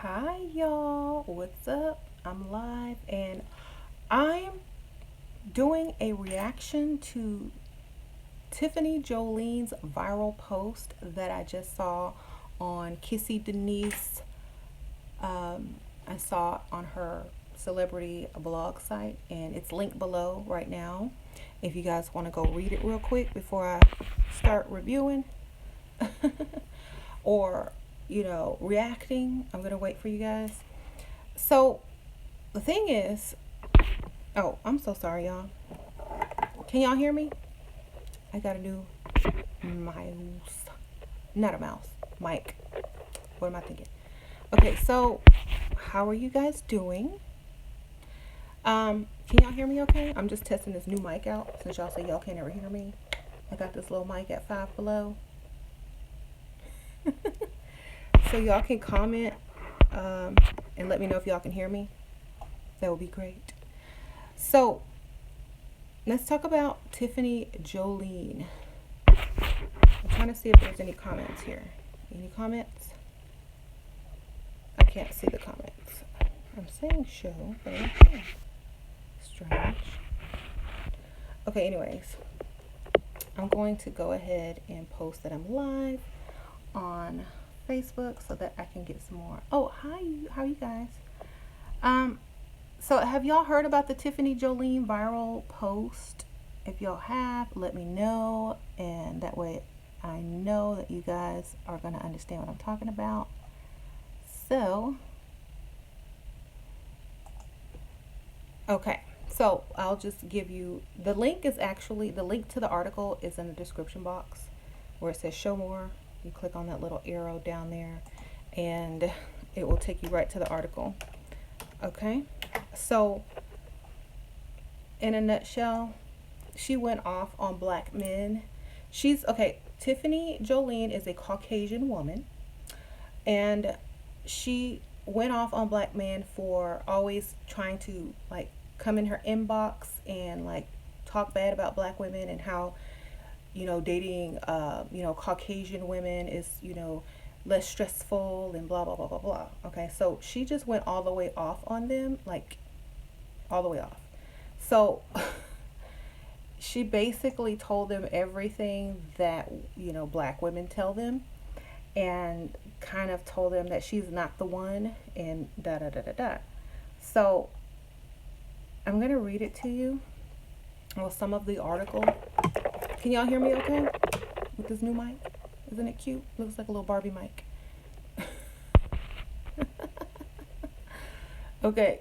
Hi, y'all. What's up? I'm live and I'm doing a reaction to Tiffany Jolene's viral post that I just saw on Kissy Denise. Um, I saw it on her celebrity blog site and it's linked below right now. If you guys want to go read it real quick before I start reviewing or, reacting, I'm going to wait for you guys. So, the thing is, oh, I'm so sorry, y'all. Can y'all hear me? I got a new mouse. Not a mouse. Mic. What am I thinking? Okay, so how are you guys doing? Can y'all hear me okay? I'm just testing this new mic out since y'all say y'all can't ever hear me. I got this little mic at Five Below. So y'all can comment and let me know if y'all can hear me. That would be great. So let's talk about Tiffany Jolene. I'm trying to see if there's any comments here. Any comments? I can't see the comments. I'm saying show, but I can't. Strange. Okay, anyways. I'm going to go ahead and post that I'm live on Facebook so that I can get some more. Oh, hi. How are you guys? So have y'all heard about the Tiffany Jolene viral post? If y'all have, let me know, and that way I know that you guys are going to understand what I'm talking about. So, okay. So I'll just give you the link the link to the article is in the description box where it says show more. You click on that little arrow down there and it will take you right to the article. Okay. So in a nutshell, she went off on black men. Tiffany Jolene is a Caucasian woman and she went off on black men for always trying to come in her inbox and talk bad about black women and how dating Caucasian women is less stressful and blah blah blah blah blah. Okay, so she just went all the way off on them, all the way off. So she basically told them everything that black women tell them and kind of told them that she's not the one and da da da da da. So I'm gonna read it to you. Well, some of the article. Can y'all hear me okay with this new mic? Isn't it cute? Looks like a little Barbie mic. Okay.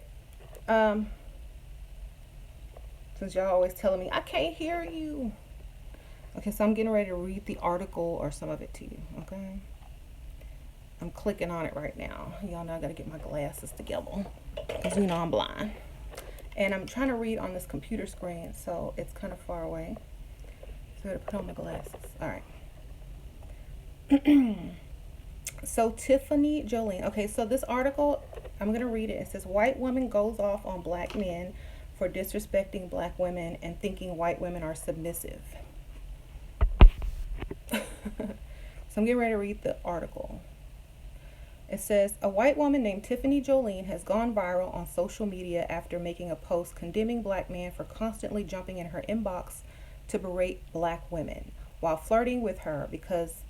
Since y'all always telling me I can't hear you. Okay, so I'm getting ready to read the article or some of it to you. Okay. I'm clicking on it right now. Y'all know I gotta get my glasses together because I'm blind. And I'm trying to read on this computer screen, so it's kind of far away. So I gotta put on my glasses. All right. So Tiffany Jolene. Okay, so this article, I'm gonna read it. It says white woman goes off on black men for disrespecting black women and thinking white women are submissive. So I'm getting ready to read the article. It says, a white woman named Tiffany Jolene has gone viral on social media after making a post condemning black men for constantly jumping in her inbox to berate black women while flirting with her because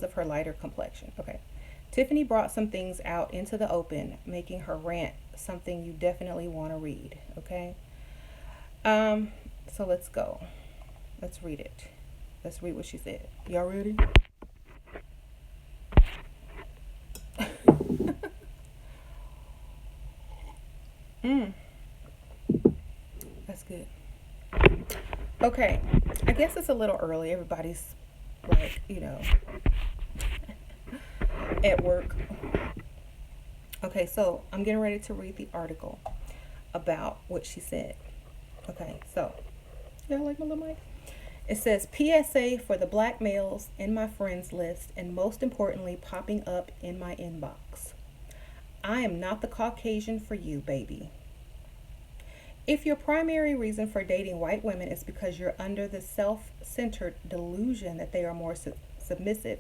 of her lighter complexion. Okay. Tiffany brought some things out into the open, making her rant something you definitely want to read. Okay. So let's go. Let's read it. Let's read what she said. Y'all ready? That's good. Okay. I guess it's a little early. Everybody's at work. Okay, so I'm getting ready to read the article about what she said. Okay, so y'all like my little mic? It says PSA for the black males in my friends list and most importantly popping up in my inbox. I am not the Caucasian for you, baby. If your primary reason for dating white women is because you're under the self-centered delusion that they are more submissive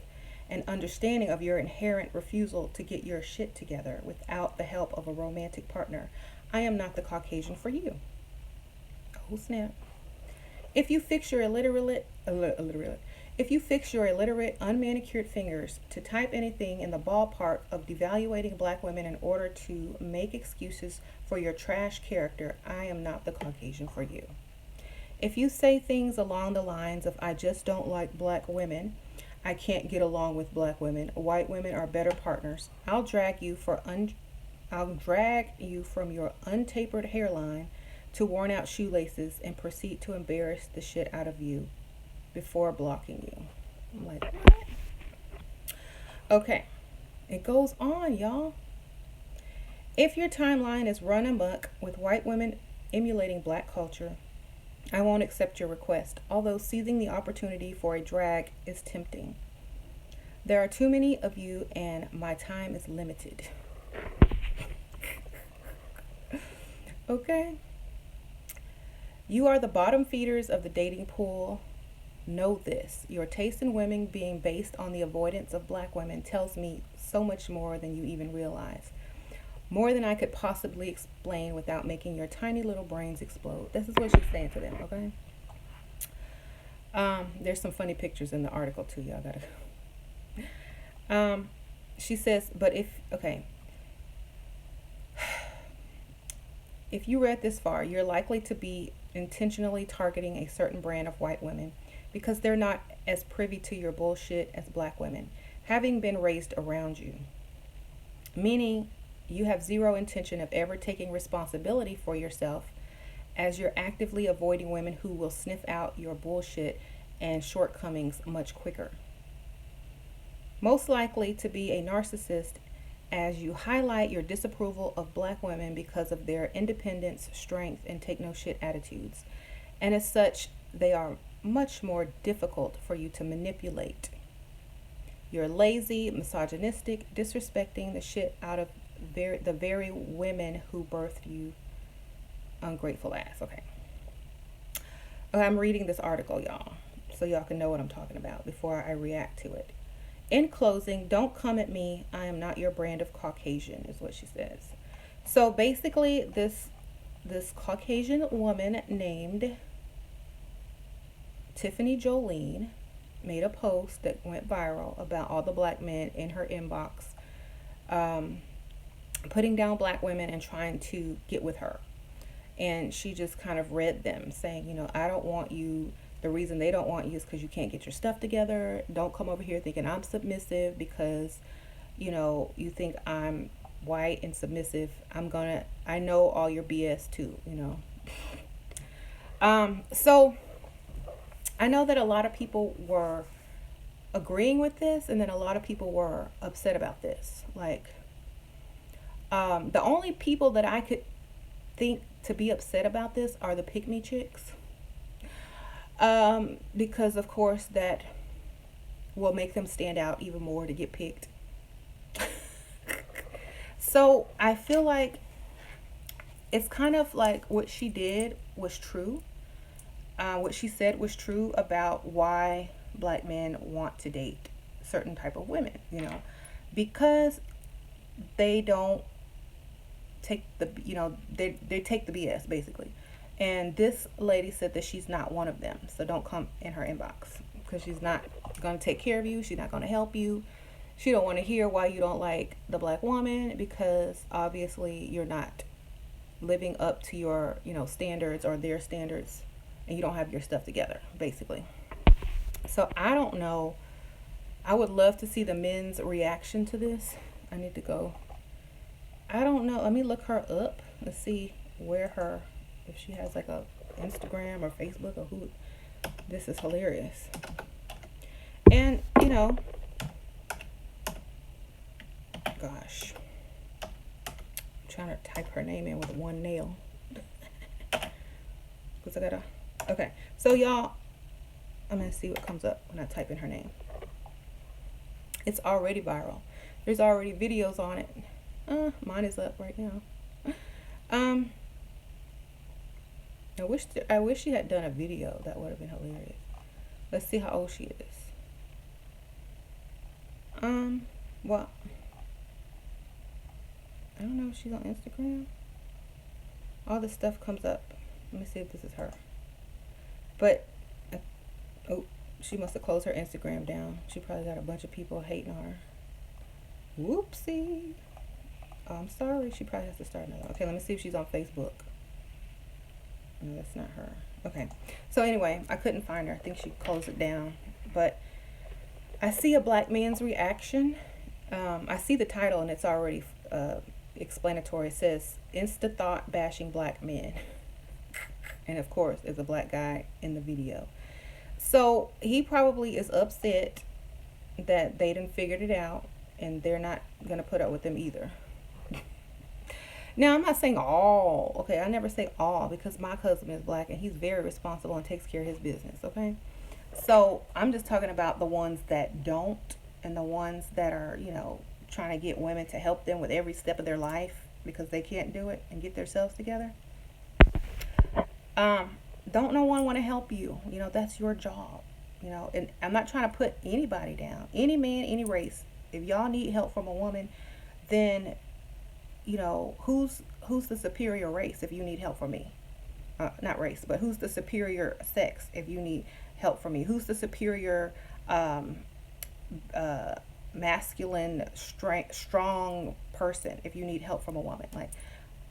and understanding of your inherent refusal to get your shit together without the help of a romantic partner, I am not the Caucasian for you. Oh snap. If you fix your illiterate, unmanicured fingers to type anything in the ballpark of devaluating black women in order to make excuses for your trash character, I am not the Caucasian for you. If you say things along the lines of, I just don't like black women, I can't get along with black women, white women are better partners, I'll drag you from your untapered hairline to worn out shoelaces and proceed to embarrass the shit out of you before blocking you. I'm like, what? Okay, it goes on, y'all. If your timeline is run amok with white women emulating black culture, I won't accept your request, although seizing the opportunity for a drag is tempting. There are too many of you and my time is limited. Okay? You are the bottom feeders of the dating pool. Know this. Your taste in women being based on the avoidance of black women tells me so much more than you even realize. More than I could possibly explain without making your tiny little brains explode. This is what she's saying to them, okay? There's some funny pictures in the article too, y'all gotta. She says, but if you read this far, you're likely to be intentionally targeting a certain brand of white women because they're not as privy to your bullshit as black women, having been raised around you. Meaning, you have zero intention of ever taking responsibility for yourself as you're actively avoiding women who will sniff out your bullshit and shortcomings much quicker. Most likely to be a narcissist as you highlight your disapproval of black women because of their independence, strength, and take no shit attitudes. And as such, they are much more difficult for you to manipulate. You're lazy, misogynistic, disrespecting the shit out of the very women who birthed you, ungrateful ass. Okay, I'm reading this article, y'all, so y'all can know what I'm talking about before I react to it. In closing, don't come at me. I am not your brand of Caucasian, is what she says. So basically, this Caucasian woman named Tiffany Jolene made a post that went viral about all the black men in her inbox putting down black women and trying to get with her. And she just kind of read them saying, I don't want you. The reason they don't want you is because you can't get your stuff together. Don't come over here thinking I'm submissive because, you think I'm white and submissive. I know all your BS too, So I know that a lot of people were agreeing with this, and then a lot of people were upset about this. Like, the only people that I could think to be upset about this are the pick me chicks. Because of course that will make them stand out even more to get picked. So I feel like it's kind of like what she did was true. What she said was true about why black men want to date certain type of women, because they don't take the, they take the BS basically. And this lady said that she's not one of them. So don't come in her inbox because she's not going to take care of you. She's not going to help you. She don't want to hear why you don't like the black woman because obviously you're not living up to your, standards or their standards and you don't have your stuff together, basically. So I don't know. I would love to see the men's reaction to this. I need to go. I don't know. Let me look her up. Let's see if she has like a Instagram or Facebook or who. This is hilarious. And gosh, I'm trying to type her name in with one nail because I gotta. Okay, so y'all, I'm gonna see what comes up when I type in her name. It's already viral. There's already videos on it. Mine is up right now. I wish she had done a video. That would have been hilarious. Let's see how old she is. Um, well, I don't know if she's on Instagram. All this stuff comes up. Let me see if this is her. But, uh, oh, she must have closed her Instagram down. She probably got a bunch of people hating on her. Whoopsie. Oh, I'm sorry. She probably has to start another. Okay, let me see if she's on Facebook. No, that's not her. Okay. So anyway, I couldn't find her. I think she closed it down. But I see a black man's reaction. I see the title and it's already explanatory. It says Insta Thought Bashing Black Men. And of course, there's a black guy in the video. So he probably is upset that they didn't figured it out and they're not going to put up with them either. Now, I'm not saying all, okay? I never say all because my cousin is black and he's very responsible and takes care of his business, okay? So I'm just talking about the ones that don't and the ones that are, trying to get women to help them with every step of their life because they can't do it and get themselves together. Don't no one want to help you. That's your job. And I'm not trying to put anybody down. Any man, any race. If y'all need help from a woman, then who's the superior race if you need help from me? Not race, but who's the superior sex if you need help from me? Who's the superior masculine, strong person if you need help from a woman? Like,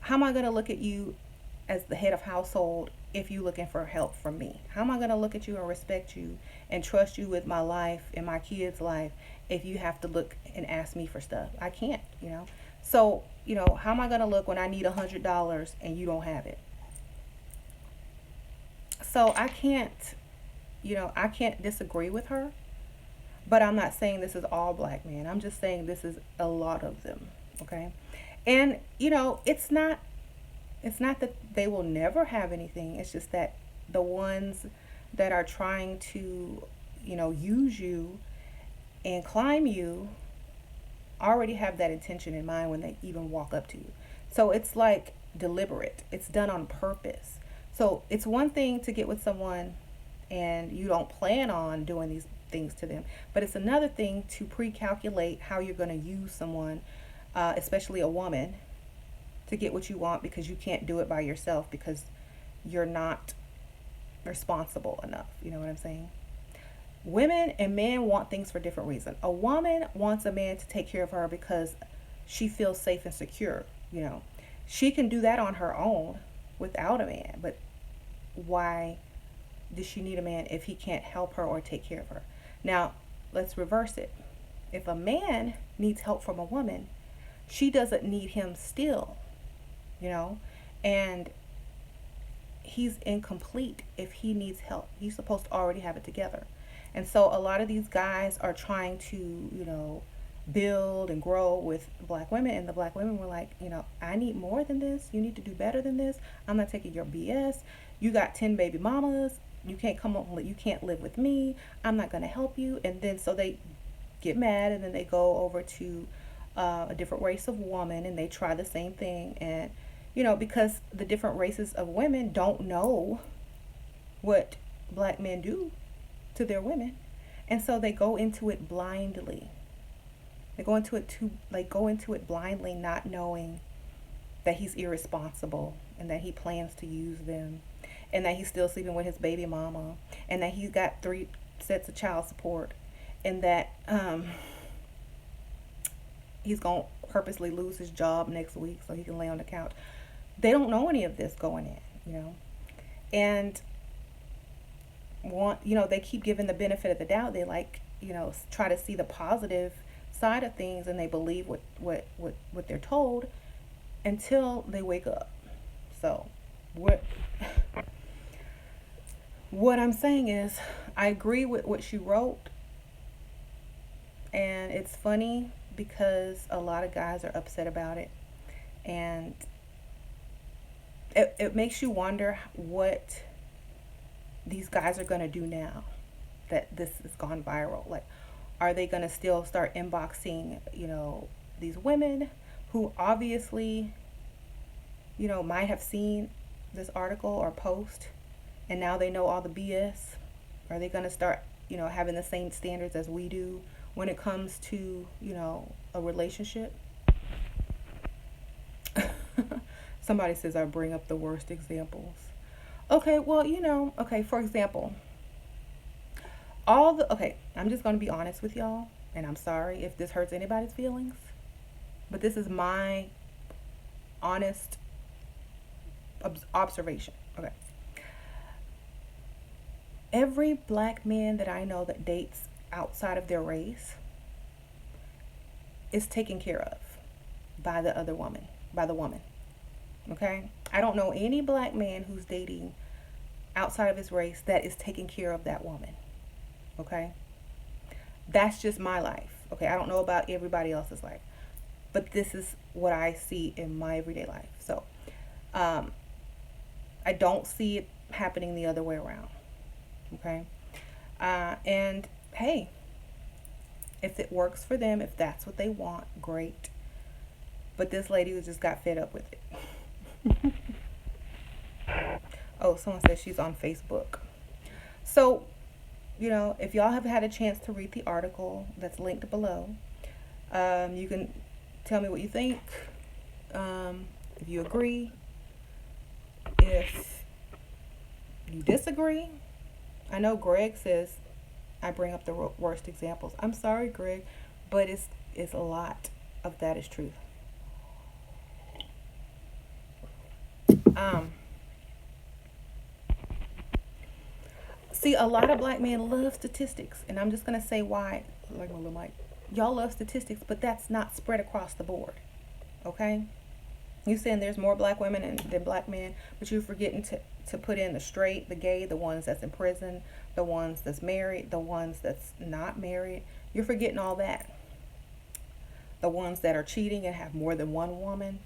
how am I going to look at you as the head of household if you looking for help from me? How am I going to look at you and respect you and trust you with my life and my kids' life if you have to look and ask me for stuff? I can't. So, how am I going to look when I need $100 and you don't have it? So I can't disagree with her, but I'm not saying this is all black men. I'm just saying this is a lot of them, okay? And, it's not that they will never have anything. It's just that the ones that are trying to, use you and climb you already have that intention in mind when they even walk up to you. So it's like deliberate. It's done on purpose. So it's one thing to get with someone and you don't plan on doing these things to them, but it's another thing to pre-calculate how you're going to use someone, especially a woman, to get what you want because you can't do it by yourself because you're not responsible enough. You know what I'm saying? Women and men want things for different reasons. A woman wants a man to take care of her because she feels safe and secure. She can do that on her own without a man. But why does she need a man if he can't help her or take care of her? Now, let's reverse it. If a man needs help from a woman, she doesn't need him still, and he's incomplete if he needs help. He's supposed to already have it together. And so a lot of these guys are trying to, build and grow with black women. And the black women were like, I need more than this. You need to do better than this. I'm not taking your BS. You got 10 baby mamas. You can't come up. You can't live with me. I'm not going to help you. And then so they get mad and then they go over to a different race of woman and they try the same thing. And, because the different races of women don't know what black men do to their women. And so they go into it blindly. They go into it blindly, not knowing that he's irresponsible and that he plans to use them and that he's still sleeping with his baby mama and that he's got 3 sets of child support and that he's going to purposely lose his job next week so he can lay on the couch. They don't know any of this going in, and they keep giving the benefit of the doubt. They try to see the positive side of things and they believe what they're told until they wake up. So what I'm saying is I agree with what she wrote, and it's funny because a lot of guys are upset about it, and it makes you wonder what these guys are going to do now that this has gone viral. Like, are they going to still start inboxing, these women who obviously, might have seen this article or post and now they know all the BS? Are they going to start, having the same standards as we do when it comes to, a relationship. Somebody says I bring up the worst examples. Okay, well, okay, for example, okay, I'm just going to be honest with y'all, and I'm sorry if this hurts anybody's feelings, but this is my honest observation. Okay. Every black man that I know that dates outside of their race is taken care of by the other woman, by the woman. Okay? I don't know any black man who's dating outside of his race that is taking care of that woman. Okay? That's just my life. Okay? I don't know about everybody else's life, but this is what I see in my everyday life. So, I don't see it happening the other way around. Okay? And hey, if it works for them, if that's what they want, great. But this lady just got fed up with it. Oh, someone says she's on Facebook. So, if y'all have had a chance to read the article that's linked below, you can tell me what you think. If you agree, if you disagree. I know Greg says I bring up the worst examples. I'm sorry, Greg, but it's a lot of that is truth. See, a lot of black men love statistics, and I'm just gonna say why. Like my little mic, y'all love statistics, but that's not spread across the board. Okay, you saying there's more black women than black men, but you're forgetting to put in the straight, the gay, the ones that's in prison, the ones that's married, the ones that's not married. You're forgetting all that. The ones that are cheating and have more than one woman.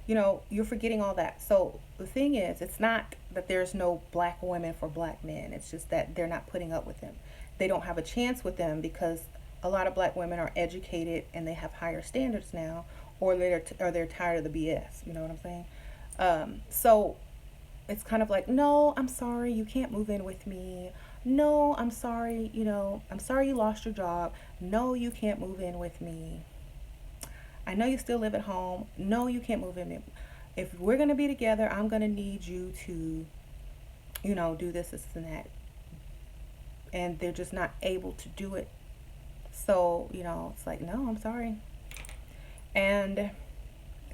You're forgetting all that. So the thing is, it's not that there's no black women for black men. It's just that they're not putting up with them. They don't have a chance with them because a lot of black women are educated and they have higher standards now, or they're tired of the BS. You know what I'm saying? So it's kind of like, no, I'm sorry, you can't move in with me. No, I'm sorry, I'm sorry you lost your job. No, you can't move in with me. I know you still live at home. No, you can't move in. If we're going to be together, I'm going to need you to, do this, and that. And they're just not able to do it. So, it's like, no, I'm sorry. And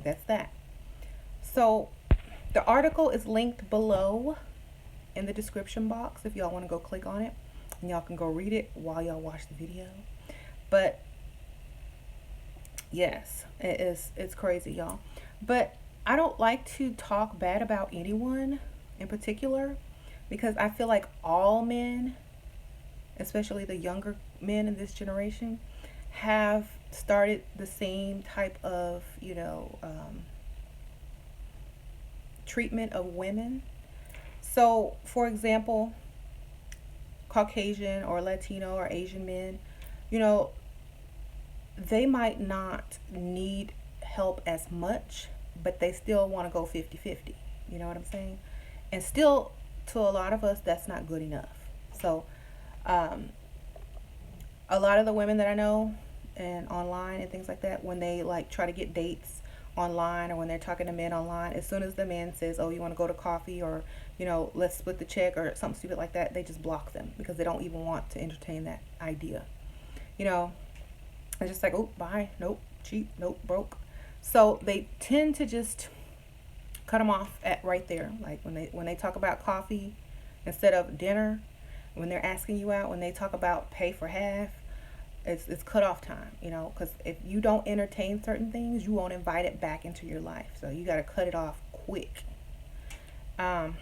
that's that. So the article is linked below in the description box if y'all want to go click on it. And y'all can go read it while y'all watch the video. But yes, it's crazy, y'all. But I don't like to talk bad about anyone in particular because I feel like all men, especially the younger men in this generation, have started the same type of, treatment of women. So, for example, Caucasian or Latino or Asian men, they might not need help as much, but they still want to go 50-50. You know what I'm saying? And still, to a lot of us, that's not good enough. So, a lot of the women that I know and online and things like that, when they try to get dates online or when they're talking to men online, as soon as the man says, oh, you want to go to coffee or, let's split the check or something stupid like that, they just block them because they don't even want to entertain that idea. They're just like, oh, bye, nope, cheap, nope, broke. So they tend to just cut them off at right there. Like when they talk about coffee instead of dinner, when they're asking you out, when they talk about pay for half, it's cut off time, because if you don't entertain certain things, you won't invite it back into your life. So you got to cut it off quick. And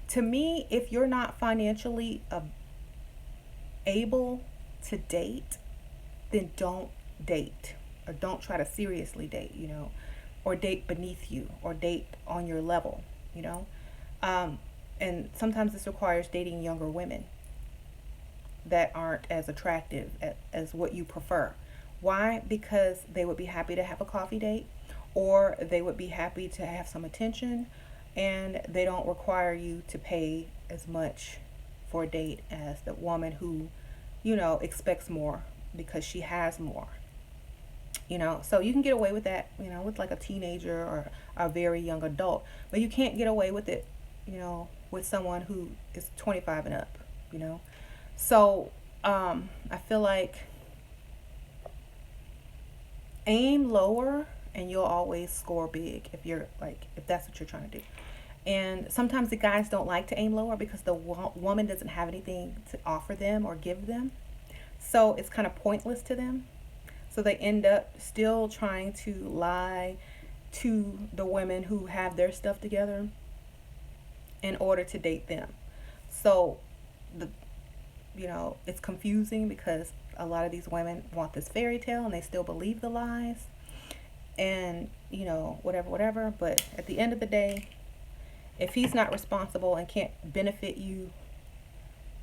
to me, if you're not financially able to date, then don't date, or don't try to seriously date, or date beneath you, or date on your level, and sometimes this requires dating younger women that aren't as attractive as what you prefer. Why? Because they would be happy to have a coffee date, or they would be happy to have some attention, and they don't require you to pay as much for a date as the woman who, you know, expects more because she has more. You know, so you can get away with that, you know, with like a teenager or a very young adult, but you can't get away with it, you know, with someone who is 25 and up, you know. So I feel like aim lower and you'll always score big if you're like, if that's what you're trying to do. And sometimes the guys don't like to aim lower because the woman doesn't have anything to offer them or give them, so it's kind of pointless to them. So they end up still trying to lie to the women who have their stuff together in order to date them. So the, you know, it's confusing because a lot of these women want this fairy tale and they still believe the lies and, you know, whatever, whatever. But at the end of the day, if he's not responsible and can't benefit you,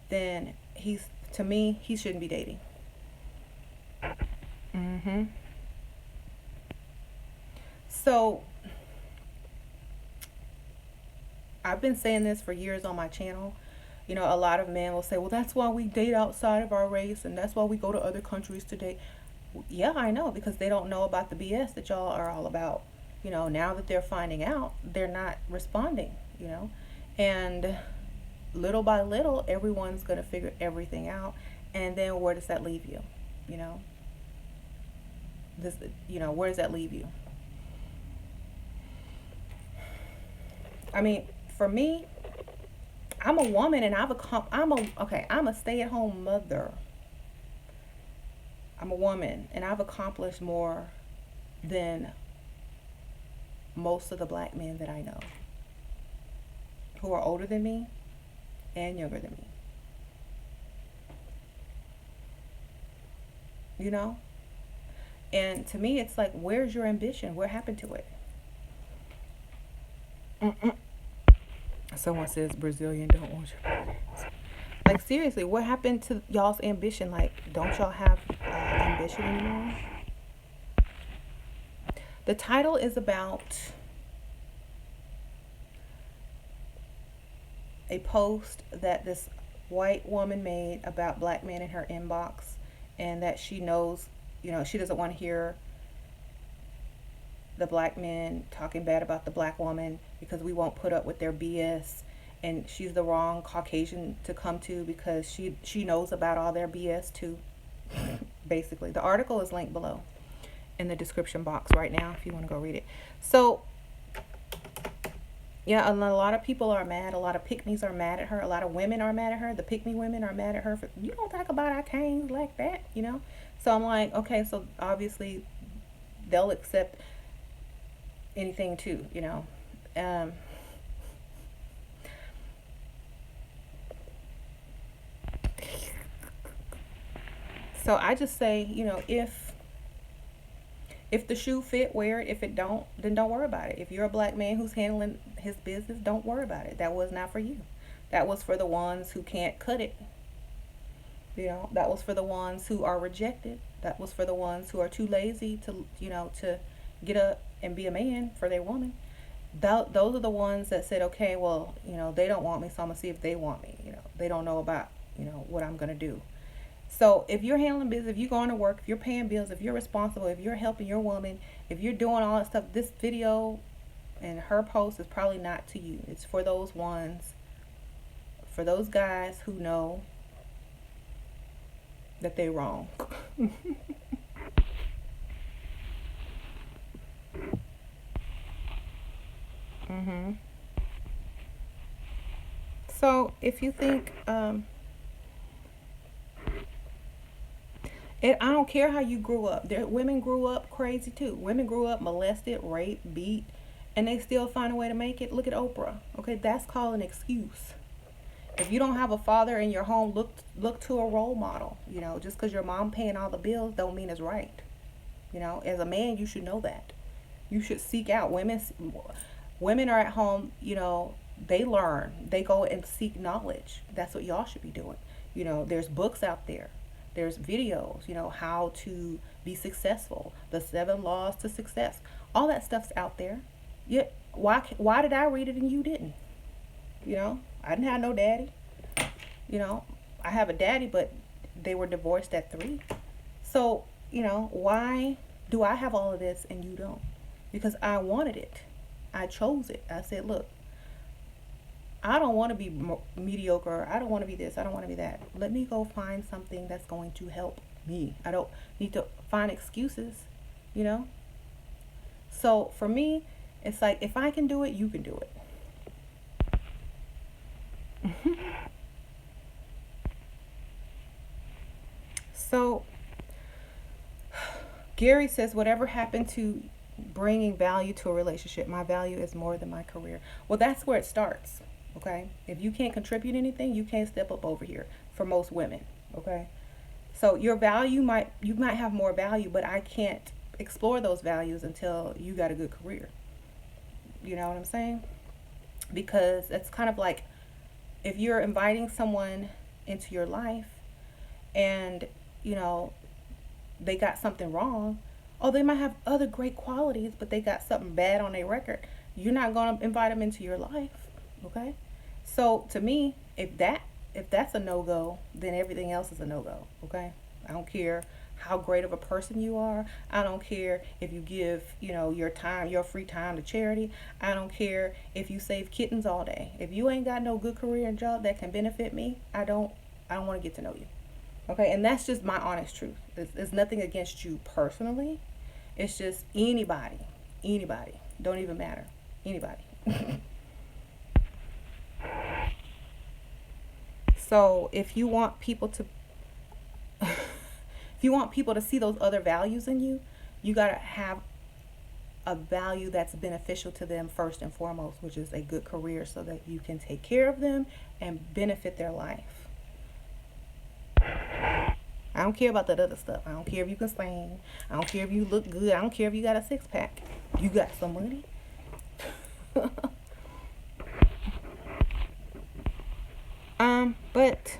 then he's, to me, he shouldn't be dating. Mm-hmm. So I've been saying this for years on my channel. You know, a lot of men will say, well, that's why we date outside of our race and that's why we go to other countries to date. Yeah, I know, because they don't know about the BS that y'all are all about. You know, now that they're finding out, they're not responding, you know. And little by little, everyone's going to figure everything out. And then where does that leave you? You know, this, you know, where does that leave you? I mean, for me, I'm a woman and I'm a stay-at-home mother. I'm a woman and I've accomplished more than most of the black men that I know who are older than me and younger than me. You know? And to me, it's like, where's your ambition? What happened to it? Mm-mm. Someone says Brazilian don't want you. Like, seriously, what happened to y'all's ambition? Like, don't y'all have ambition anymore? The title is about a post that this white woman made about black men in her inbox, and that she knows, you know, she doesn't want to hear the black men talking bad about the black woman because we won't put up with their BS, and she's the wrong Caucasian to come to because she knows about all their BS too. Basically, the article is linked below in the description box right now if you want to go read it. So yeah, and a lot of people are mad. A lot of pick-me's are mad at her. A lot of women are mad at her. The pick-me women are mad at her for, you don't talk about our kings like that, you know. So I'm like, okay, so obviously they'll accept anything too, you know. So I just say, you know, if the shoe fit, wear it. If it don't, then don't worry about it. If you're a black man who's handling his business, don't worry about it. That was not for you. That was for the ones who can't cut it. You know, that was for the ones who are rejected. That was for the ones who are too lazy to, you know, to get up and be a man for their woman. Those are the ones that said, okay, well, you know, they don't want me, so I'm going to see if they want me. You know, they don't know about, you know, what I'm going to do. So if you're handling business, if you're going to work, if you're paying bills, if you're responsible, if you're helping your woman, if you're doing all that stuff, this video and her post is probably not to you. It's for those ones, for those guys who know that they're wrong. Mm-hmm. So if you think, I don't care how you grew up. Women grew up crazy too. Women grew up molested, raped, beat, and they still find a way to make it. Look at Oprah. Okay, that's called an excuse. If you don't have a father in your home, look to a role model. You know, just because your mom paying all the bills don't mean it's right. You know, as a man, you should know that. You should seek out women. Women are at home. You know, they learn. They go and seek knowledge. That's what y'all should be doing. You know, there's books out there. There's videos, you know, how to be successful, the 7 laws to success. All that stuff's out there. Yet, why did I read it and you didn't? You know, I didn't have no daddy. You know, I have a daddy, but they were divorced at 3. So, why do I have all of this and you don't? Because I wanted it. I chose it. I said, look, I don't want to be mediocre. I don't want to be this. I don't want to be that. Let me go find something that's going to help me. I don't need to find excuses, you know? So for me, it's like if I can do it, you can do it. So Gary says, whatever happened to bringing value to a relationship? My value is more than my career. Well, that's where it starts. Okay. If you can't contribute anything, you can't step up over here for most women. Okay. So your value you might have more value, but I can't explore those values until you got a good career. You know what I'm saying? Because it's kind of like if you're inviting someone into your life and, you know, they got something wrong, oh, they might have other great qualities, but they got something bad on their record. You're not going to invite them into your life. Okay? So to me, if that's a no-go, then everything else is a no-go. Okay? I don't care how great of a person you are. I don't care if you give, your free time to charity. I don't care if you save kittens all day. If you ain't got no good career and job that can benefit me, I don't want to get to know you. Okay? And that's just my honest truth. It's nothing against you personally. It's just anybody. Anybody. Don't even matter. Anybody. So if you want people to if you want people to see those other values in you, you got to have a value that's beneficial to them first and foremost, which is a good career so that you can take care of them and benefit their life. I don't care about that other stuff. I don't care if you can sing. I don't care if you look good. I don't care if you got a six pack. You got some money. But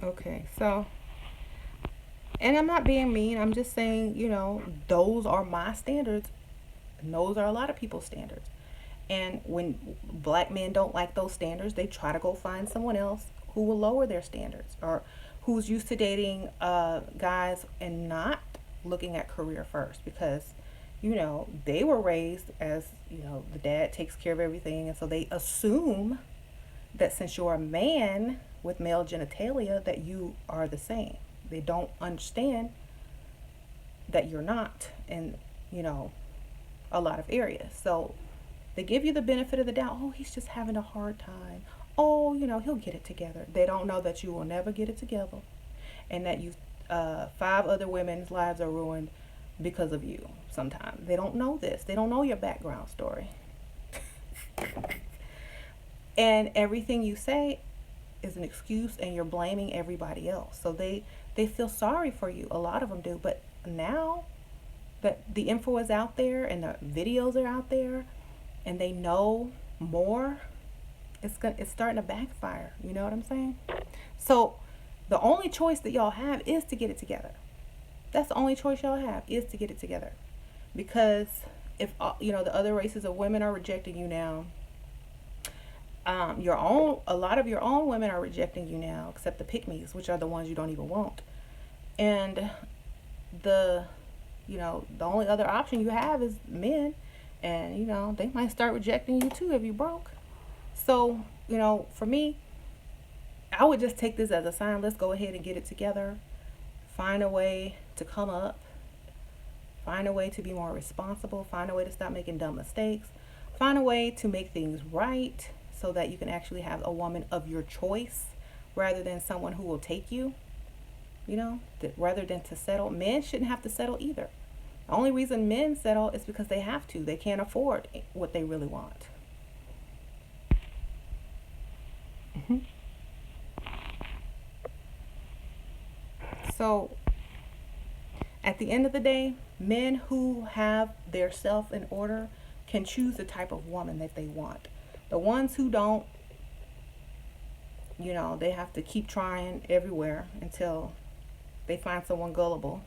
okay, so and I'm not being mean. I'm just saying, those are my standards. And those are a lot of people's standards. And when black men don't like those standards, they try to go find someone else who will lower their standards or who's used to dating guys and not looking at career first because, they were raised as, the dad takes care of everything. And so they assume that since you're a man with male genitalia, that you are the same. They don't understand that you're not in, a lot of areas. So they give you the benefit of the doubt. Oh, he's just having a hard time. Oh, he'll get it together. They don't know that you will never get it together and that 5 other women's lives are ruined because of you sometimes. They don't know this. They don't know your background story. And everything you say is an excuse and you're blaming everybody else. So they feel sorry for you. A lot of them do. But now that the info is out there and the videos are out there and they know more, it's starting to backfire. You know what I'm saying? So the only choice that y'all have is to get it together. That's the only choice y'all have is to get it together. Because if the other races of women are rejecting you now, a lot of your own women are rejecting you now, except the pick-me's, which are the ones you don't even want. And the only other option you have is men, and they might start rejecting you too if you broke. So for me, I would just take this as a sign. Let's go ahead and get it together. Find a way to come up. Find a way to be more responsible. Find a way to stop making dumb mistakes. Find a way to make things right so that you can actually have a woman of your choice rather than someone who will take you, rather than to settle. Men shouldn't have to settle either. The only reason men settle is because they have to. They can't afford what they really want. Mm-hmm. So at the end of the day, men who have their self in order can choose the type of woman that they want. The ones who don't, they have to keep trying everywhere until they find someone gullible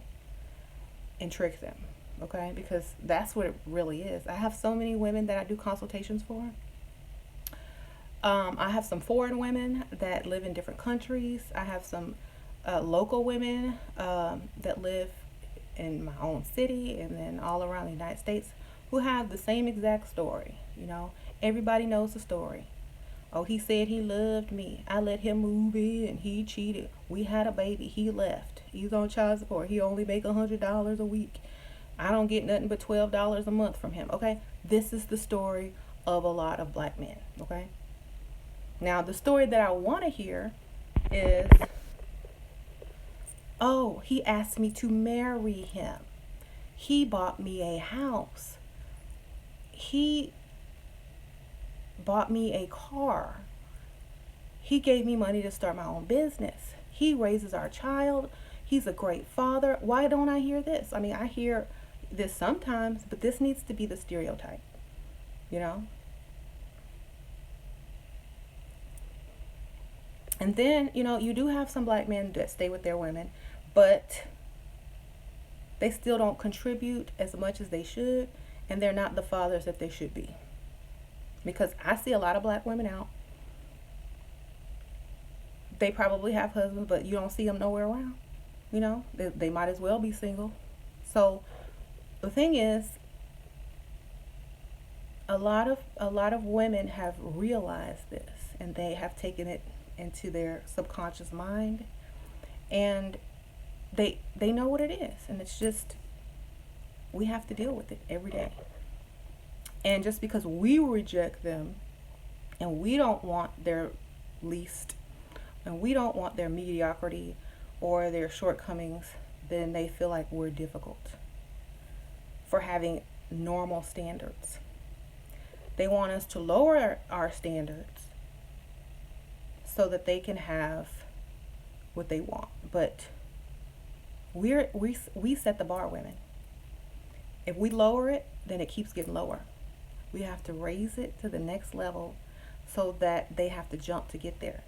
and trick them. okay? Because that's what it really is. I have so many women that I do consultations for. I have some foreign women that live in different countries. I have some local women that live in my own city and then all around the United States who have the same exact story. You know, everybody knows the story. Oh, he said he loved me. I let him move in. He cheated. We had a baby. He left. He's on child support. He only make $100 a week. I don't get nothing but $12 a month from him. Okay, this is the story of a lot of black men. Okay. Now the story that I want to hear is, oh, he asked me to marry him. He bought me a house. He bought me a car. He gave me money to start my own business. He raises our child. He's a great father. Why don't I hear this? I mean, I hear this sometimes, but this needs to be the stereotype, you know? And then, you know, you do have some black men that stay with their women, but they still don't contribute as much as they should, and they're not the fathers that they should be. Because I see a lot of black women out. They probably have husbands, but you don't see them nowhere around. You know, they might as well be single. So the thing is, a lot of women have realized this, and they have taken it into their subconscious mind, and they know what it is, and it's just, we have to deal with it every day. And just because we reject them and we don't want their least and we don't want their mediocrity or their shortcomings, then they feel like we're difficult for having normal standards. They want us to lower our standards so that they can have what they want. But we set the bar, women. If we lower it, then it keeps getting lower. We have to raise it to the next level so that they have to jump to get there.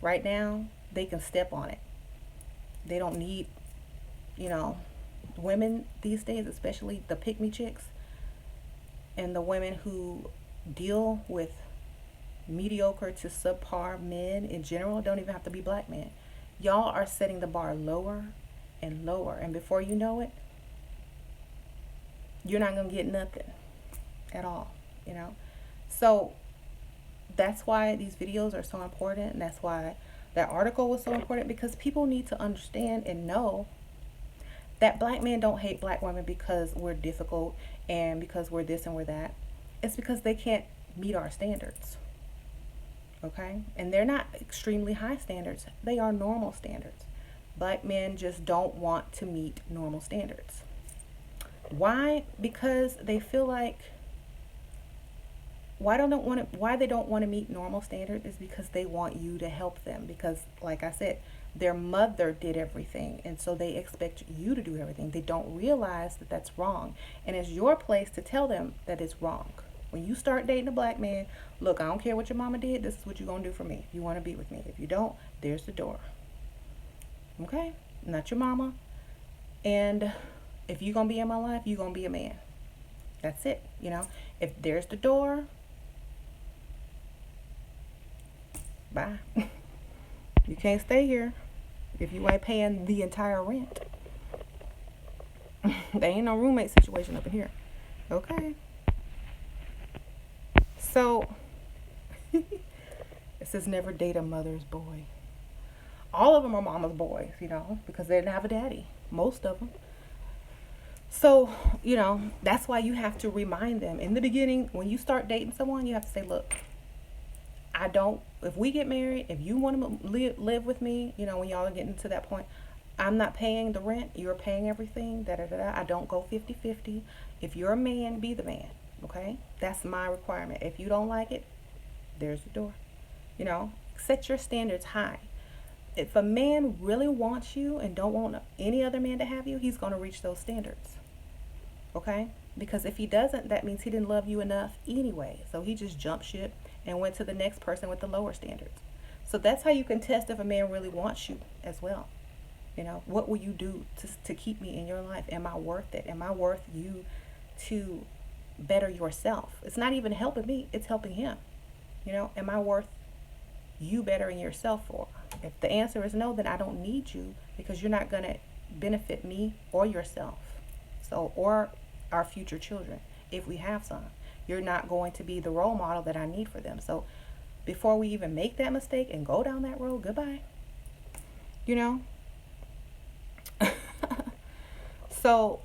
Right now, they can step on it. They don't need, you know, women these days, especially the pick-me chicks and the women who deal with mediocre to subpar men in general, don't even have to be black men. Y'all are setting the bar lower and lower, and before you know it, you're not gonna get nothing at all, you know. So that's why these videos are so important, and that's why that article was so important, because people need to understand and know that black men don't hate black women because we're difficult and because we're this and we're that. It's because they can't meet our standards. Okay? And they're not extremely high standards. They are normal standards. Black men just don't want to meet normal standards. Why? Because they feel like why they don't want to meet normal standards is because they want you to help them, because like I said, their mother did everything, and so they expect you to do everything. They don't realize that that's wrong, and it's your place to tell them that it's wrong. When you start dating a black man, look, I don't care what your mama did, this is what you're going to do for me if you want to be with me. If you don't, there's the door. Okay? Not your mama. And if you're going to be in my life, you're going to be a man. That's it. You know, if there's the door, bye. You can't stay here if you ain't paying the entire rent. There ain't no roommate situation up in here. Okay? So, it says never date a mother's boy. All of them are mama's boys, you know, because they didn't have a daddy. Most of them. So, you know, that's why you have to remind them. In the beginning, when you start dating someone, you have to say, look, if we get married, if you want to live with me, you know, when y'all are getting to that point, I'm not paying the rent, you're paying everything, I don't go 50-50. If you're a man, be the man, okay? That's my requirement. If you don't like it, there's the door. You know, set your standards high. If a man really wants you and don't want any other man to have you, he's going to reach those standards, okay? Because if he doesn't, that means he didn't love you enough anyway. So he just jumped ship and went to the next person with the lower standards. So that's how you can test if a man really wants you as well. You know, what will you do to keep me in your life? Am I worth it? Am I worth you to better yourself? It's not even helping me, it's helping him. You know, am I worth you bettering yourself for? If the answer is no, then I don't need you, because you're not going to benefit me or yourself. So, or our future children, if we have some. You're not going to be the role model that I need for them. So, before we even make that mistake and go down that road, goodbye. You know? So,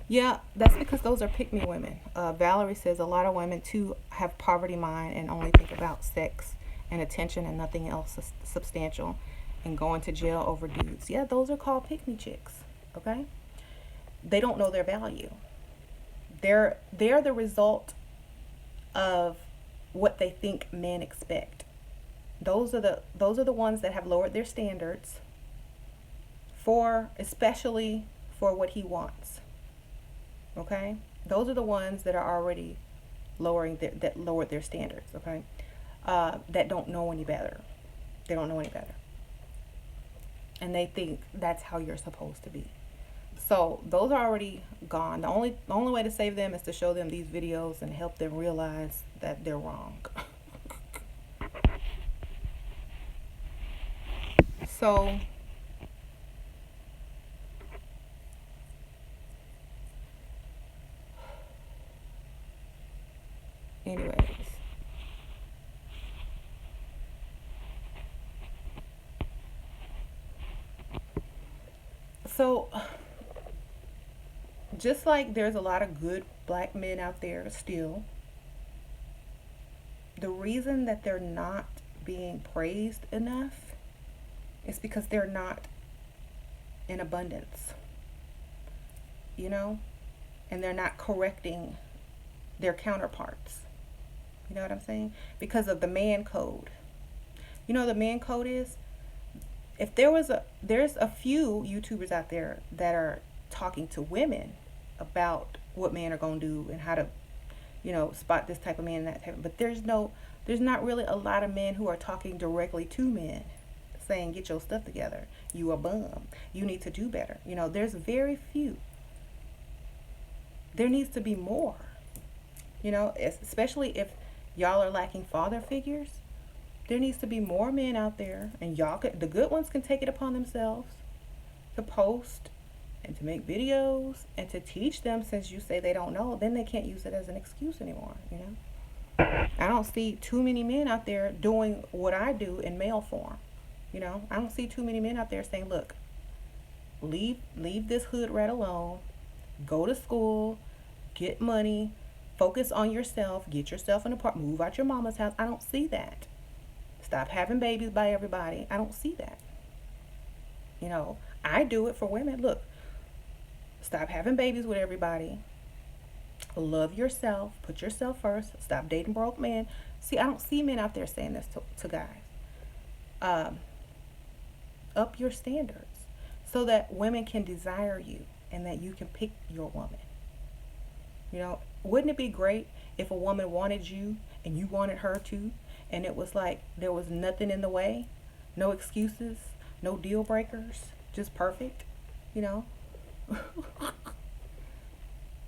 yeah, that's because those are pick me women. Valerie says a lot of women too have poverty mind and only think about sex and attention and nothing else substantial, and going to jail over dudes. Yeah, those are called pick me chicks. Okay, they don't know their value. They're the result of what they think men expect. Those are the ones that have lowered their standards for, especially for what he wants. Okay, those are the ones that are already that lowered their standards. Okay, that don't know any better. They don't know any better, and they think that's how you're supposed to be. So those are already gone. The only way to save them is to show them these videos and help them realize that they're wrong. So anyways, so just like there's a lot of good black men out there still, the reason that they're not being praised enough is because they're not in abundance, you know, and they're not correcting their counterparts. You know what I'm saying? Because of the man code. You know, the man code is, if there's a few YouTubers out there that are talking to women about what men are going to do and how to, you know, spot this type of man and that type of, but there's not really a lot of men who are talking directly to men saying, get your stuff together, you a bum, you need to do better. You know, there's very few. There needs to be more, you know, especially if y'all are lacking father figures. There needs to be more men out there, and the good ones can take it upon themselves to post and to make videos and to teach them. Since you say they don't know, then they can't use it as an excuse anymore, you know. I don't see too many men out there doing what I do in male form. You know, I don't see too many men out there saying, look, leave this hood rat alone, go to school, get money, focus on yourself, get yourself an apartment, move out your mama's house. I don't see that. Stop having babies by everybody. I don't see that. You know, I do it for women. Look, stop having babies with everybody. Love yourself. Put yourself first. Stop dating broke men. See, I don't see men out there saying this to guys. Up your standards so that women can desire you and that you can pick your woman. You know, wouldn't it be great if a woman wanted you and you wanted her too, and it was like there was nothing in the way, no excuses, no deal breakers, just perfect, you know?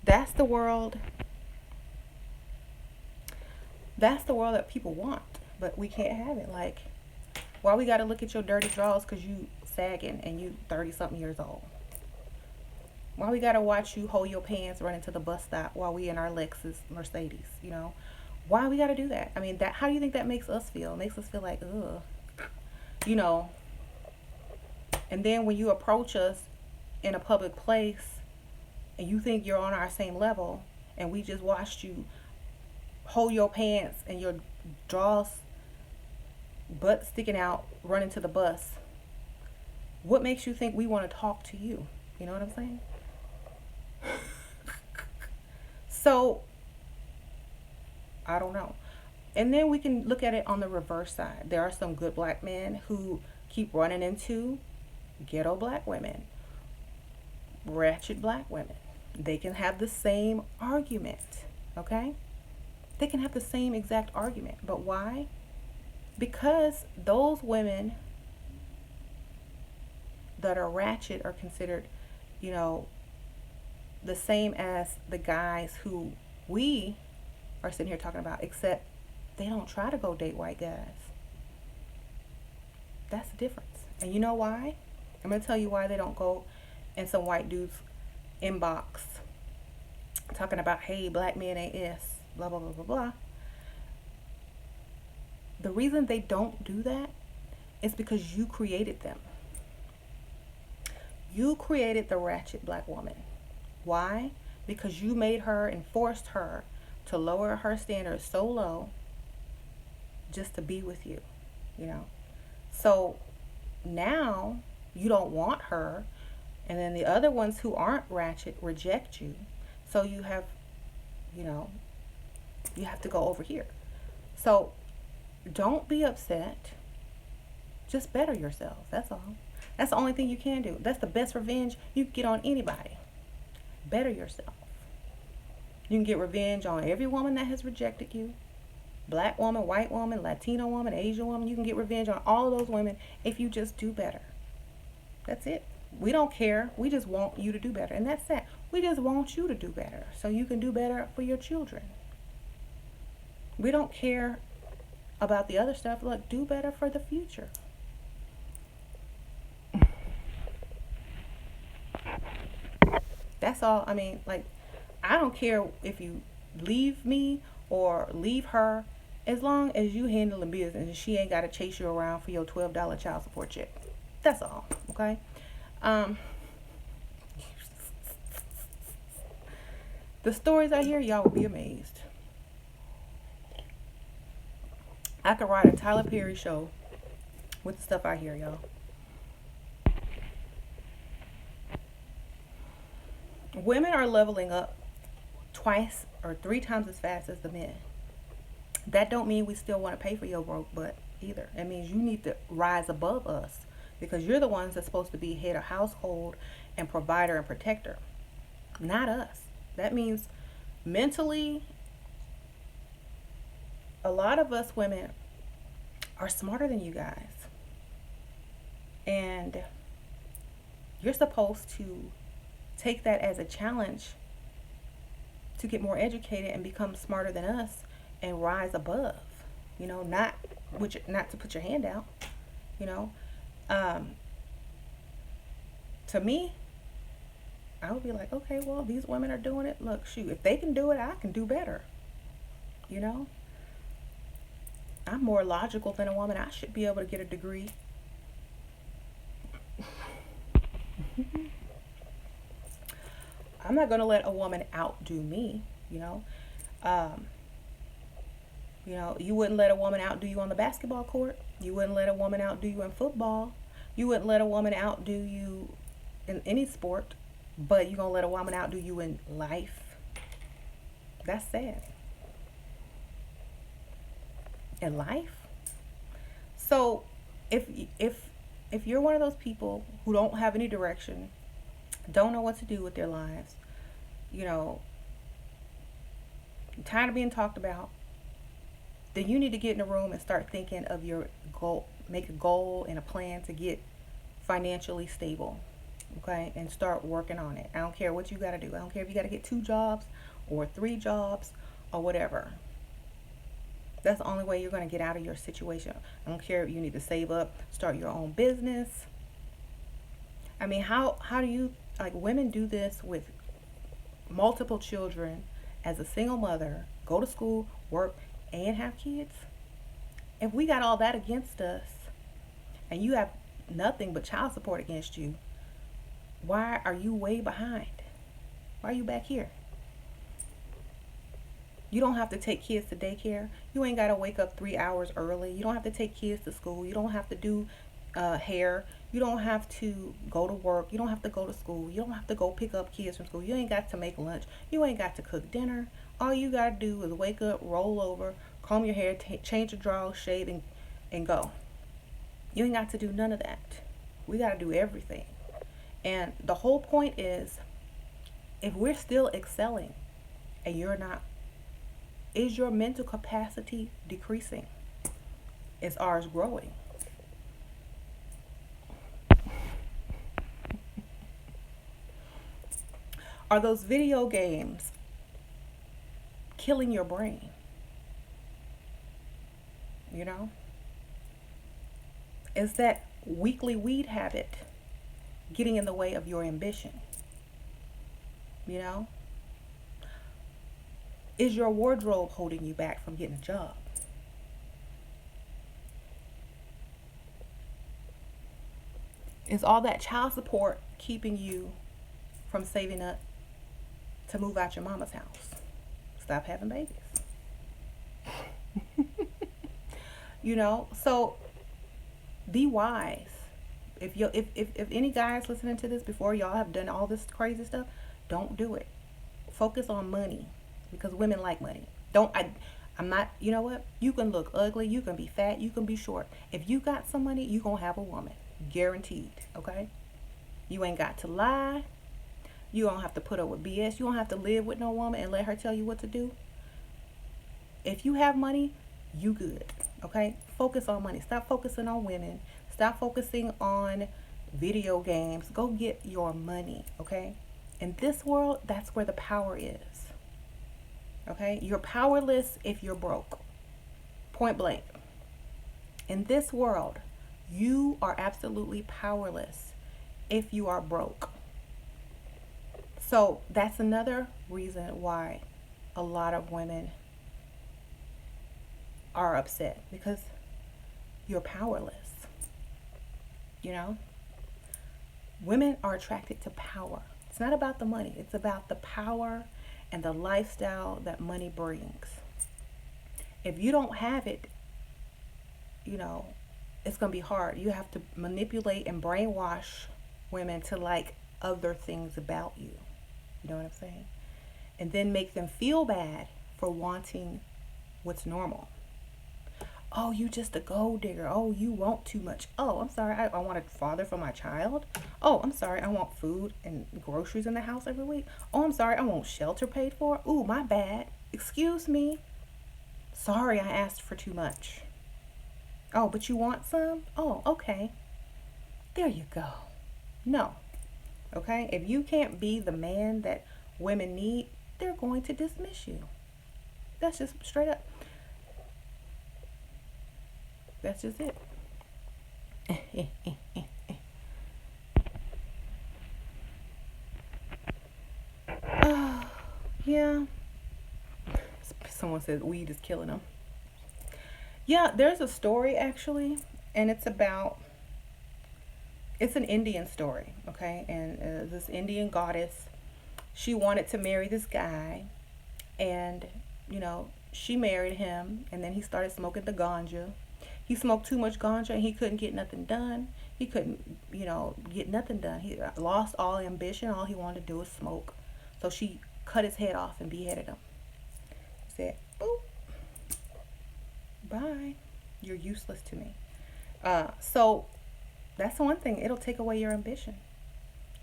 That's the world. That's the world that people want, but we can't have it. Like, why we got to look at your dirty drawers because you sagging and you 30-something years old? Why we got to watch you hold your pants running to the bus stop while we in our Lexus Mercedes, you know? Why we got to do that? I mean, how do you think that makes us feel? It makes us feel like, ugh, you know? And then when you approach us in a public place and you think you're on our same level, and we just watched you hold your pants and your drawers butt sticking out running to the bus, what makes you think we want to talk to you? You know what I'm saying? So I don't know. And then we can look at it on the reverse side. There are some good black men who keep running into ghetto black women, ratchet black women. They can have the same argument, okay? They can have the same exact argument. But why? Because those women that are ratchet are considered, you know, the same as the guys who we are sitting here talking about, except they don't try to go date white guys. That's the difference. And you know why? I'm going to tell you why they don't go in some white dude's inbox talking about, hey, black men ain't this, blah, blah, blah, blah, blah. The reason they don't do that is because you created them. You created the ratchet black woman. Why? Because you made her and forced her to lower her standards so low just to be with you, you know. So now you don't want her, and then the other ones who aren't ratchet reject you. So you have, you know, you have to go over here. So don't be upset. Just better yourself. That's all. That's the only thing you can do. That's the best revenge you can get on anybody. Better yourself. You can get revenge on every woman that has rejected you. Black woman, white woman, Latino woman, Asian woman. You can get revenge on all of those women if you just do better. That's it. We don't care. We just want you to do better. And that's it. We just want you to do better so you can do better for your children. We don't care about the other stuff. Look, do better for the future. That's all. I mean, like, I don't care if you leave me or leave her, as long as you handling business and she ain't got to chase you around for your $12 child support check. That's all. Okay. The stories I hear, y'all will be amazed. I could write a Tyler Perry show with the stuff I hear, y'all. Women are leveling up twice or three times as fast as the men. That don't mean we still want to pay for your broke butt either. It means you need to rise above us, because you're the ones that's supposed to be head of household and provider and protector, not us. That means mentally, a lot of us women are smarter than you guys. And you're supposed to take that as a challenge to get more educated and become smarter than us and rise above, you know, not to put your hand out, you know. To me, I would be like, okay, well, these women are doing it. Look, shoot, if they can do it, I can do better. You know, I'm more logical than a woman. I should be able to get a degree. I'm not going to let a woman outdo me, you know. You know, you wouldn't let a woman outdo you on the basketball court. You wouldn't let a woman outdo you in football. You wouldn't let a woman outdo you in any sport, but you're going to let a woman outdo you in life. That's sad. In life. So if you're one of those people who don't have any direction, don't know what to do with their lives, you know, tired of being talked about, then you need to get in a room and start thinking of your goal. Make a goal and a plan to get financially stable, okay? And start working on it. I don't care what you got to do. I don't care if you got to get 2 jobs or 3 jobs or whatever. That's the only way you're going to get out of your situation. I don't care if you need to save up, start your own business. I mean, how do you, like, women do this with multiple children as a single mother, go to school, work, and have kids? If we got all that against us and you have nothing but child support against you, why are you way behind? Why are you back here? You don't have to take kids to daycare. You ain't got to wake up 3 hours early. You don't have to take kids to school. You don't have to do hair. You don't have to go to work. You don't have to go to school. You don't have to go pick up kids from school. You ain't got to make lunch. You ain't got to cook dinner. All you got to do is wake up, roll over, comb your hair, change your drawers, shave, and go. You ain't got to do none of that. We got to do everything. And the whole point is, if we're still excelling and you're not, is your mental capacity decreasing? Is ours growing? Are those video games killing your brain? You know? Is that weekly weed habit getting in the way of your ambition? You know? Is your wardrobe holding you back from getting a job? Is all that child support keeping you from saving up to move out your mama's house? Stop having babies. You know? So be wise. If any guys listening to this before y'all have done all this crazy stuff, don't do it. Focus on money because women like money. Don't I I'm not, you know what? You can look ugly, you can be fat, you can be short. If you got some money, you going to have a woman. Guaranteed, okay? You ain't got to lie. You don't have to put up with BS. You don't have to live with no woman and let her tell you what to do. If you have money, you good, okay? Focus on money. Stop focusing on women. Stop focusing on video games. Go get your money, okay? In this world, that's where the power is. Okay? You're powerless if you're broke. Point blank. In this world, you are absolutely powerless if you are broke. So that's another reason why a lot of women are upset because you're powerless. You know? Women are attracted to power. It's not about the money. It's about the power and the lifestyle that money brings. If you don't have it, you know, it's going to be hard. You have to manipulate and brainwash women to like other things about you. You know what I'm saying? And then make them feel bad for wanting what's normal. Oh, you just a gold digger. Oh, you want too much. Oh, I'm sorry. I want a father for my child. Oh, I'm sorry. I want food and groceries in the house every week. Oh, I'm sorry. I want shelter paid for. Ooh, my bad. Excuse me. Sorry, I asked for too much. Oh, but you want some? Oh, okay. There you go. No. Okay? If you can't be the man that women need, they're going to dismiss you. That's just straight up. That's just it. Yeah. Someone says weed is killing them. Yeah, there's a story actually, and it's an Indian story, okay? And this Indian goddess, she wanted to marry this guy, and you know, she married him, and then he started smoking the ganja. He smoked too much ganja, and he couldn't get nothing done. He couldn't, you know, get nothing done. He lost all ambition. All he wanted to do was smoke. So she cut his head off and beheaded him. Said, "Boop, bye. You're useless to me." So that's the one thing. It'll take away your ambition.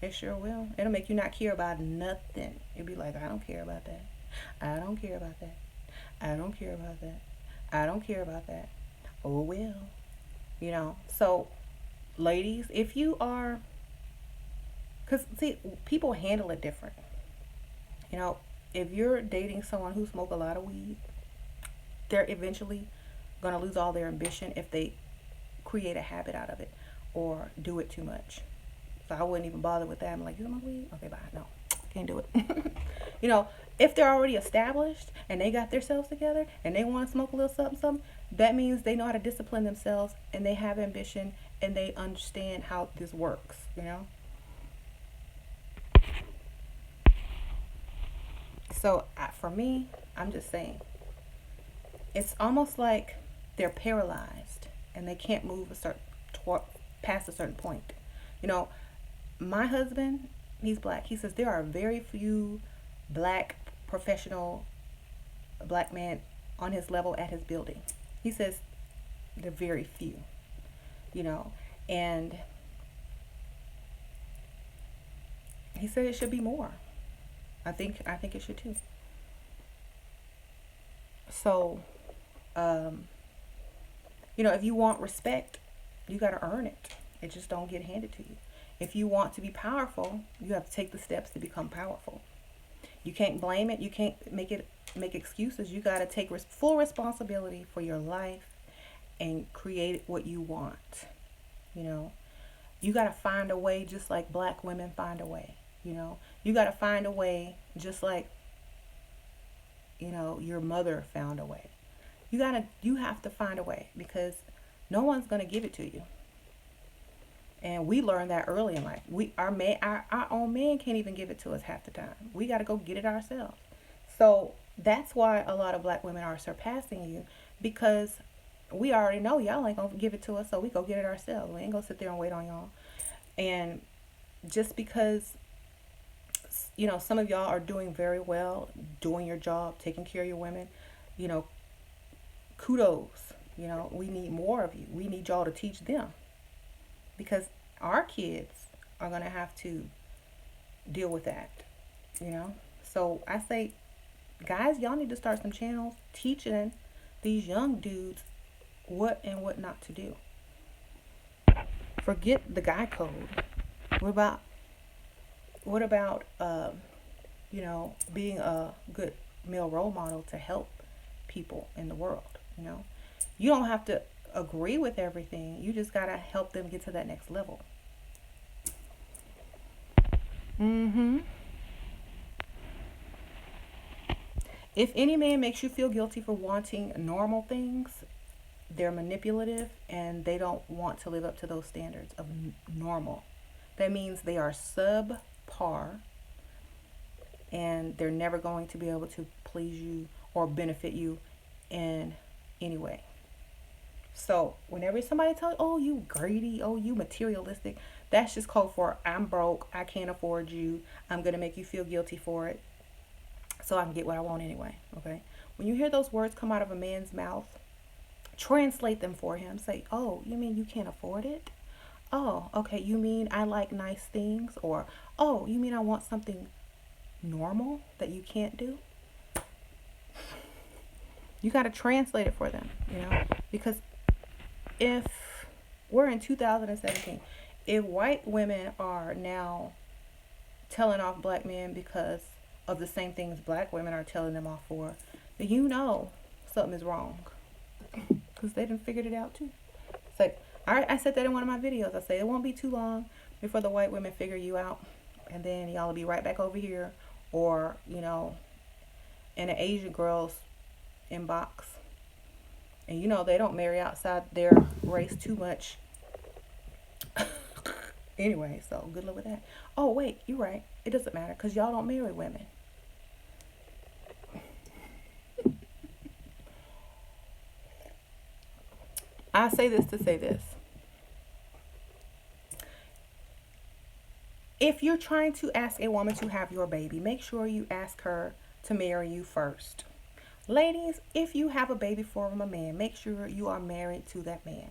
It sure will. It'll make you not care about nothing. You'll be like, I don't care about that. I don't care about that. I don't care about that. I don't care about that. Oh, well. You know, so ladies, if you are, because see, people handle it different. You know, if you're dating someone who smoke a lot of weed, they're eventually going to lose all their ambition if they create a habit out of it or do it too much. So I wouldn't even bother with that. I'm like, you smoke weed? Okay, bye. No, can't do it. You know, if they're already established and they got themselves together and they want to smoke a little something, something, that means they know how to discipline themselves and they have ambition and they understand how this works, you know? So for me, I'm just saying, it's almost like they're paralyzed and they can't move past a certain point. You know, my husband, he's black. He says there are very few black professional black men on his level at his building. He says they're very few, you know, and he said it should be more. I think it should too. So, If you want respect, you got to earn it. It just don't get handed to you. If you want to be powerful, you have to take the steps to become powerful. You can't blame it. You can't make excuses. You got to take full responsibility for your life and create what you want. You know, you got to find a way, just like black women find a way. You got to find a way, just like your mother found a way. You have to find a way, because no one's going to give it to you. And we learned that early in life. Our own man can't even give it to us half the time. We got to go get it ourselves. So that's why a lot of black women are surpassing you, because we already know y'all ain't gonna give it to us, so we go get it ourselves. We ain't gonna sit there and wait on y'all. And just because some of y'all are doing very well, doing your job, taking care of your women, you know, kudos. We need more of you. We need y'all to teach them, because our kids are going to have to deal with that. So I say, guys, y'all need to start some channels teaching these young dudes what and what not to do. Forget the guy code. What about being a good male role model to help people in the world? You don't have to agree with everything. You just gotta help them get to that next level. Mm-hmm. If any man makes you feel guilty for wanting normal things, they're manipulative and they don't want to live up to those standards of normal. That means they are subpar and they're never going to be able to please you or benefit you in any way. So whenever somebody tells you, oh, you greedy, oh, you materialistic, that's just code for I'm broke, I can't afford you, I'm going to make you feel guilty for it so I can get what I want anyway, okay? When you hear those words come out of a man's mouth, translate them for him. Say, oh, you mean you can't afford it? Oh, okay, you mean I like nice things? Or, oh, you mean I want something normal that you can't do? You got to translate it for them, because if we're in 2017, if white women are now telling off black men because of the same things black women are telling them off for, then something is wrong, because they done figured it out too. It's like, I said that in one of my videos. I say it won't be too long before the white women figure you out, and then y'all will be right back over here, or in an Asian girl's inbox. And they don't marry outside their race too much. Anyway, so good luck with that. Oh, wait, you're right. It doesn't matter, because y'all don't marry women. I say this to say this. If you're trying to ask a woman to have your baby, make sure you ask her to marry you first. Ladies, if you have a baby from a man, make sure you are married to that man.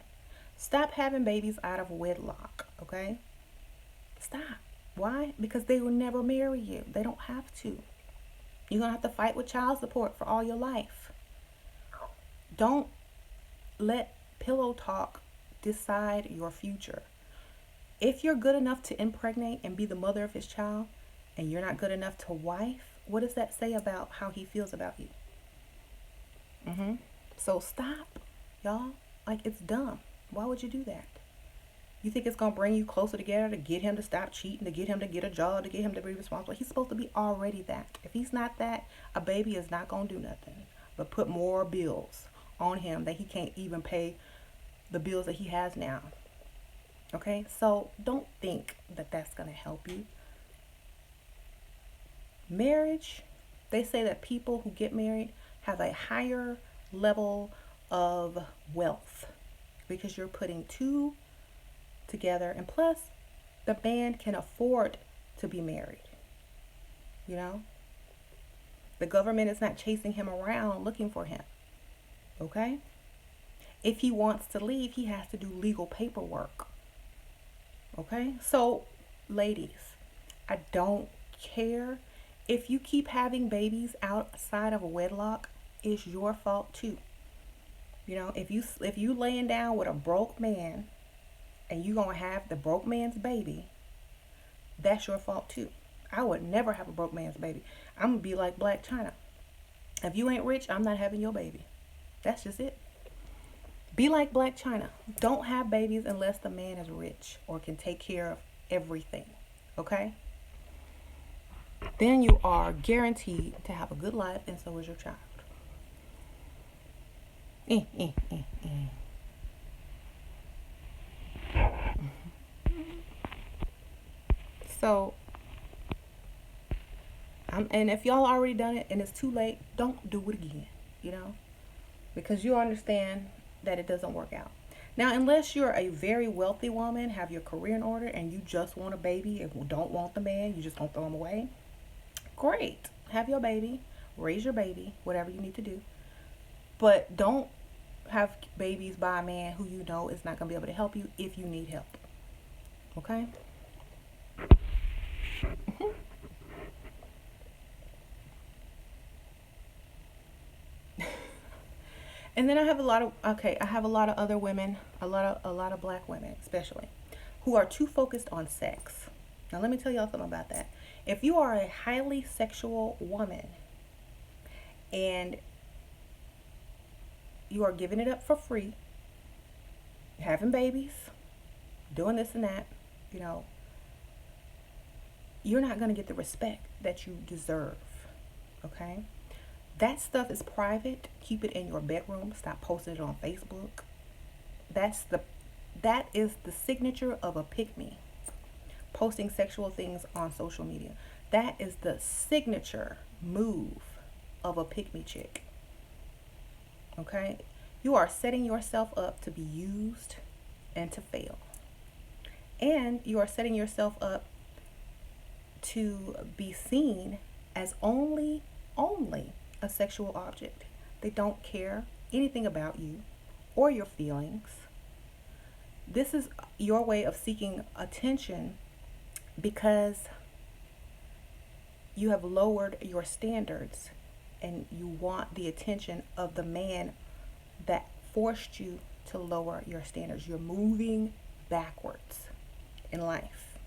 Stop having babies out of wedlock, okay? Stop. Why? Because they will never marry you. They don't have to. You're going to have to fight with child support for all your life. Don't let pillow talk decide your future. If you're good enough to impregnate and be the mother of his child, and you're not good enough to wife, what does that say about how he feels about you? So stop, y'all. Like, it's dumb. Why would you do that? You think it's going to bring you closer together to get him to stop cheating, to get him to get a job, to get him to be responsible? He's supposed to be already that. If he's not that, a baby is not going to do nothing but put more bills on him that he can't even pay the bills that he has now. Okay? So don't think that that's going to help you. Marriage, they say that people who get married have a higher level of wealth because you're putting two together, and plus the man can afford to be married. The government is not chasing him around looking for him. Okay? If he wants to leave, he has to do legal paperwork. Okay? So ladies, I don't care if you keep having babies outside of wedlock. It's your fault too. You know, if you laying down with a broke man and you gonna have the broke man's baby, that's your fault too. I would never have a broke man's baby. I'm gonna be like Black China. If you ain't rich, I'm not having your baby. That's just it. Be like Black China. Don't have babies unless the man is rich or can take care of everything. Okay? Then you are guaranteed to have a good life, and so is your child. Eh, eh, eh, eh. So, and if y'all already done it and it's too late, don't do it again. You know, because you understand that it doesn't work out. Now, unless you're a very wealthy woman, have your career in order, and you just want a baby and don't want the man, you just gonna throw him away. Great, have your baby, raise your baby, whatever you need to do. But don't have babies by a man who you know is not gonna be able to help you if you need help. Okay. And then I have a lot of I have a lot of other women, a lot of black women especially, who are too focused on sex. Now let me tell y'all something about that. If you are a highly sexual woman and you are giving it up for free, having babies, doing this and that, you know, you're not going to get the respect that you deserve. Okay? That stuff is private. Keep it in your bedroom. Stop posting it on Facebook. That is the signature of a pick me. Posting sexual things on social media. That is the signature move of a pick me chick. Okay? You are setting yourself up to be used and to fail. And you are setting yourself up to be seen as only a sexual object. They don't care anything about you or your feelings. This is your way of seeking attention because you have lowered your standards and you want the attention of the man that forced you to lower your standards. You're moving backwards in life.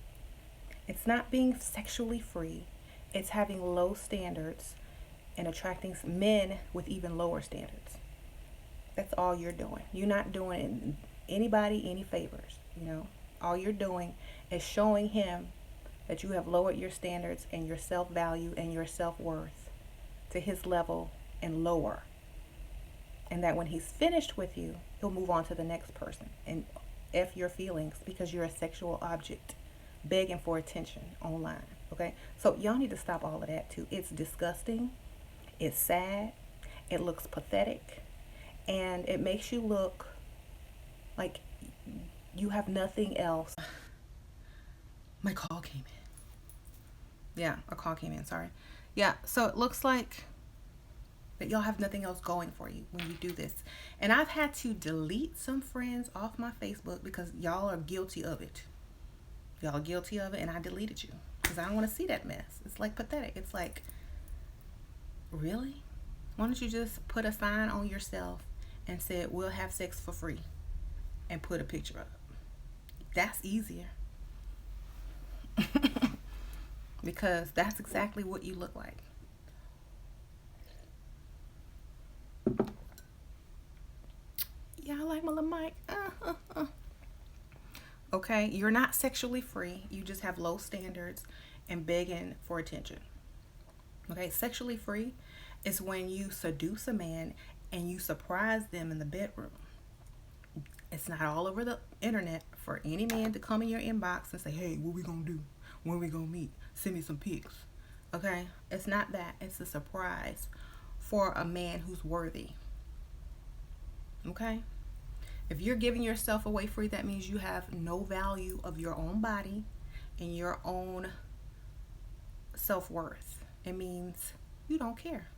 It's not being sexually free. It's having low standards and attracting men with even lower standards. That's all you're doing. You're not doing anybody any favors, you know. All you're doing is showing him that you have lowered your standards and your self-value and your self-worth to his level and lower. And that when he's finished with you, he'll move on to the next person and F your feelings because you're a sexual object begging for attention online. Okay? So y'all need to stop all of that too. It's disgusting. It's sad. It looks pathetic. And it makes you look like you have nothing else. My call came in. Yeah, a call came in. Sorry. Yeah, so it looks like that y'all have nothing else going for you when you do this. And I've had to delete some friends off my Facebook because y'all are guilty of it. Y'all are guilty of it, and I deleted you because I don't want to see that mess. It's like pathetic. It's like, really? Why don't you just put a sign on yourself and say, we'll have sex for free, and put a picture up? That's easier. Because that's exactly what you look like. Yeah, I like my little mic. Okay, you're not sexually free. You just have low standards and begging for attention. Okay, sexually free is when you seduce a man and you surprise them in the bedroom. It's not all over the internet for any man to come in your inbox and say, hey, what we gonna do? When we gonna meet? Send me some pics. Okay, it's not that. It's a surprise for a man who's worthy. Okay? If you're giving yourself away free, that means you have no value of your own body and your own self-worth. It means you don't care.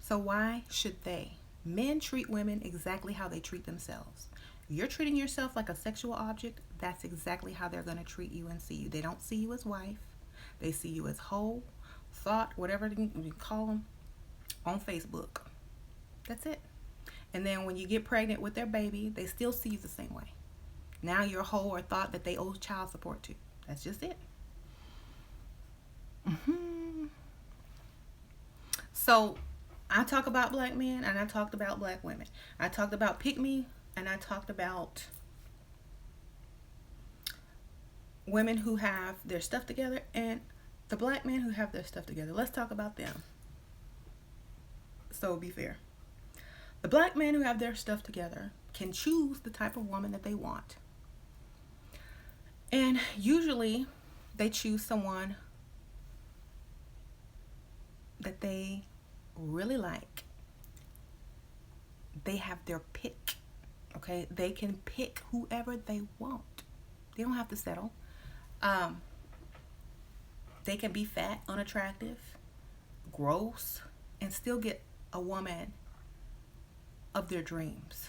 So why should they? Men treat women exactly how they treat themselves. If you're treating yourself like a sexual object, that's exactly how they're going to treat you and see you. They don't see you as wife. They see you as hoe, thought, whatever you call them, on Facebook. That's it. And then when you get pregnant with their baby, they still see you the same way. Now you're whole or thought that they owe child support to. That's just it. So I talk about black men and I talked about black women. I talked about pick me and I talked about women who have their stuff together and the black men who have their stuff together. Let's talk about them. So be fair. The black men who have their stuff together can choose the type of woman that they want. And usually they choose someone that they really like. They have their pick. Okay? They can pick whoever they want. They don't have to settle. They can be fat, unattractive, gross, and still get a woman of their dreams.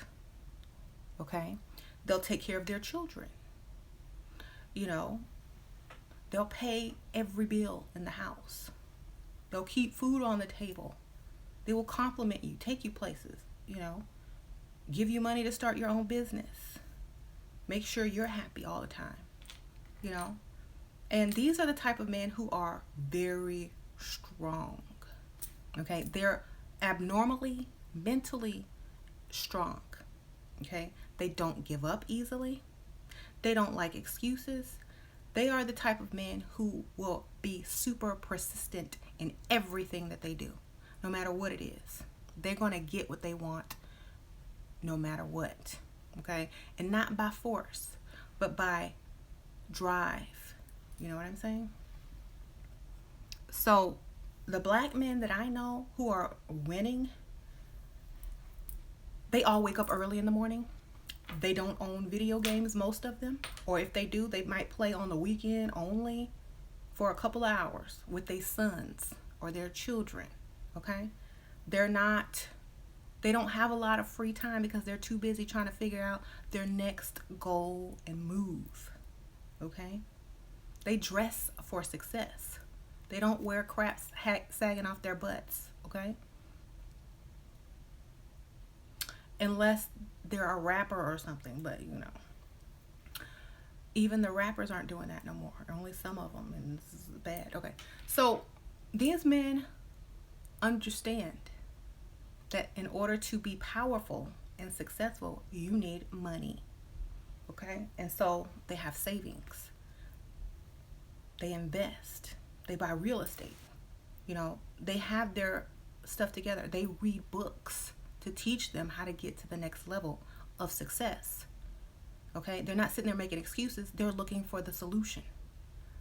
Okay? They'll take care of their children. You know, they'll pay every bill in the house. They'll keep food on the table. They will compliment you, take you places, you know, give you money to start your own business. Make sure you're happy all the time, you know. And these are the type of men who are very strong. Okay? They're abnormally, mentally strong. Okay? They don't give up easily. They don't like excuses. They are the type of men who will be super persistent in everything that they do, no matter what it is. They're going to get what they want no matter what. Okay? And not by force, but by drive. You know what I'm saying? So the black men that I know who are winning, they all wake up early in the morning. They don't own video games, most of them. Or if they do, they might play on the weekend only for a couple of hours with their sons or their children. Okay? They don't have a lot of free time because they're too busy trying to figure out their next goal and move. Okay? They dress for success. They don't wear crap sagging off their butts. Okay? Unless they're a rapper or something, but you know, even the rappers aren't doing that no more. Only some of them, and this is bad. Okay, so these men understand that in order to be powerful and successful, you need money. Okay, and so they have savings. They invest. They buy real estate. You know, they have their stuff together. They read books to teach them how to get to the next level of success. Okay? They're not sitting there making excuses. They're looking for the solution.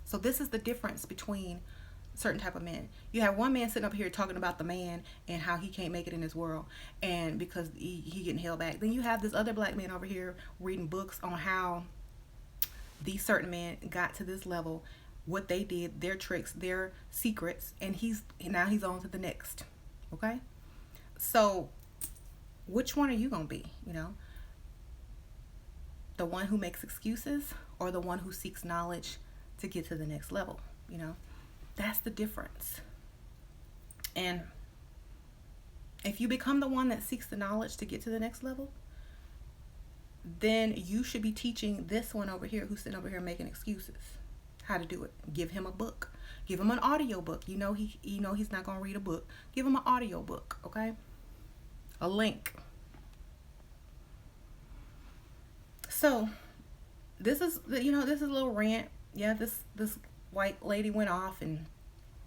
So this is the difference between certain type of men. You have one man sitting up here talking about the man and how he can't make it in this world and because he getting held back. Then you have this other black man over here reading books on how these certain men got to this level, what they did, their tricks, their secrets, and now he's on to the next. Okay? So which one are you going to be, you know? The one who makes excuses or the one who seeks knowledge to get to the next level, you know? That's the difference. And if you become the one that seeks the knowledge to get to the next level, then you should be teaching this one over here who's sitting over here making excuses how to do it. Give him a book. Give him an audio book. You know he's not going to read a book. Give him an audio book, okay? A link. So this is a little rant. Yeah, this white lady went off and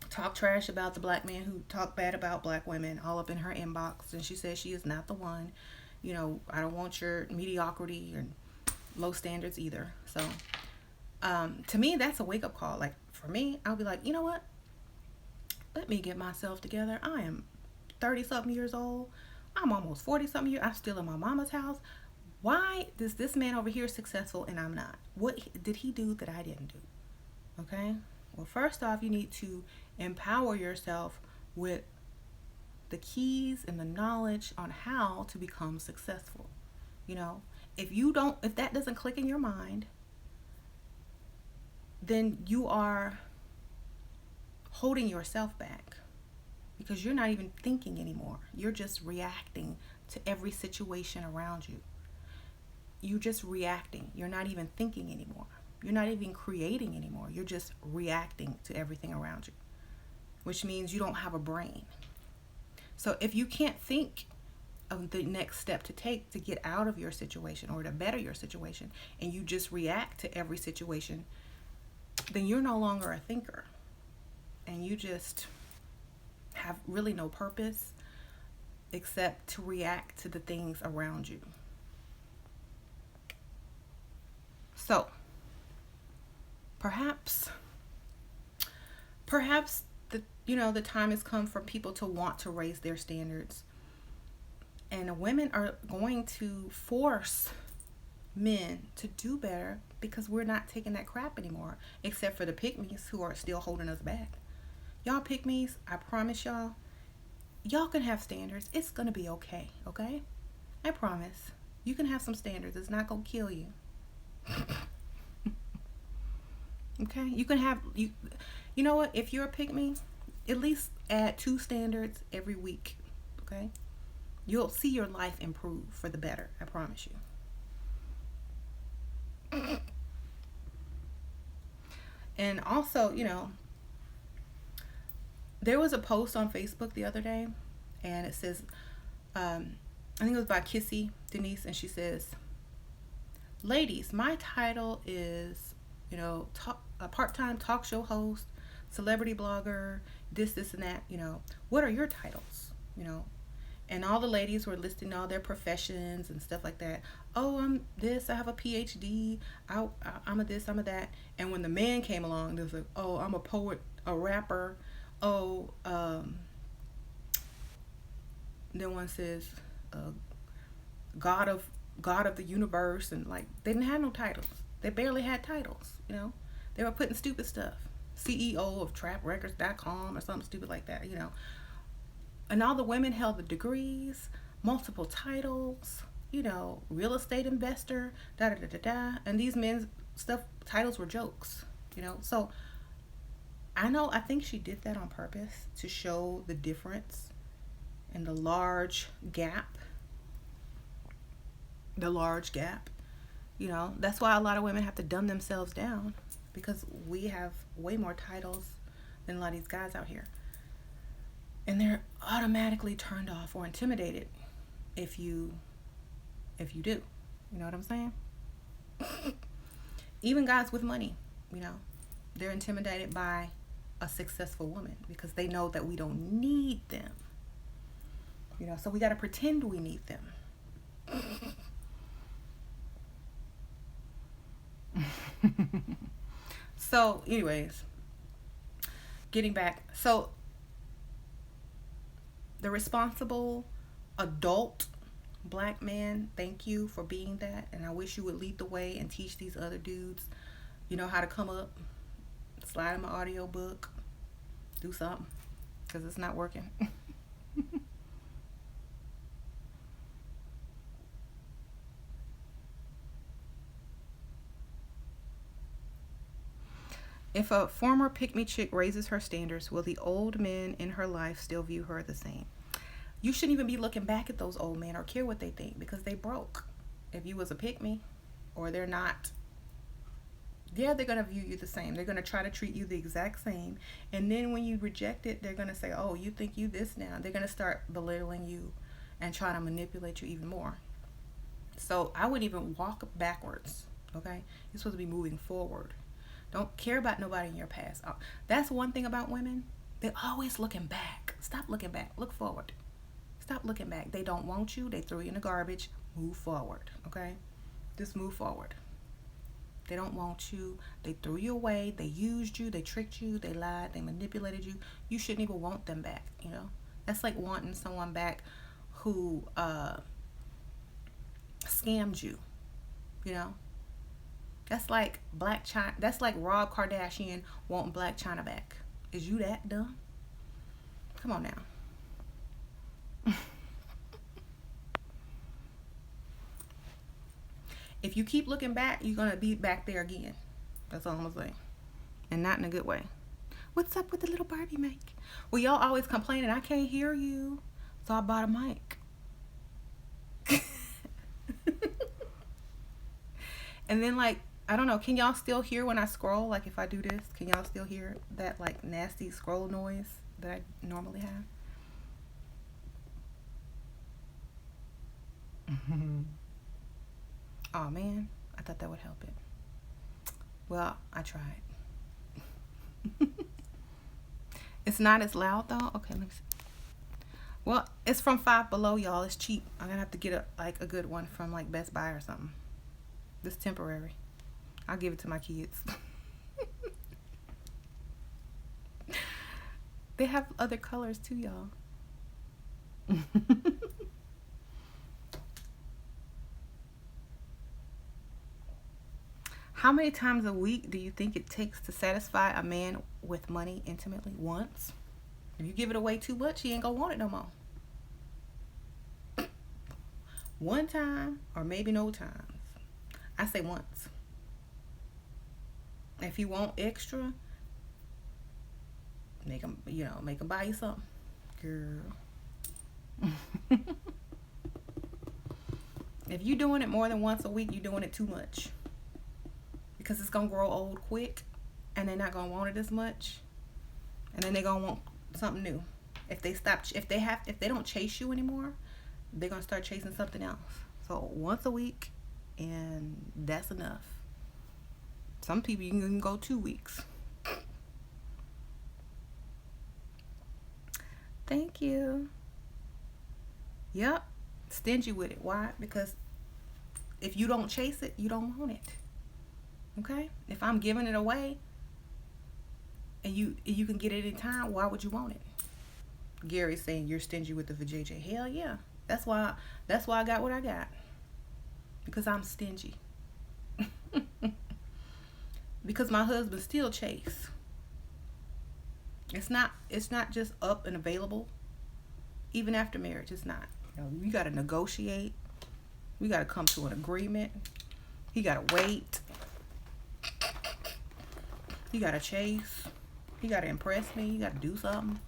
talked trash about the black man who talked bad about black women all up in her inbox, and she says she is not the one. You know, I don't want your mediocrity and low standards either. So to me, that's a wake-up call. Like, for me, I'll be like, you know what? Let me get myself together. I am 30-something years old. I'm almost 40-something years. I'm still in my mama's house. Why is this man over here successful and I'm not? What did he do that I didn't do? Okay? Well, first off, you need to empower yourself with the keys and the knowledge on how to become successful. You know, if that doesn't click in your mind, then you are holding yourself back because you're not even thinking anymore. You're just reacting to every situation around you. You're just reacting. You're not even thinking anymore. You're not even creating anymore. You're just reacting to everything around you, which means you don't have a brain. So if you can't think of the next step to take to get out of your situation or to better your situation, and you just react to every situation, then you're no longer a thinker. And you just have really no purpose except to react to the things around you. So, perhaps the time has come for people to want to raise their standards. And women are going to force men to do better because we're not taking that crap anymore, except for the pick-me's who are still holding us back. Y'all pick-me's, I promise y'all can have standards. It's gonna be okay, okay? I promise. You can have some standards. It's not gonna kill you. Okay? You can have you know what? If you're a pick-me, at least add 2 standards every week. Okay? You'll see your life improve for the better. I promise you. And also, there was a post on Facebook the other day, and it says, I think it was by Kissy Denise, and she says, "Ladies, my title is, a part-time talk show host, celebrity blogger, this, and that. What are your titles? And all the ladies were listing all their professions and stuff like that. Oh, I'm this. I have a PhD. I'm a this. I'm a that. And when the man came along, they was like, oh, I'm a poet, a rapper. Oh, then one says, God of the universe, and like they didn't have no titles. They barely had titles. They were putting stupid stuff. CEO of TrapRecords.com or something stupid like that. And all the women held the degrees, multiple titles, real estate investor, da da da da da. And these men's titles were jokes, So I think she did that on purpose to show the difference and the large gap. That's why a lot of women have to dumb themselves down, because we have way more titles than a lot of these guys out here. And they're automatically turned off or intimidated if you do. You know what I'm saying? Even guys with money, they're intimidated by a successful woman because they know that we don't need them. So we got to pretend we need them. So, anyways, getting back. So, the responsible adult black man, thank you for being that, and I wish you would lead the way and teach these other dudes how to come up, slide in my audio book, do something, because it's not working. If a former pick-me chick raises her standards, will the old men in her life still view her the same? You shouldn't even be looking back at those old men or care what they think, because they broke. If you was a pick-me, or they're not, they're going to view you the same. They're going to try to treat you the exact same. And then when you reject it, they're going to say, oh, you think you this now. They're going to start belittling you and try to manipulate you even more. So I wouldn't even walk backwards, okay? You're supposed to be moving forward. Don't care about nobody in your past. That's one thing about women. They're always looking back. Stop looking back. Look forward. Stop looking back. They don't want you. They threw you in the garbage. Move forward, okay? Just move forward. They don't want you. They threw you away. They used you. They tricked you. They lied. They manipulated you. You shouldn't even want them back, That's like wanting someone back who scammed you, That's like Blac Chyna. That's like Rob Kardashian wanting Blac Chyna back. Is you that dumb? Come on now. If you keep looking back, you're gonna be back there again. That's all I'm gonna say, and not in a good way. What's up with the little Barbie mic? Well, y'all always complaining I can't hear you, so I bought a mic. And then like, I don't know, can y'all still hear when I scroll? Like if I do this, can y'all still hear that like nasty scroll noise that I normally have? Oh man, I thought that would help it. Well, I tried. It's not as loud though. Okay, let me see. Well, it's from Five Below, y'all. It's cheap. I'm gonna have to get a good one from like Best Buy or something. This temporary. I'll give it to my kids. They have other colors too, y'all. How many times a week do you think it takes to satisfy a man with money intimately? Once. If you give it away too much, he ain't gonna want it no more. One time or maybe no times. I say once. If you want extra, make him buy you something, girl. If you doing it more than once a week, you doing it too much, because it's gonna grow old quick, and they're not gonna want it as much, and then they're gonna want something new. If they don't chase you anymore, they're gonna start chasing something else. So once a week, and that's enough. Some people you can go 2 weeks. Thank you. Yep. Stingy with it. Why? Because if you don't chase it, you don't want it. Okay? If I'm giving it away and you can get it in time, why would you want it? Gary's saying you're stingy with the vajayjay. Hell yeah. That's why I got what I got. Because I'm stingy. Because my husband still chase. It's not just up and available. Even after marriage, it's not. We got to negotiate. We got to come to an agreement. He got to wait. He got to chase. He got to impress me. He got to do something.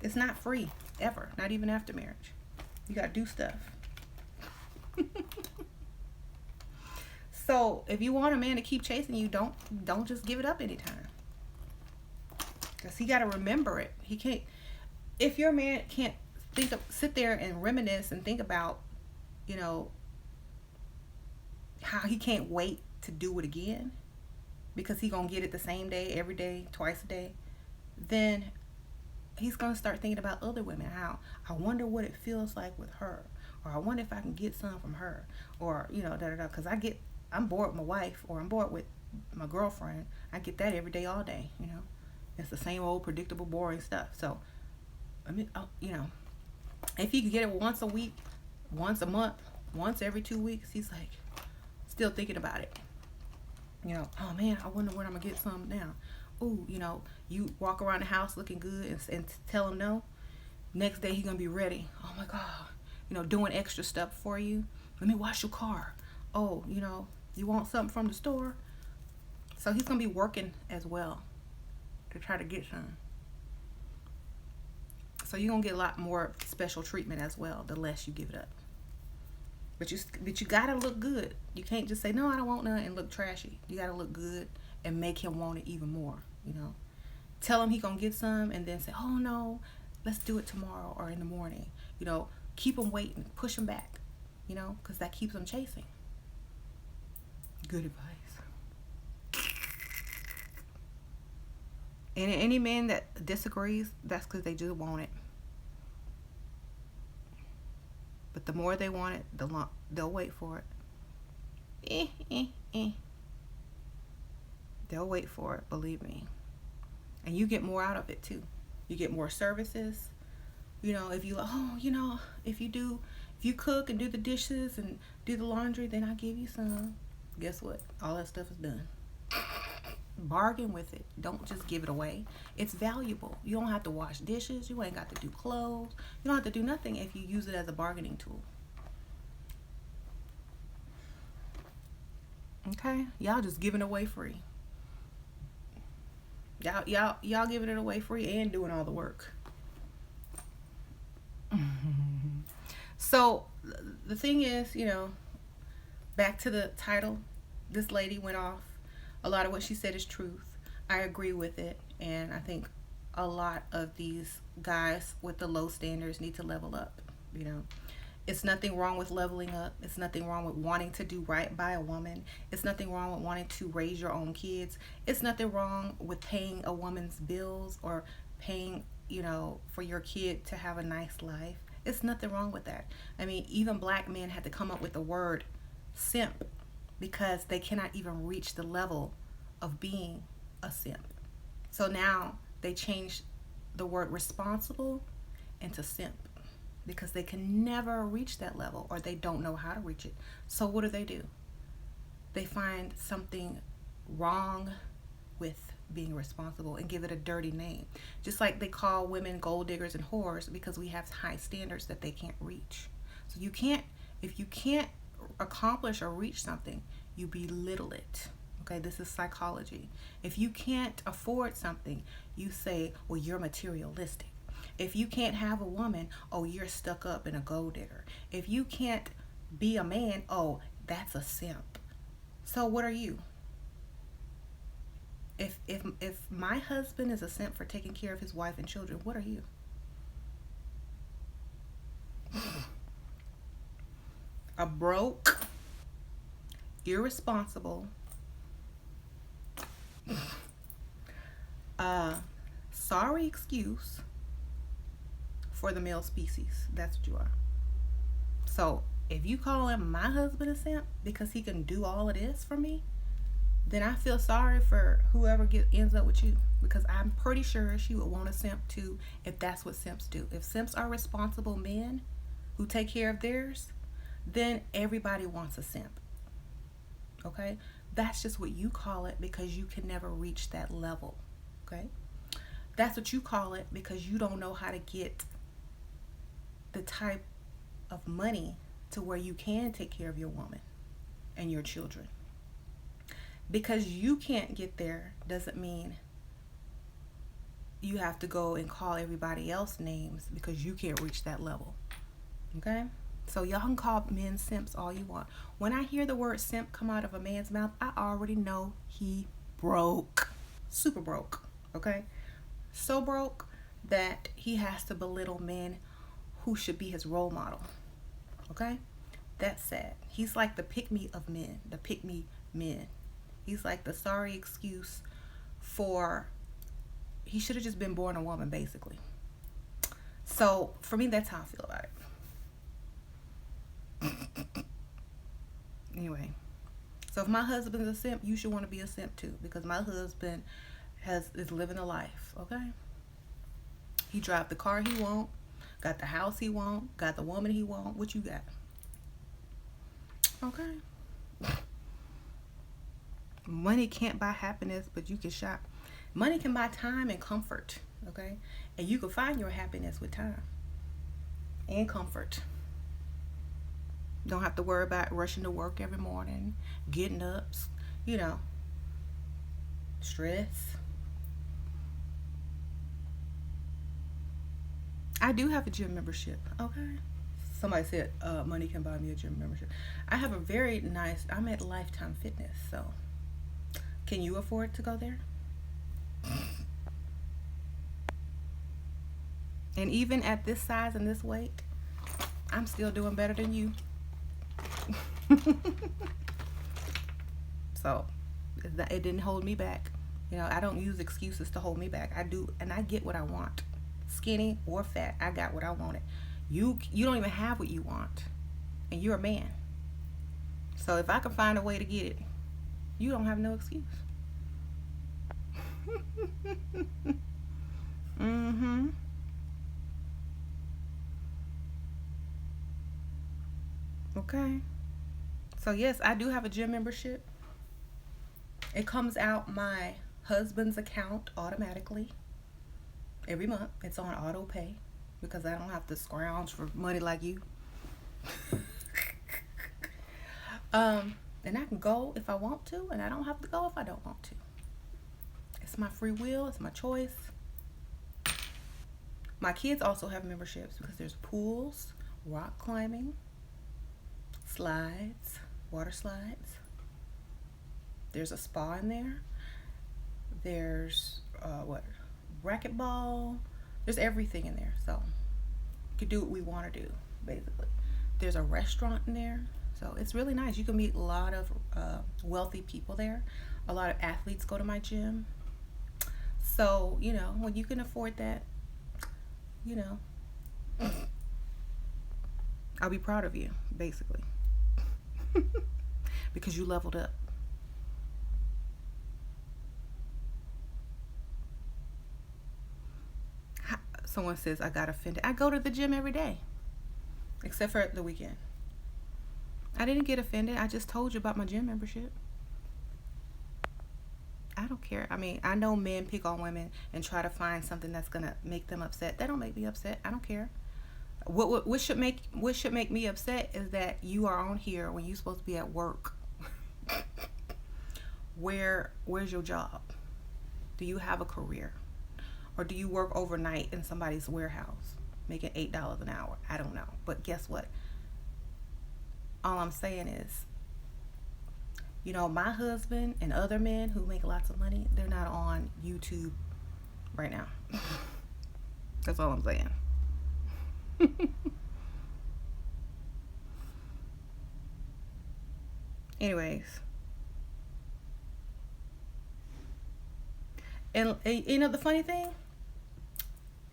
It's not free ever. Not even after marriage. You got to do stuff. So if you want a man to keep chasing you, don't just give it up anytime. Because he got to remember it. He can't. If your man can't sit there and reminisce and think about, how he can't wait to do it again, because he gonna get it the same day, every day, twice a day, then he's gonna start thinking about other women. How I wonder what it feels like with her, or I wonder if I can get some from her, or da da da. Because I'm bored with my wife, or I'm bored with my girlfriend. I get that every day, all day. It's the same old predictable, boring stuff. So, if he could get it once a week, once a month, once every 2 weeks, he's like still thinking about it. Oh man, I wonder when I'm gonna get some now. Ooh, you walk around the house looking good and tell him no. Next day he's gonna be ready. Oh my God, doing extra stuff for you. Let me wash your car. Oh, you want something from the store? So he's gonna be working as well to try to get some. So you're gonna get a lot more special treatment as well the less you give it up. But you gotta look good. You can't just say no, I don't want none and look trashy. You gotta look good and make him want it even more. Tell him he gonna get some and then say, oh no, let's do it tomorrow or in the morning. Keep him waiting, push him back. Because that keeps him chasing. Good advice. And any man that disagrees, that's because they just want it. But the more they want it, they'll wait for it. They'll wait for it, believe me. And you get more out of it too. You get more services. If you cook and do the dishes and do the laundry, then I give you some. Guess what? All that stuff is done. Bargain with it. Don't just give it away. It's valuable. You don't have to wash dishes. You ain't got to do clothes. You don't have to do nothing if you use it as a bargaining tool. Okay? Y'all just giving it away free. Y'all giving it away free and doing all the work. So the thing is, back to the title, This lady went off. A lot of what she said is truth. I agree with it, and I think a lot of these guys with the low standards need to level up. You know, it's nothing wrong with leveling up. It's nothing wrong with wanting to do right by a woman. It's nothing wrong with wanting to raise your own kids. It's nothing wrong with paying a woman's bills or paying, for your kid to have a nice life. It's nothing wrong with that. I mean, even black men had to come up with the word simp because they cannot even reach the level of being a simp. So now they changed the word responsible into simp because they can never reach that level or they don't know how to reach it. So what do? They find something wrong with being responsible and give it a dirty name. Just like they call women gold diggers and whores because we have high standards that they can't reach. So if you can't accomplish or reach something, you belittle it. Okay, this is psychology. If you can't afford something, you say, well, you're materialistic. If you can't have a woman, oh, you're stuck up and a gold digger. If you can't be a man, oh, that's a simp. So what are you? If my husband is a simp for taking care of his wife and children, what are you? A broke, irresponsible, sorry excuse for the male species. That's what you are. So if you call him my husband a simp because he can do all of this for me, then I feel sorry for whoever ends up with you, because I'm pretty sure she would want a simp too if that's what simps do. If simps are responsible men who take care of theirs, then everybody wants a simp. Okay? That's just what you call it because you can never reach that level. Okay? That's what you call it because you don't know how to get the type of money to where you can take care of your woman and your children. Because you can't get there doesn't mean you have to go and call everybody else names because you can't reach that level. Okay? So y'all can call men simps all you want. When I hear the word simp come out of a man's mouth, I already know he broke. Super broke. Okay? So broke that he has to belittle men who should be his role model. Okay? That's sad. He's like the pick-me of men. The pick-me men. He's like the sorry excuse for, he should have just been born a woman, basically. So for me, that's how I feel about it. Anyway, so if my husband's a simp, you should want to be a simp too, because my husband is living a life. Okay, he drive the car he want, got the house he want, got the woman he want. What you got? Okay. Money can't buy happiness, but you can shop. Money can buy time and comfort, okay? And you can find your happiness with time and comfort. Don't have to worry about rushing to work every morning, getting up, stress. I do have a gym membership, okay? Somebody said money can buy me a gym membership. I have a very nice, I'm at Lifetime Fitness, so can you afford to go there? And even at this size and this weight, I'm still doing better than you. So it didn't hold me back. I don't use excuses to hold me back. I do, and I get what I want. Skinny or fat, I got what I wanted. You don't even have what you want, and you're a man. So if I can find a way to get it, you don't have no excuse. Mm-hmm. Okay. So yes, I do have a gym membership. It comes out my husband's account automatically every month. It's on auto pay because I don't have to scrounge for money like you. And I can go if I want to, and I don't have to go if I don't want to. It's my free will. It's my choice. My kids also have memberships because there's pools, rock climbing, slides, water slides. There's a spa in there. There's what, racquetball. There's everything in there. So we could do what we want to do, basically. There's a restaurant in there. So it's really nice. You can meet a lot of wealthy people there. A lot of athletes go to my gym. So, when you can afford that, you know, I'll be proud of you, basically. Because you leveled up. Someone says I got offended. I go to the gym every day, except for the weekend. I didn't get offended. I just told you about my gym membership. I don't care. I mean, I know men pick on women and try to find something that's gonna make them upset. That don't make me upset. I don't care. What should make me upset is that you are on here when you're supposed to be at work. Where's your job? Do you have a career? Or do you work overnight in somebody's warehouse making $8 an hour? I don't know. But guess what? All I'm saying is, my husband and other men who make lots of money, they're not on YouTube right now. That's all I'm saying. Anyways. And the funny thing,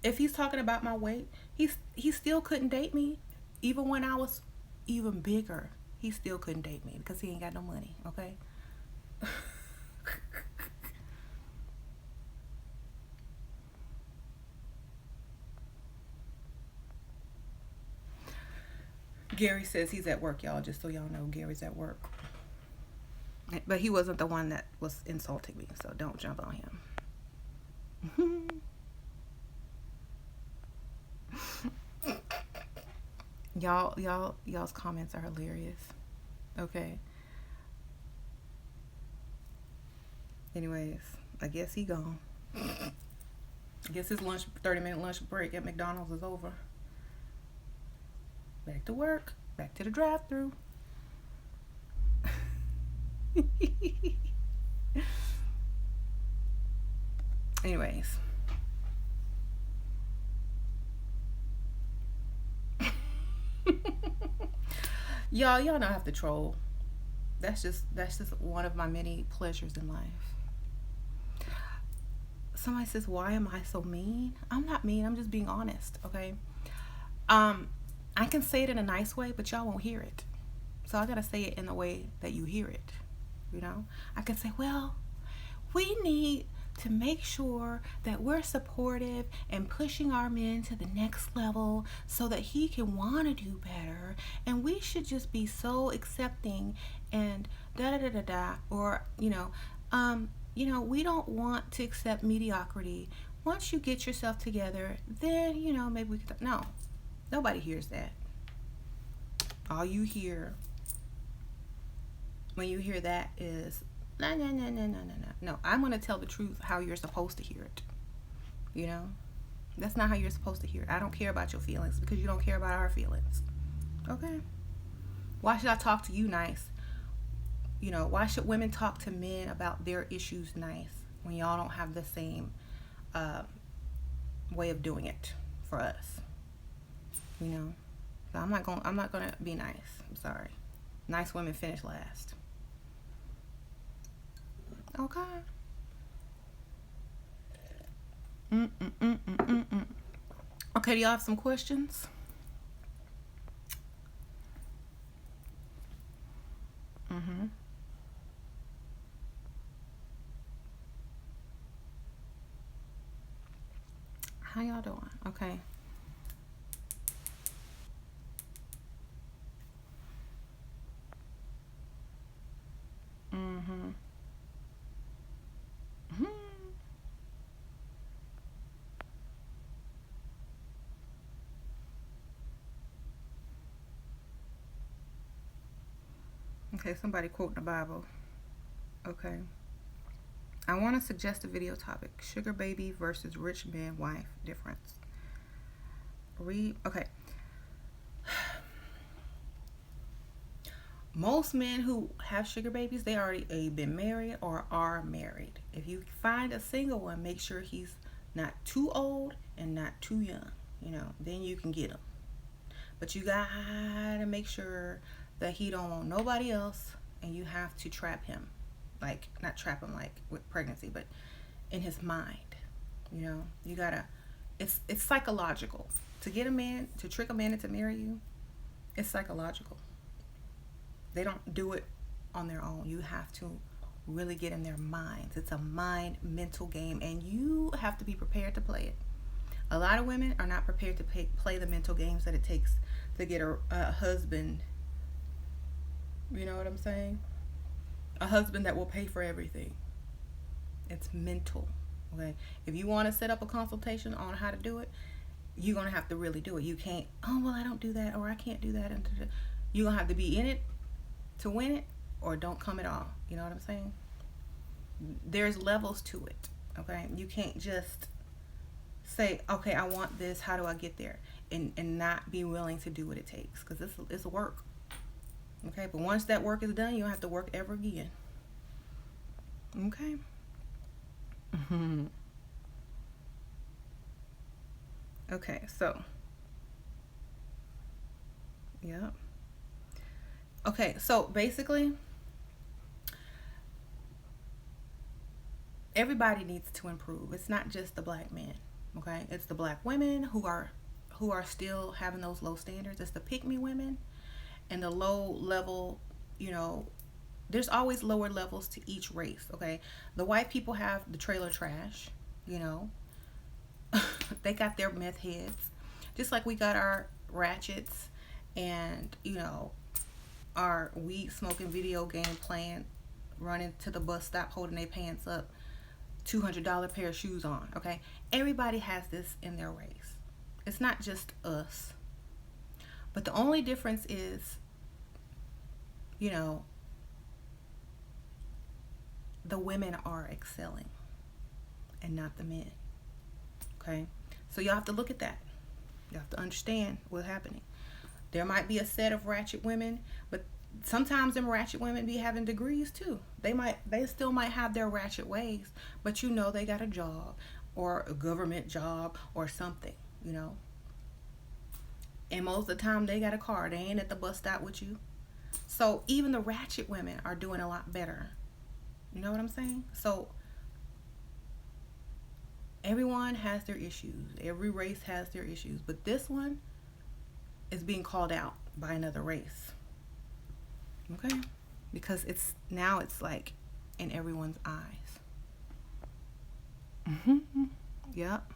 if he's talking about my weight, he still couldn't date me. Even when I was even bigger, he still couldn't date me because he ain't got no money, okay? Gary says he's at work, y'all, just so y'all know. Gary's at work. But he wasn't the one that was insulting me, so don't jump on him. Y'all's comments are hilarious. Okay. Anyways, I guess he gone. I guess his 30-minute lunch break at McDonald's is over. Back to work. Back to the drive-thru. Anyways. Y'all don't have to troll. That's just one of my many pleasures in life. Somebody says, why am I so mean? I'm not mean. I'm just being honest, okay? I can say it in a nice way, but y'all won't hear it. So I got to say it in the way that you hear it, I can say, well, we need to make sure that we're supportive and pushing our men to the next level so that he can want to do better, and we should just be so accepting and da-da-da-da-da, or we don't want to accept mediocrity. Once you get yourself together, then maybe we could. No, nobody hears that. All you hear when you hear that is no. I'm going to tell the truth how you're supposed to hear it. That's not how you're supposed to hear it. I don't care about your feelings because you don't care about our feelings. Okay? Why should I talk to you nice? Why should women talk to men about their issues nice when y'all don't have the same way of doing it for us? So I'm not gonna be nice. I'm sorry. Nice women finish last. Okay. Okay, do y'all have some questions? How y'all doing? Okay. Okay, somebody quoting the Bible. Okay. I want to suggest a video topic: sugar baby versus rich man wife difference. Okay. Most men who have sugar babies, they already been married or are married. If you find a single one, make sure he's not too old and not too young. Then you can get him. But you gotta make sure that he don't want nobody else, and you have to trap him, like not trap him like with pregnancy, but in his mind. You gotta. It's psychological to get a man to trick a man into marry you. It's psychological. They don't do it on their own. You have to really get in their minds. It's a mental game, and you have to be prepared to play it. A lot of women are not prepared to play the mental games that it takes to get a husband. You know what I'm saying? A husband that will pay for everything. It's mental. Okay? If you want to set up a consultation on how to do it, you're going to have to really do it. You can't, oh, well, I don't do that, or I can't do that. You're going to have to be in it to win it, or don't come at all. You know what I'm saying? There's levels to it. Okay? You can't just say, okay, I want this, how do I get there? And not be willing to do what it takes, because it's work. Okay? But once that work is done, you don't have to work ever again. Okay? Okay, so yeah. Okay, so basically everybody needs to improve. It's not just the black men. Okay? It's the black women who are still having those low standards. It's the pick me women and the low level, there's always lower levels to each race. Okay? The white people have the trailer trash, they got their meth heads, just like we got our ratchets and our weed smoking, video game playing, running to the bus stop holding their pants up, $200 pair of shoes on. Okay, everybody has this in their race. It's not just us, but the only difference is the women are excelling and not the men. Okay, so y'all have to look at that. You have to understand what's happening. There might be a set of ratchet women, but sometimes them ratchet women be having degrees too. They still might have their ratchet ways, but they got a job or a government job or something, And most of the time they got a car. They ain't at the bus stop with you. So even the ratchet women are doing a lot better. You know what I'm saying? So everyone has their issues. Every race has their issues. But this one is being called out by another race. Okay? Because it's like in everyone's eyes. Yep.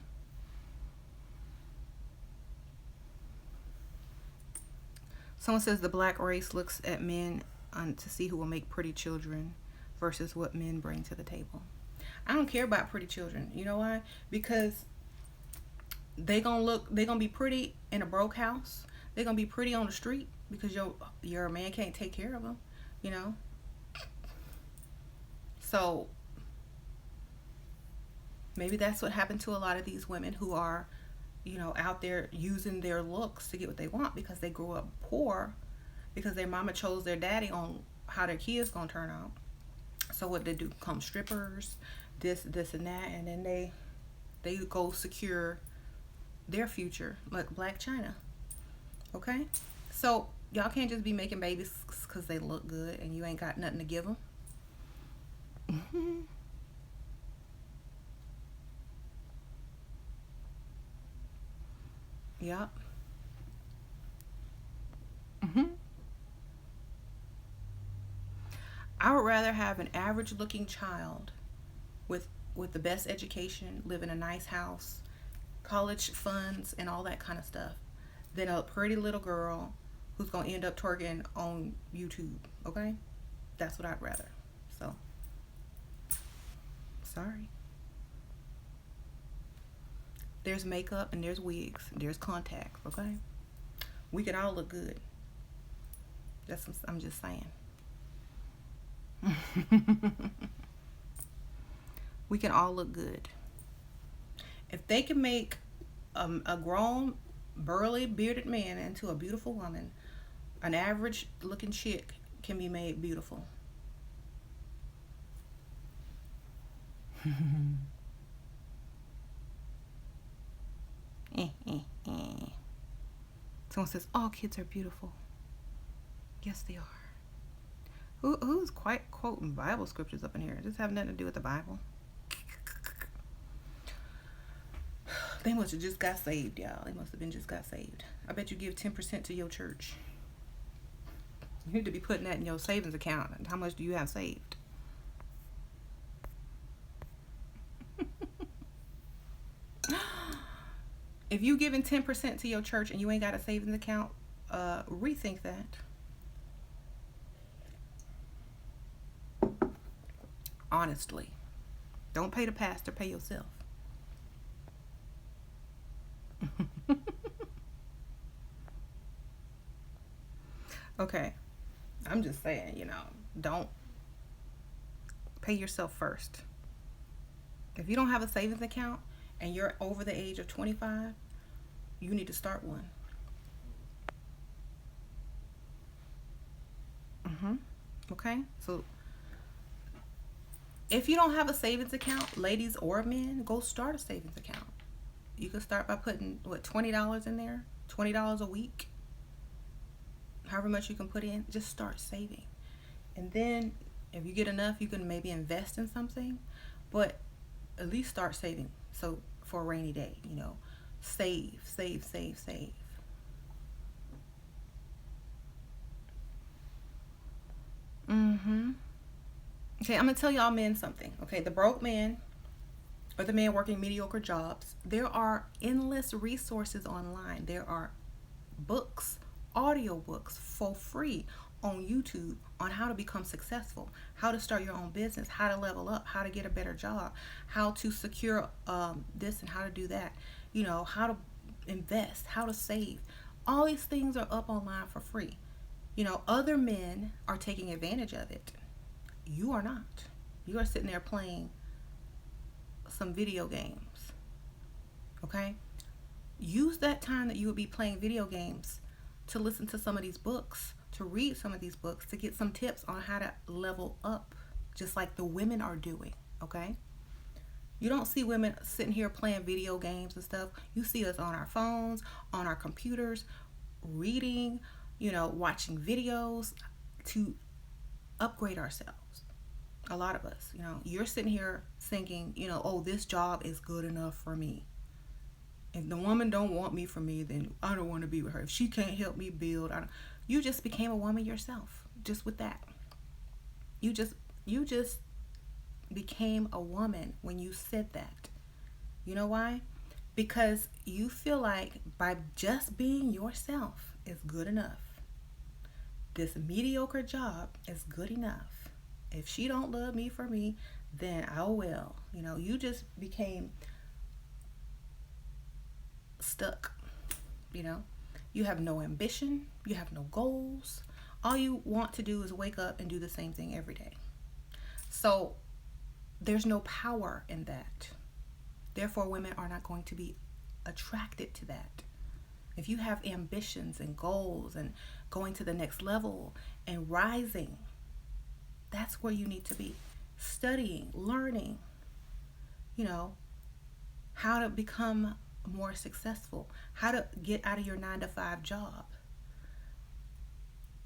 Someone says the black race looks at men to see who will make pretty children versus what men bring to the table. I don't care about pretty children. You know why? Because they gonna be pretty in a broke house. They're gonna be pretty on the street because your man can't take care of them. So maybe that's what happened to a lot of these women who are, out there using their looks to get what they want because they grew up poor, because their mama chose their daddy on how their kids gonna turn out. So what they do, become strippers, this and that, and then they go secure their future like Black China. Okay, so y'all can't just be making babies because they look good and you ain't got nothing to give them. Yep. I would rather have an average looking child with the best education, live in a nice house, college funds and all that kind of stuff, than a pretty little girl who's going to end up twerking on YouTube. Okay? That's what I'd rather. So, sorry. There's makeup and there's wigs and there's contacts. Okay? We can all look good. I'm just saying. We can all look good. If they can make a grown, burly, bearded man into a beautiful woman, an average looking chick can be made beautiful. Someone says all kids are beautiful. Yes, they are. Who's quite quoting Bible scriptures up in here? This have nothing to do with the Bible. They must have just got saved, y'all. They must have been just got saved. I bet you give 10% to your church. You need to be putting that in your savings account. How much do you have saved? If you giving 10% to your church and you ain't got a savings account, rethink that. Honestly. Don't pay the pastor, pay yourself. Okay. I'm just saying, don't pay yourself first. If you don't have a savings account and you're over the age of 25, you need to start one. Okay? So if you don't have a savings account, ladies or men, go start a savings account. You can start by putting, $20 in there? $20 a week? However much you can put in, just start saving. And then if you get enough, you can maybe invest in something, but at least start saving. So for a rainy day, save. Okay, I'm gonna tell y'all men something. Okay, the broke man or the man working mediocre jobs, there are endless resources online. There are books, audio books for free on YouTube on how to become successful, how to start your own business, how to level up, how to get a better job, how to secure this and how to do that, how to invest, how to save. All these things are up online for free. Other men are taking advantage of it. You are not. You are sitting there playing some video games. Okay? Use that time that you would be playing video games to listen to some of these books, to read some of these books, to get some tips on how to level up, just like the women are doing. Okay? You don't see women sitting here playing video games and stuff. You see us on our phones, on our computers, reading, watching videos to upgrade ourselves. A lot of us, you're sitting here thinking, oh, this job is good enough for me. If the woman don't want me for me, then I don't want to be with her. If she can't help me build, you just became a woman yourself. Just with that, you just became a woman when you said that. You know why? Because you feel like by just being yourself is good enough. This mediocre job is good enough. If she don't love me for me, then I will. You just became stuck. You have no ambition. You have no goals. All you want to do is wake up and do the same thing every day. So there's no power in that. Therefore, women are not going to be attracted to that. If you have ambitions and goals and going to the next level and rising, that's where you need to be. Studying, learning, how to become more successful, how to get out of your 9-to-5 job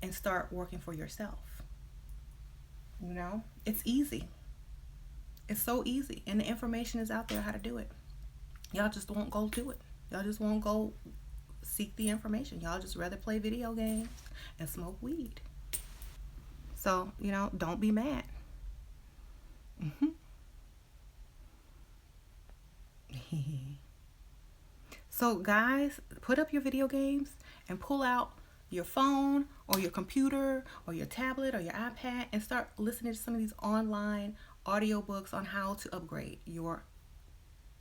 and start working for yourself. It's easy. It's so easy. And the information is out there how to do it. Y'all just won't go to it. Y'all just won't go seek the information. Y'all just rather play video games and smoke weed. So, don't be mad. So, guys, put up your video games and pull out your phone or your computer or your tablet or your iPad and start listening to some of these online audiobooks on how to upgrade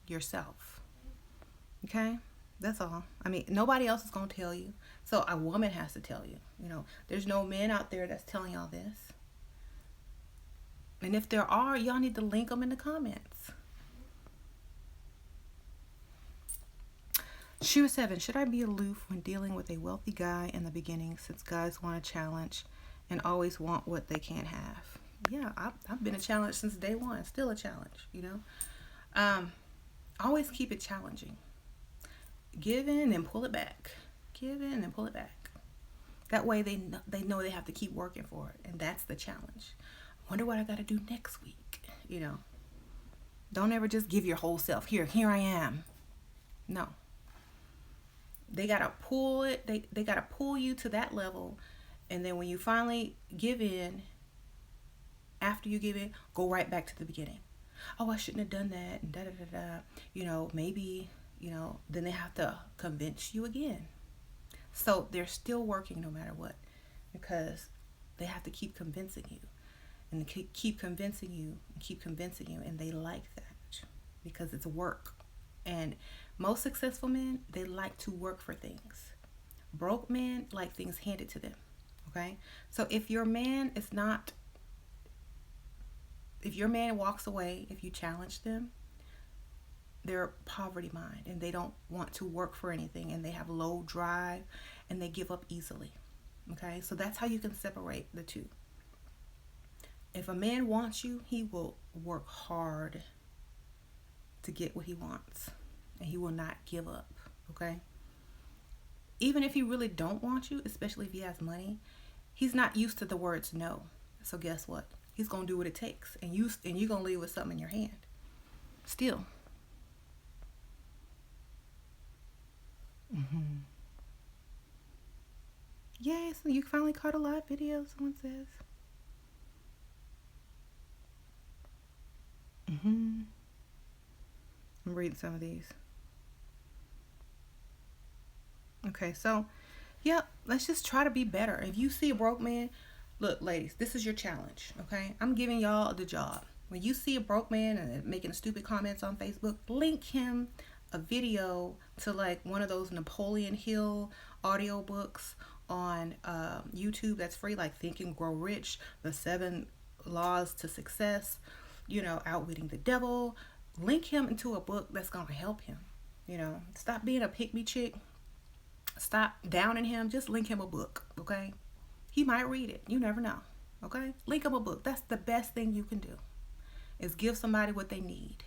yourself. Okay? That's all. Nobody else is going to tell you. So a woman has to tell you. There's no men out there that's telling y'all this. And if there are, y'all need to link them in the comments. Shoe 7. Should I be aloof when dealing with a wealthy guy in the beginning since guys want a challenge and always want what they can't have. Yeah, I've been a challenge since day one. Still a challenge, you know. Um, Always keep it challenging. Give in and pull it back. Give in and pull it back. That way they know they have to keep working for it, and that's the challenge. Wonder what I got to do next week. You know, don't ever just give your whole self. Here I am. No, they gotta pull it. They gotta pull you to that level, and then when you finally give in, after you give in, go right back to the beginning. Oh, I shouldn't have done that, and da da da da. You know, maybe, you know, then they have to convince you again. So they're still working no matter what, because they have to keep convincing you, and keep convincing you, and keep convincing you, and they like that because it's work. And most successful men, they like to work for things. Broke men like things handed to them. Okay? So if your man walks away, if you challenge them, they're poverty mind and they don't want to work for anything, and they have low drive and they give up easily. Okay? So that's how you can separate the two. If a man wants you, he will work hard to get what he wants, and he will not give up. Okay? Even if he really don't want you, especially if he has money, he's not used to the words no. So guess what? He's gonna do what it takes, and you're gonna leave with something in your hand. Still. Mm-hmm. Yes, you finally caught a live video. Someone says. Mm-hmm. I'm reading some of these. Okay, so yeah, let's just try to be better. If you see a broke man, look, ladies, this is your challenge. Okay, I'm giving y'all the job. When you see a broke man and making stupid comments on Facebook, link him a video to like one of those Napoleon Hill audiobooks on YouTube that's free, like Think and Grow Rich, The 7 Laws to Success, you know, Outwitting the Devil. Link him into a book that's gonna help him. You know, stop being a pick me chick. Stop downing him. Just link him a book, okay? He might read it. You never know, okay? Link him a book. That's the best thing you can do, is give somebody what they need,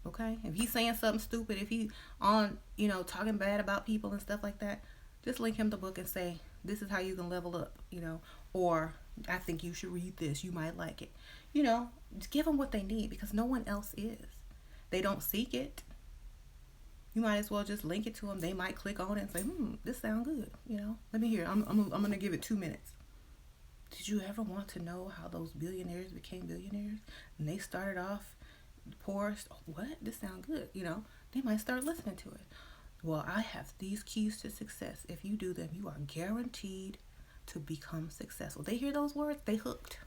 okay? If he's saying something stupid, if he on, you know, talking bad about people and stuff like that, just link him the book and say, this is how you can level up, you know, or I think you should read this. You might like it. You know, just give them what they need, because no one else is. They don't seek it. You might as well just link it to them. They might click on it and say, this sounds good. You know, let me hear. I'm going to give it 2 minutes. Did you ever want to know how those billionaires became billionaires? And they started off the poorest. Oh, what? This sounds good. You know, they might start listening to it. Well, I have these keys to success. If you do them, you are guaranteed to become successful. They hear those words, they hooked.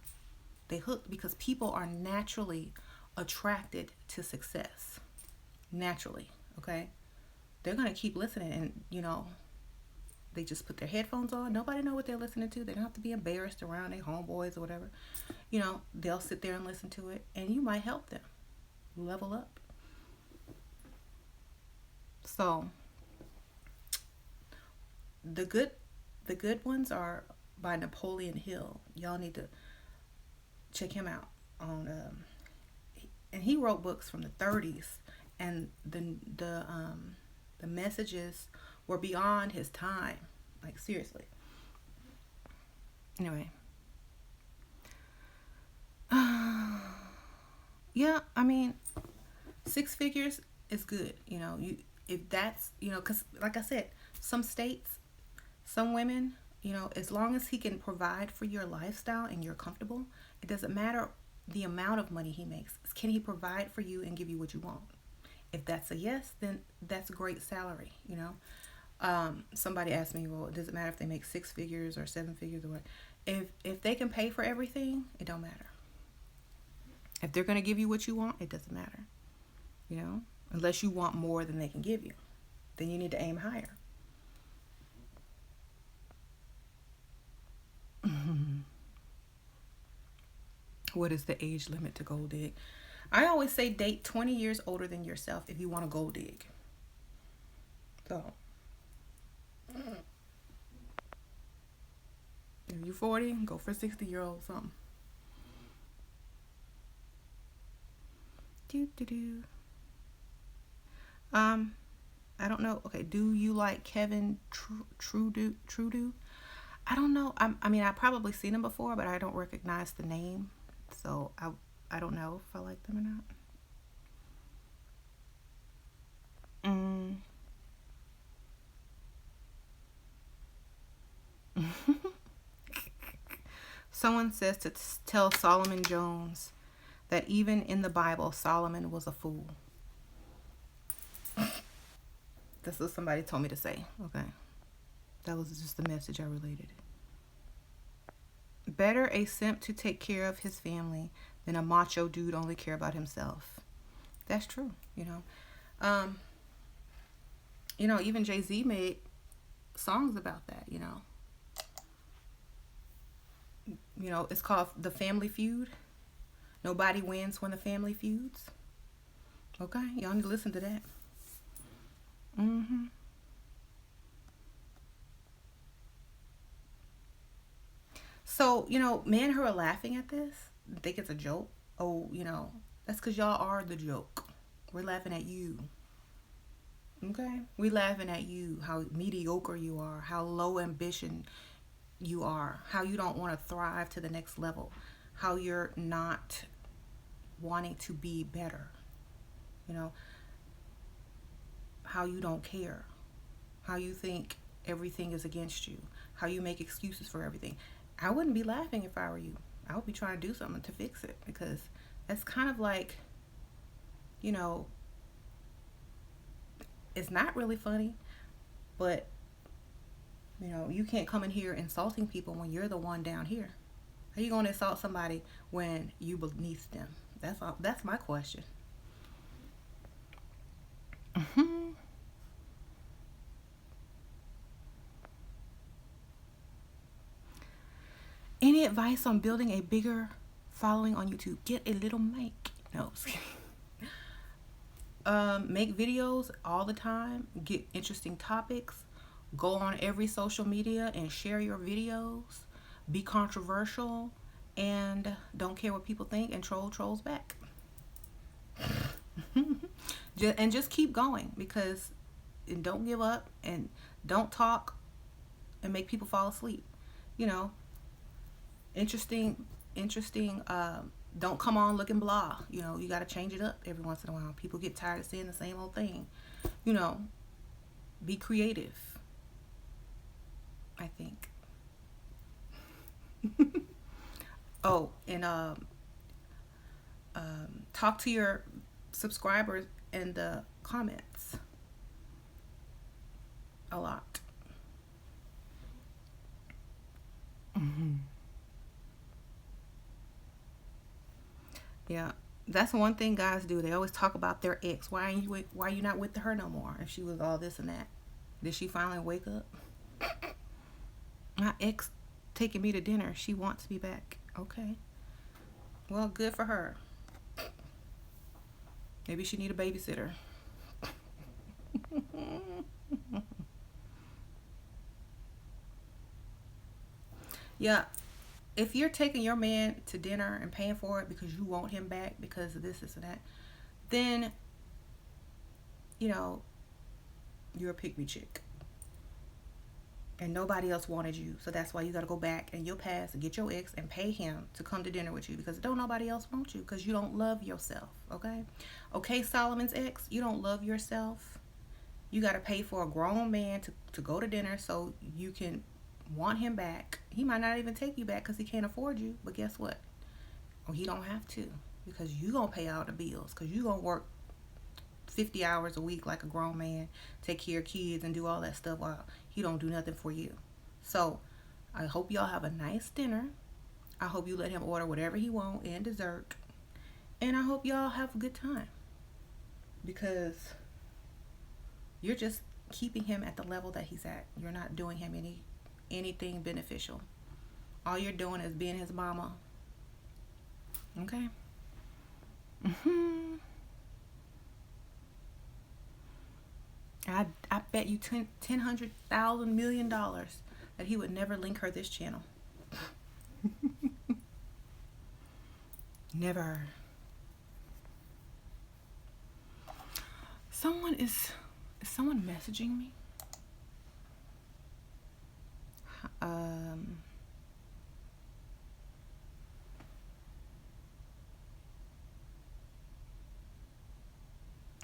They hooked, because people are naturally attracted to success. Naturally. Okay, they're gonna keep listening, and you know, they just put their headphones on. Nobody know what they're listening to. They don't have to be embarrassed around their homeboys or whatever. You know, they'll sit there and listen to it, and you might help them level up. So the good ones are by Napoleon Hill. Y'all need to check him out on and he wrote books from the 30s, and the messages were beyond his time, like seriously. Anyway, yeah, I mean, 6 figures is good, you know. You If that's, you know, because like I said, some states, some women, you know, as long as he can provide for your lifestyle and you're comfortable, it doesn't matter the amount of money he makes. Can he provide for you and give you what you want? If that's a yes, then that's a great salary, you know. Somebody asked me, well, does it matter if they make 6 figures or 7 figures or what? If they can pay for everything, it don't matter. If they're going to give you what you want, it doesn't matter, you know, unless you want more than they can give you. Then you need to aim higher. What is the age limit to gold dig? I always say date 20 years older than yourself if you want to gold dig. So, If you're 40, go for 60-year-old something. Do do do. Um, I don't know. Okay, do you like Kevin Trudeau? I don't know. I mean, I probably seen him before, but I don't recognize the name, so I don't know if I like them or not. Someone says to tell Solomon Jones that even in the Bible, Solomon was a fool. This is somebody told me to say. Okay, that was just the message I related. Better a simp to take care of his family than a macho dude only care about himself. That's true. Um, even Jay-Z made songs about that. It's called The Family Feud. Nobody wins when the family feuds. Okay, y'all need to listen to that. Mm-hmm. So, men who are laughing at this think it's a joke. Oh, that's because y'all are the joke. We're laughing at you. Okay? We're laughing at you, how mediocre you are, how low ambition you are, how you don't want to thrive to the next level, how you're not wanting to be better, you know, how you don't care, how you think everything is against you, how you make excuses for everything. I wouldn't be laughing if I were you. I would be trying to do something to fix it, because that's kind of like, you know, it's not really funny, but you can't come in here insulting people when you're the one down here. How are you going to insult somebody when you beneath them? That's all. That's my question. Mm-hmm. Any advice on building a bigger following on YouTube? Get a little mic. No, just kidding. Make videos all the time. Get interesting topics. Go on every social media and share your videos. Be controversial, and don't care what people think, and troll trolls back. And just keep going, because and don't give up, and don't talk and make people fall asleep. You know, interesting. Don't come on looking blah. You got to change it up every once in a while. People get tired of seeing the same old thing. You know, be creative, I think. Oh, and talk to your subscribers in the comments a lot. Mm-hmm. Yeah, that's one thing guys do. They always talk about their ex. Why are you not with her no more? If she was all this and that, did she finally wake up? My ex taking me to dinner. She wants me back. Okay, well, good for her. Maybe she need a babysitter. Yeah, if you're taking your man to dinner and paying for it because you want him back because of this and that, then you know you're a pick me chick, and nobody else wanted you, so that's why you got to go back in your past and get your ex and pay him to come to dinner with you, because don't nobody else want you, because you don't love yourself. Okay, Solomon's ex, you don't love yourself. You got to pay for a grown man to go to dinner so you can want him back. He might not even take you back because he can't afford you, but guess what? Or he don't have to, because you gonna pay all the bills, because you gonna work 50 hours a week like a grown man, take care of kids and do all that stuff while he don't do nothing for you. So I hope y'all have a nice dinner. I hope you let him order whatever he want and dessert, and I hope y'all have a good time, because you're just keeping him at the level that he's at. You're not doing him anything beneficial. All you're doing is being his mama. Okay. Mm-hmm. I bet you $1,000 million that he would never link her this channel. Never. Someone is someone messaging me? Um,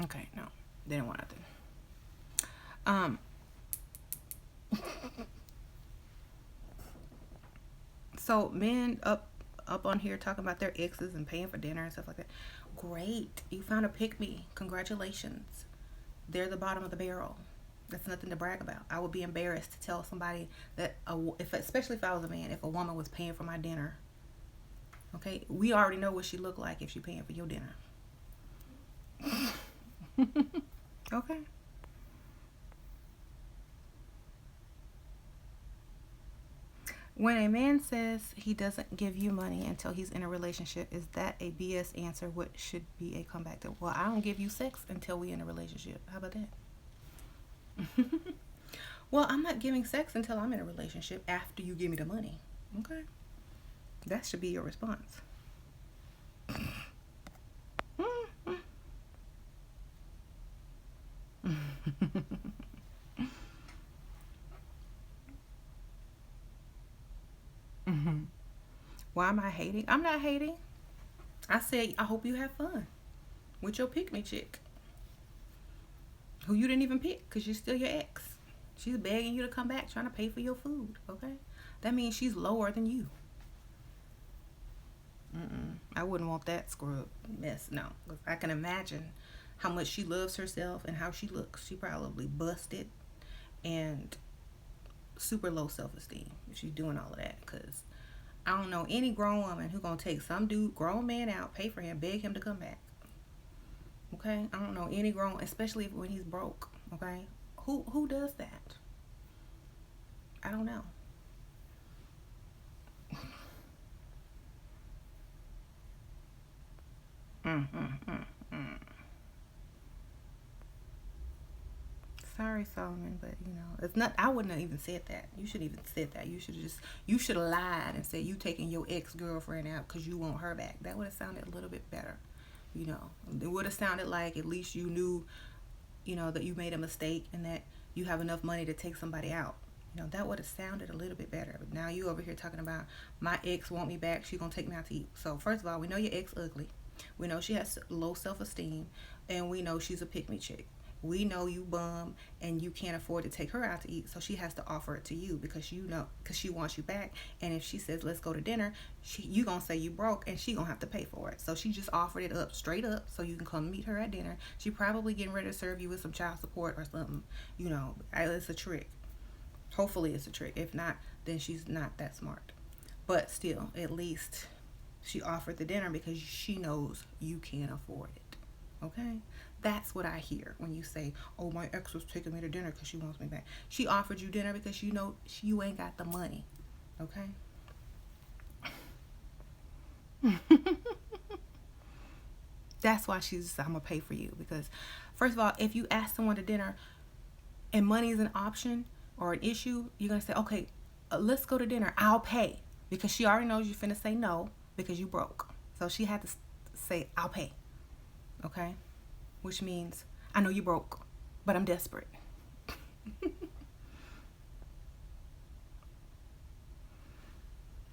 okay, no. They don't want nothing. Um, so men up on here talking about their exes and paying for dinner and stuff like that. Great. You found a pick me. Congratulations. They're the bottom of the barrel. That's nothing to brag about. I would be embarrassed to tell somebody that, if especially if I was a man, if a woman was paying for my dinner. Okay, we already know what she looked like if she paying for your dinner. Okay. When a man says he doesn't give you money until he's in a relationship, is that a BS answer? What should be a comeback to? Well, I don't give you sex until we in a relationship. How about that? Well, I'm not giving sex until I'm in a relationship after you give me the money. Okay. That should be your response. Why am I hating? I'm not hating. I said I hope you have fun with your pick me chick, who you didn't even pick because she's still your ex. She's begging you to come back, trying to pay for your food. Okay, that means she's lower than you. I wouldn't want that scrub mess. No, 'cause I can imagine how much she loves herself and how she looks. She probably busted and super low self esteem if she's doing all of that. Cause I don't know any grown woman who gonna take some dude, grown man out, pay for him, beg him to come back. Okay, I don't know any grown, especially when he's broke. Okay, who does that? I don't know. Mm, mm, mm, mm. Sorry, Solomon, but it's not. I wouldn't have even said that. You should even said that. You should have lied and said you taking your ex girlfriend out because you want her back. That would have sounded a little bit better. It would have sounded like at least you knew, that you made a mistake and that you have enough money to take somebody out. That would have sounded a little bit better. But now you over here talking about my ex want me back. She gonna take me out to eat. So first of all, we know your ex ugly. We know she has low self esteem, and we know she's a pick me chick. We know you bum and you can't afford to take her out to eat, so she has to offer it to you because she wants you back. And if she says let's go to dinner, you gonna say you broke and she gonna have to pay for it. So she just offered it up straight up so you can come meet her at dinner. She probably getting ready to serve you with some child support or something. It's a trick. Hopefully it's a trick. If not, then she's not that smart. But still, at least she offered the dinner because she knows you can't afford it. Okay? That's what I hear when you say, oh, my ex was taking me to dinner because she wants me back. She offered you dinner because you ain't got the money. Okay? That's why she's, I'm going to pay for you. Because, first of all, if you ask someone to dinner and money is an option or an issue, you're going to say, okay, let's go to dinner. I'll pay. Because she already knows you're finna say no because you broke. So she had to say, I'll pay. Okay? Which means, I know you broke, but I'm desperate.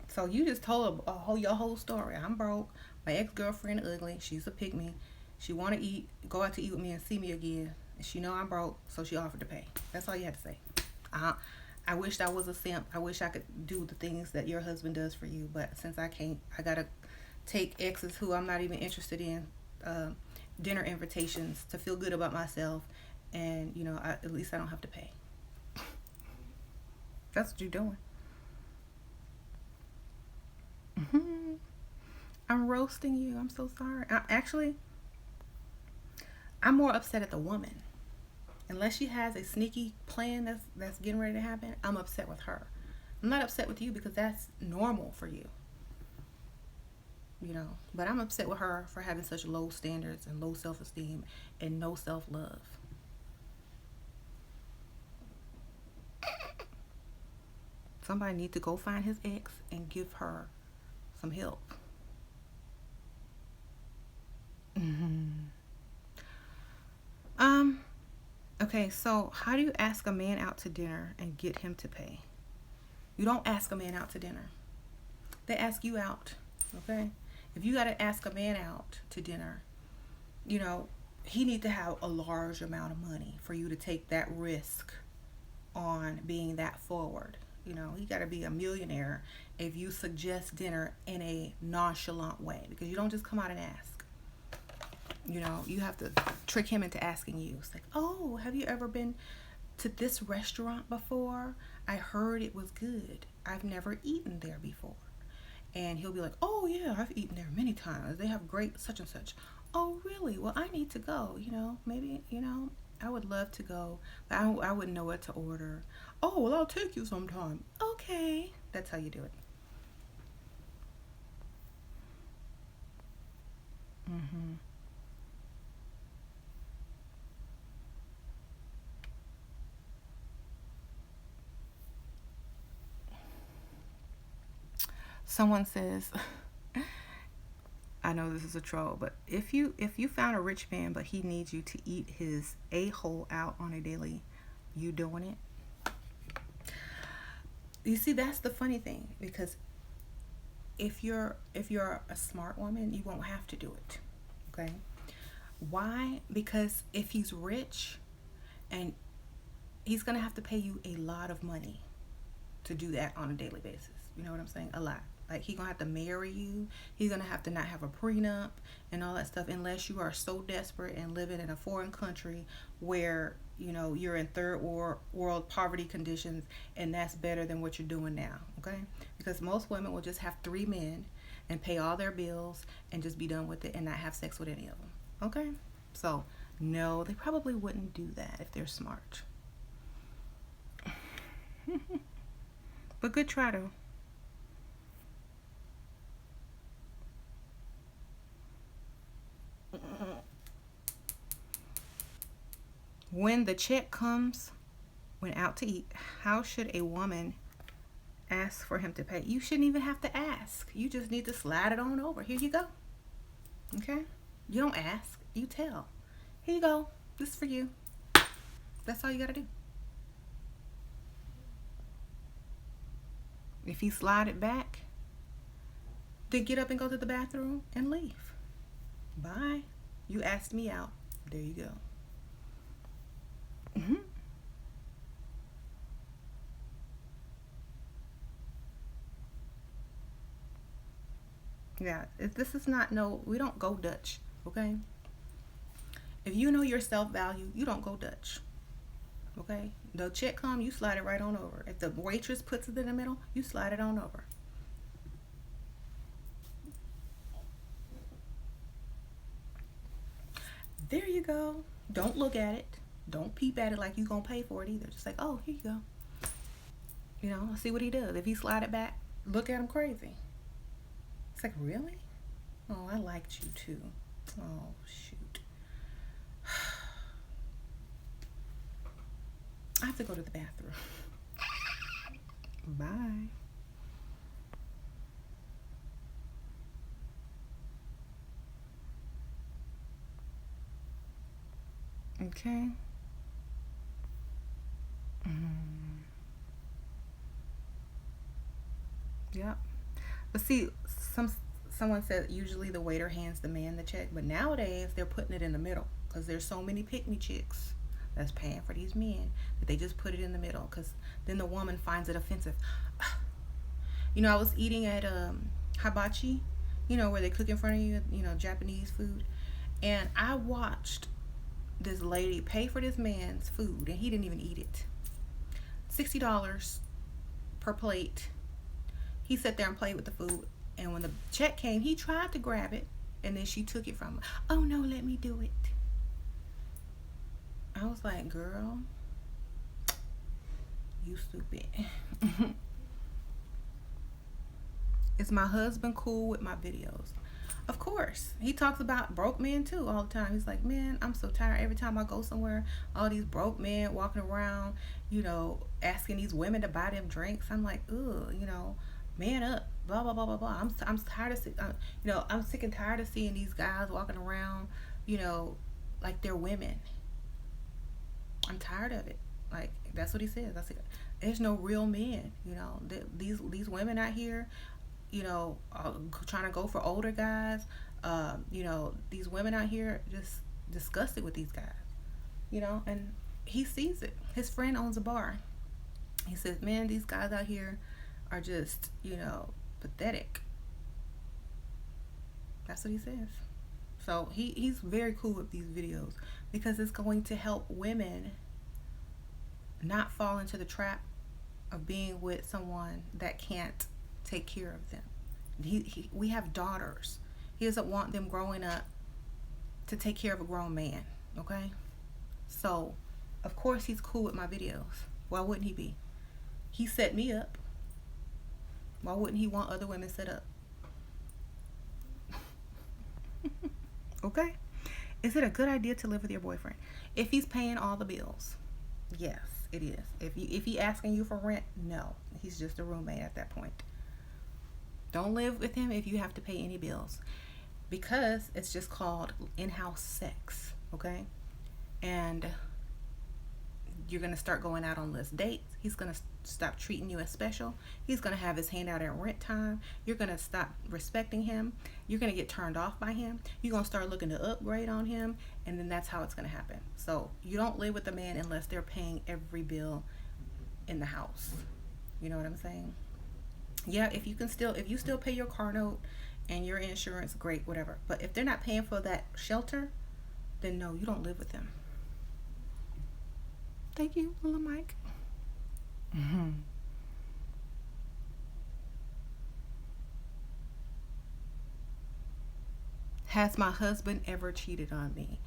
So you just told your whole story. I'm broke. My ex-girlfriend ugly. She's a pick me. She want to go out to eat with me and see me again. And she know I'm broke, so she offered to pay. That's all you had to say. I wished I was a simp. I wish I could do the things that your husband does for you, but since I can't, I gotta take exes who I'm not even interested in, dinner invitations to feel good about myself, and at least I don't have to pay. That's what you're doing. Hmm. I'm roasting you. I'm so sorry. I'm more upset at the woman. Unless she has a sneaky plan that's getting ready to happen, I'm upset with her. I'm not upset with you because that's normal for you. But I'm upset with her for having such low standards and low self-esteem and no self-love. Somebody need to go find his ex and give her some help. Hmm. Um, okay, so how do you ask a man out to dinner and get him to pay? You don't ask a man out to dinner. They ask you out, okay? If you got to ask a man out to dinner, you know, he need to have a large amount of money for you to take that risk on being that forward. You know, he got to be a millionaire if you suggest dinner in a nonchalant way, because you don't just come out and ask. You know, you have to trick him into asking you. It's like, oh, have you ever been to this restaurant before? I heard it was good. I've never eaten there before. And he'll be like, oh, yeah, I've eaten there many times. They have great such and such. Oh, really? Well, I need to go. You know, maybe, I would love to go, but I wouldn't know what to order. Oh, well, I'll take you sometime. Okay. That's how you do it. Mm-hmm. Someone says, I know this is a troll, but if you found a rich man but he needs you to eat his a hole out on a daily, you doing it? You see, that's the funny thing, because if you're a smart woman, you won't have to do it. Okay? Why? Because if he's rich, and he's gonna have to pay you a lot of money to do that on a daily basis. You know what I'm saying? A lot. Like, he's gonna have to marry you. He's gonna have to not have a prenup and all that stuff, unless you are so desperate and living in a foreign country where you're in third world poverty conditions, and that's better than what you're doing now. Okay? Because most women will just have three men and pay all their bills and just be done with it and not have sex with any of them. Okay? So no, they probably wouldn't do that if they're smart. But good try though. When the check comes, when out to eat, how should a woman ask for him to pay? You shouldn't even have to ask. You just need to slide it on over. Here you go. Okay? You don't ask, you tell. Here you go. This is for you. That's all you gotta do. If he slide it back, then get up and go to the bathroom and leave. Bye. You asked me out. There you go. Hmm. Yeah, this is not, no, we don't go Dutch, okay? If you know your self value, you don't go Dutch, okay? The check come, you slide it right on over. If the waitress puts it in the middle, you slide it on over. There you go. Don't look at it. Don't peep at it like you gonna pay for it either. Just like, oh, here you go. See what he does. If he slide it back, look at him crazy. It's like, really? Oh, I liked you too. Oh, shoot. I have to go to the bathroom. Bye. Okay. Mm, yep. But see, someone said usually the waiter hands the man the check, but nowadays they're putting it in the middle because there's so many pick me chicks that's paying for these men that they just put it in the middle, because then the woman finds it offensive. I was eating at hibachi, where they cook in front of you, Japanese food, and I watched this lady pay for this man's food, and he didn't even eat it. $60 per plate. He sat there and played with the food, and when the check came, he tried to grab it, and then she took it from him. Oh no, let me do it. I was like, girl, you stupid. Is my husband cool with my videos? Of course. He talks about broke men too all the time. He's like, man, I'm so tired. Every time I go somewhere, all these broke men walking around, asking these women to buy them drinks. I'm like, ugh, man up. blah blah blah blah blah. I'm tired of I'm sick and tired of seeing these guys walking around, you know, like they're women. I'm tired of it. Like that's what he says. I said, there's no real men. These women out here, trying to go for older guys. These women out here just disgusted with these guys. And he sees it. His friend owns a bar. He says, "Man, these guys out here are just, pathetic." That's what he says. So he's very cool with these videos because it's going to help women not fall into the trap of being with someone that can't take care of them. We have daughters. He doesn't want them growing up to take care of a grown man. Okay? So, of course he's cool with my videos. Why wouldn't he be? He set me up. Why wouldn't he want other women set up? Okay? Is it a good idea to live with your boyfriend? If he's paying all the bills, yes, it is. If he asking you for rent, no. He's just a roommate at that point. Don't live with him if you have to pay any bills. Because it's just called in-house sex, okay? And you're going to start going out on less dates. He's going to stop treating you as special. He's going to have his hand out at rent time. You're going to stop respecting him. You're going to get turned off by him. You're going to start looking to upgrade on him. And then that's how it's going to happen. So you don't live with a man unless they're paying every bill in the house. You know what I'm saying? Yeah, if you still pay your car note and your insurance, great, whatever. But if they're not paying for that shelter, then no, you don't live with them. Thank you, little Mike. Mm-hmm. Has my husband ever cheated on me?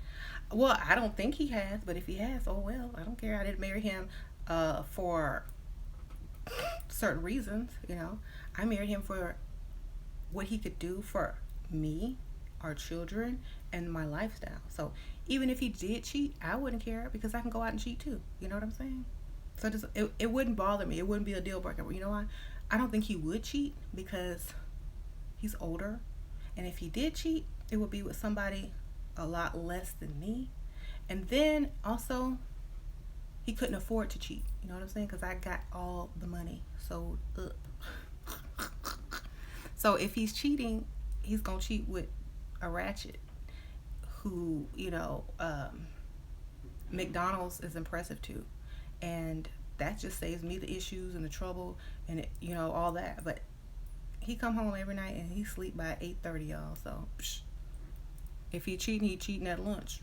Well, I don't think he has, but if he has, oh well, I don't care. I didn't marry him for certain reasons, I married him for what he could do for me, our children, and my lifestyle. So even if he did cheat, I wouldn't care because I can go out and cheat too. You know what I'm saying? So it wouldn't bother me. It wouldn't be a deal breaker. You know why? I don't think he would cheat because he's older. And if he did cheat, it would be with somebody a lot less than me. And then also, he couldn't afford to cheat. You know what I'm saying? Because I got all the money sold up. So if he's cheating, he's going to cheat with a ratchet who, McDonald's is impressive to. And that just saves me the issues and the trouble and, all that. But he come home every night and he sleep by 8:30, y'all. So, if he cheating at lunch.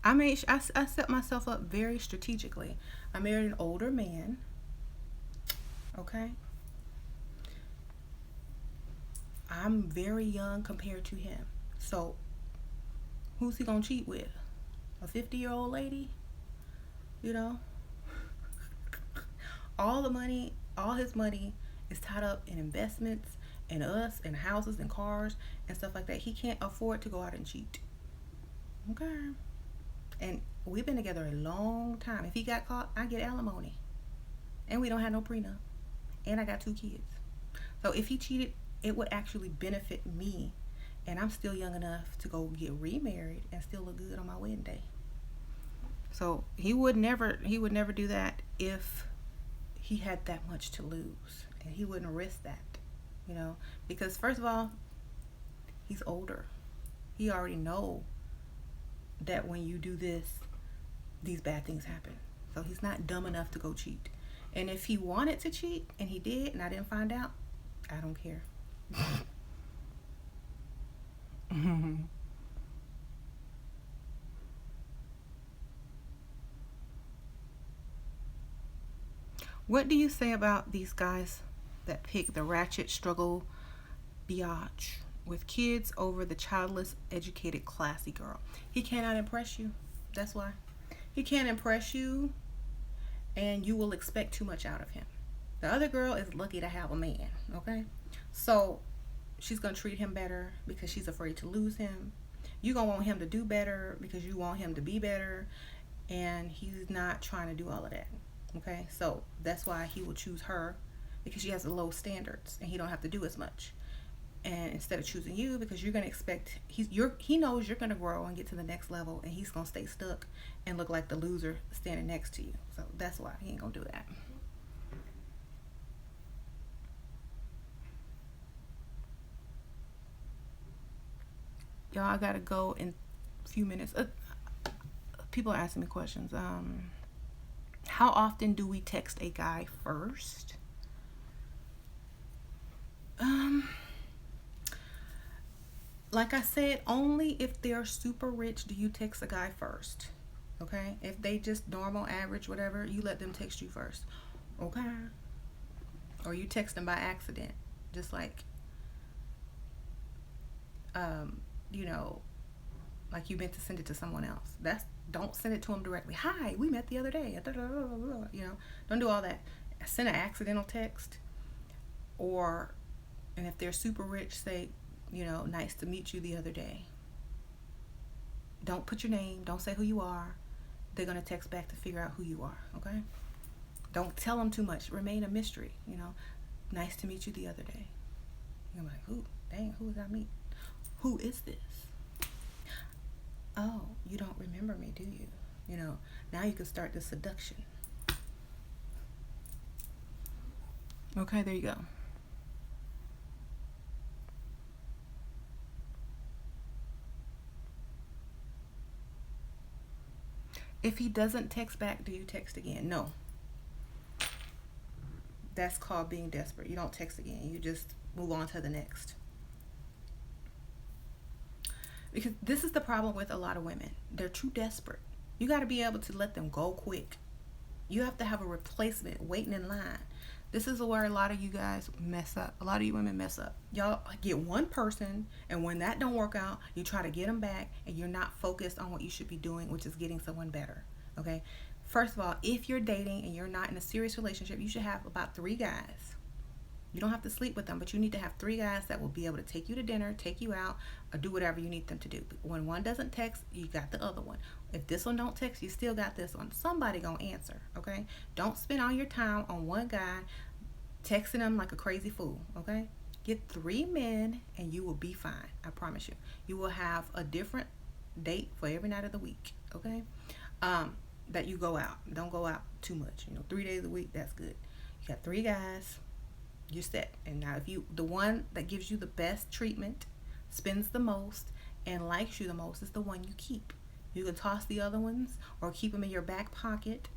I set myself up very strategically. I married an older man. Okay? I'm very young compared to him. So, who's he gonna cheat with? A 50-year-old lady? All his money is tied up in investments and us and houses and cars and stuff like that. He can't afford to go out and cheat. Okay? And we've been together a long time. If he got caught, I get alimony. And we don't have no prenup. And I got 2 kids. So if he cheated, it would actually benefit me. And I'm still young enough to go get remarried and still look good on my wedding day. So he would never do that if he had that much to lose. And he wouldn't risk that. Because first of all, he's older. He already know that when you do this, these bad things happen. So he's not dumb enough to go cheat. And if he wanted to cheat and he did and I didn't find out, I don't care. What do you say about these guys that pick the ratchet struggle biatch with kids over the childless, educated, classy girl? He cannot impress you. That's why. He can't impress you, and you will expect too much out of him. The other girl is lucky to have a man, okay? So she's going to treat him better because she's afraid to lose him. You're going to want him to do better because you want him to be better, and he's not trying to do all of that. Okay, so that's why he will choose her, because she has the low standards and he don't have to do as much. And instead of choosing you, because you're gonna expect he knows you're gonna grow and get to the next level, and he's gonna stay stuck and look like the loser standing next to you. So that's why he ain't gonna do that. Y'all, I gotta go in a few minutes. People are asking me questions. How often do we text a guy first? Um, like I said, only if they're super rich do you text a guy first. Okay? If they just normal, average, whatever, you let them text you first. Okay? Or you text them by accident. Just like, um, you know, like you meant to send it to someone else. Don't send it to them directly. Hi, we met the other day. You know, don't do all that. Send an accidental text, or, and if they're super rich, say, nice to meet you the other day. Don't put your name. Don't say who you are. They're gonna text back to figure out who you are. Okay. Don't tell them too much. Remain a mystery. Nice to meet you the other day. You're like, who? Dang, who is I meet? Who is this? Oh, you don't remember me, do you? Now you can start the seduction. Okay, there you go. If he doesn't text back, do you text again? No. That's called being desperate. You don't text again. You just move on to the next. Because this is the problem with a lot of women. They're too desperate. You got to be able to let them go quick. You have to have a replacement waiting in line. This is where a lot of you guys mess up. A lot of you women mess up. Y'all get one person, and when that don't work out, you try to get them back, and you're not focused on what you should be doing, which is getting someone better. Okay? First of all, if you're dating and you're not in a serious relationship, you should have about 3 guys. You don't have to sleep with them, but you need to have 3 guys that will be able to take you to dinner, take you out, or do whatever you need them to do. When one doesn't text, you got the other one. If this one don't text, you still got this one. Somebody gonna answer, okay? Don't spend all your time on one guy texting him like a crazy fool, okay? Get 3 men and you will be fine. I promise you. You will have a different date for every night of the week, okay? That you go out. Don't go out too much. 3 days a week, that's good. You got 3 guys, you're set. And now if the one that gives you the best treatment, spends the most, and likes you the most is the one you keep. You can toss the other ones or keep them in your back pocket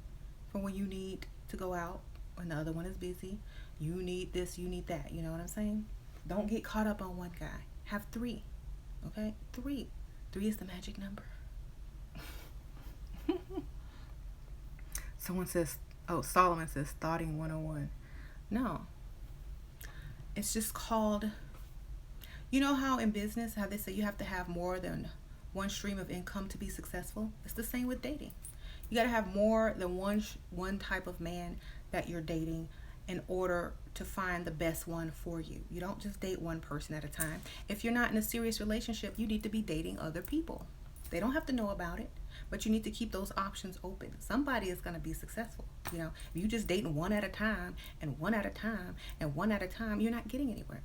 for when you need to go out when the other one is busy. You need this, you need that. You know what I'm saying? Don't get caught up on one guy. Have 3. Okay? 3. 3 is the magic number. Someone says, Solomon says, thoughting 101. No. It's just called, you know how in business, how they say you have to have more than one stream of income to be successful? It's the same with dating. You got to have more than one type of man that you're dating in order to find the best one for you. You don't just date one person at a time. If you're not in a serious relationship, you need to be dating other people. They don't have to know about it, but you need to keep those options open. Somebody is going to be successful. If you just dating one at a time and one at a time and one at a time, you're not getting anywhere.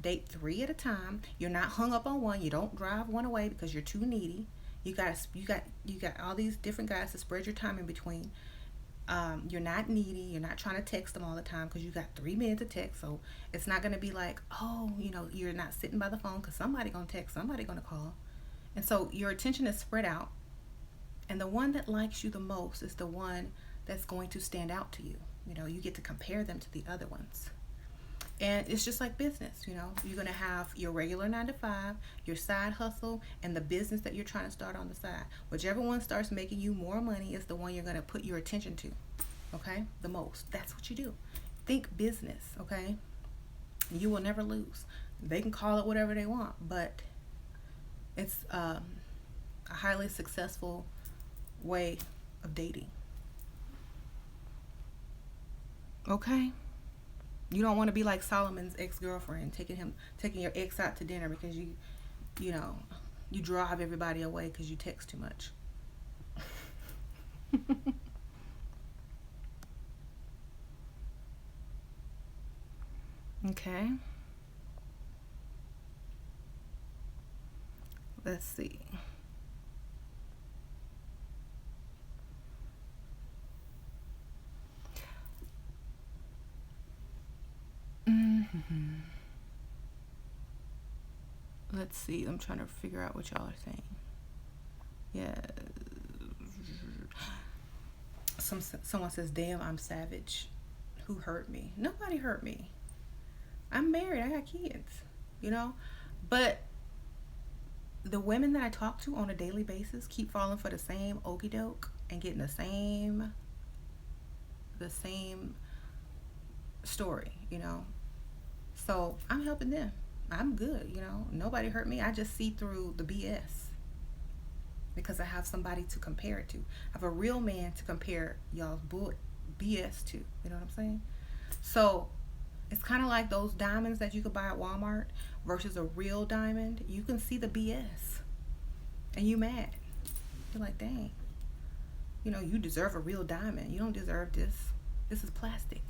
Date 3 at a time. You're not hung up on one. You don't drive one away because you're too needy. You got all these different guys to spread your time in between. You're not needy. You're not trying to text them all the time because you got 3 men to text. So it's not going to be like, you're not sitting by the phone because somebody going to text, somebody going to call. And so your attention is spread out. And the one that likes you the most is the one that's going to stand out to you. You get to compare them to the other ones. And it's just like business, you're going to have your regular 9 to 5, your side hustle, and the business that you're trying to start on the side. Whichever one starts making you more money is the one you're going to put your attention to, okay? The most. That's what you do. Think business, okay? You will never lose. They can call it whatever they want, but it's a highly successful way of dating. Okay? You don't want to be like Solomon's ex-girlfriend, taking your ex out to dinner because you drive everybody away because you text too much. Okay. Let's see. Hmm. Let's see. I'm trying to figure out what y'all are saying. Yeah. Someone says, "Damn, I'm savage. Who hurt me? Nobody hurt me. I'm married. I got kids. You know." But the women that I talk to on a daily basis keep falling for the same okey doke and getting the same story. So I'm helping them. I'm good. Nobody hurt me. I just see through the BS because I have somebody to compare it to. I have a real man to compare y'all's bull BS to. You know what I'm saying? So it's kind of like those diamonds that you could buy at Walmart versus a real diamond. You can see the BS and you mad. You're like, dang, you deserve a real diamond. You don't deserve this. This is plastic.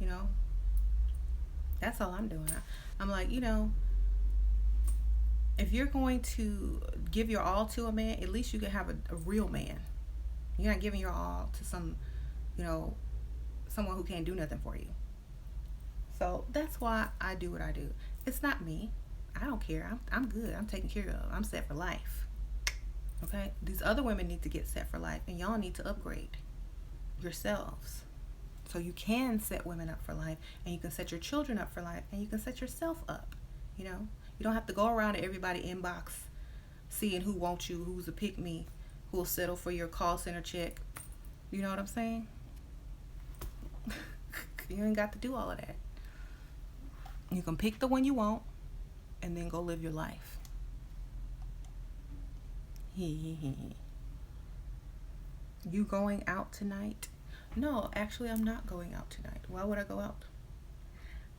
You know, that's all I'm doing. I'm like, if you're going to give your all to a man, at least you can have a real man. You're not giving your all to you know, someone who can't do nothing for you. So that's why I do what I do. It's not me. I don't care. I'm good. I'm taken care of. I'm set for life. Okay? These other women need to get set for life, and y'all need to upgrade yourselves. So you can set women up for life, and you can set your children up for life, and you can set yourself up. You don't have to go around to everybody inbox seeing who wants you, who's a pick me, who'll settle for your call center check. You know what I'm saying? You ain't got to do all of that. You can pick the one you want and then go live your life. You going out tonight? No, actually, I'm not going out tonight. Why would I go out?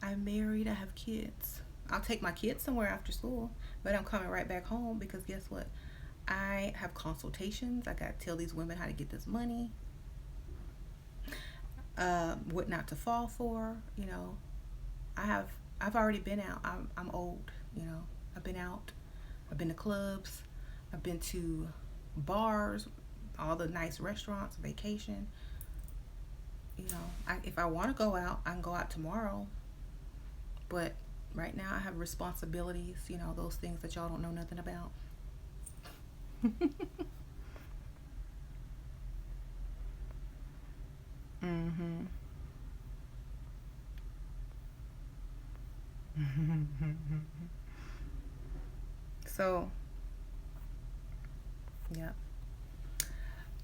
I'm married. I have kids. I'll take my kids somewhere after school, but I'm coming right back home because guess what? I have consultations. I got to tell these women how to get this money, what not to fall for. I've already been out. I'm old. I've been out. I've been to clubs. I've been to bars, all the nice restaurants, vacation. If I want to go out, I can go out tomorrow. But right now, I have responsibilities. Those things that y'all don't know nothing about. Mhm. So, yeah.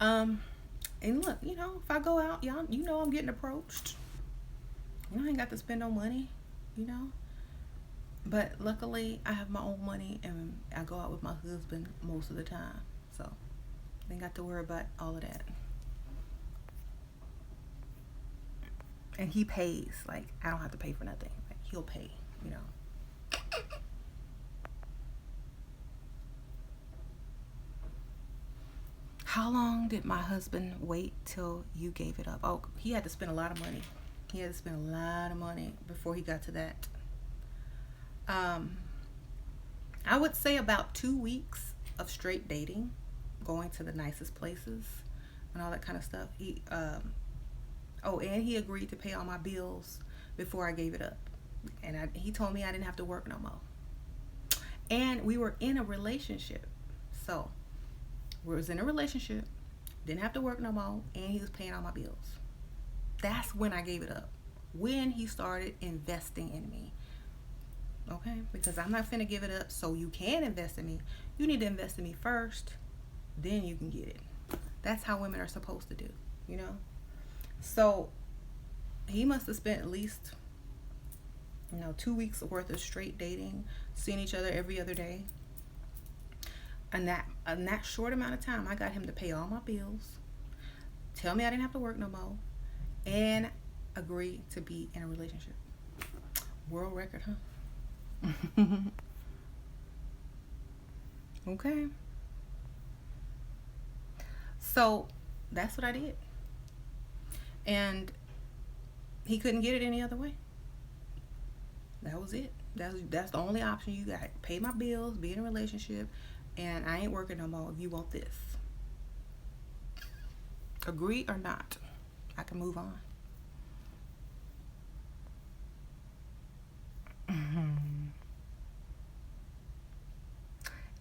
Um, and look, if I go out, y'all, I'm getting approached. I ain't got to spend no money, you know. But luckily, I have my own money, and I go out with my husband most of the time, so I ain't got to worry about all of that. And he pays. Like I don't have to pay for nothing. Like he'll pay, you know. How long did my husband wait till you gave it up? Oh, he had to spend a lot of money. He had to spend a lot of money before he got to that. Um, I would say about 2 weeks of straight dating, going to the nicest places and all that kind of stuff. And he agreed to pay all my bills before I gave it up. And he told me I didn't have to work no more. And we were in a relationship. So, we was in a relationship, didn't have to work no more, and he was paying all my bills. That's when I gave it up. When he started investing in me. Okay? Because I'm not finna give it up so you can invest in me. You need to invest in me first, then you can get it. That's how women are supposed to do, you know? So he must have spent at least 2 weeks worth of straight dating, seeing each other every other day. And that in that short amount of time, I got him to pay all my bills, tell me I didn't have to work no more, and agree to be in a relationship. World record, huh? Okay. So that's what I did. And he couldn't get it any other way. was it. That's the only option you got. Pay my bills, be in a relationship, and I ain't working no more if you want this. Agree or not? I can move on.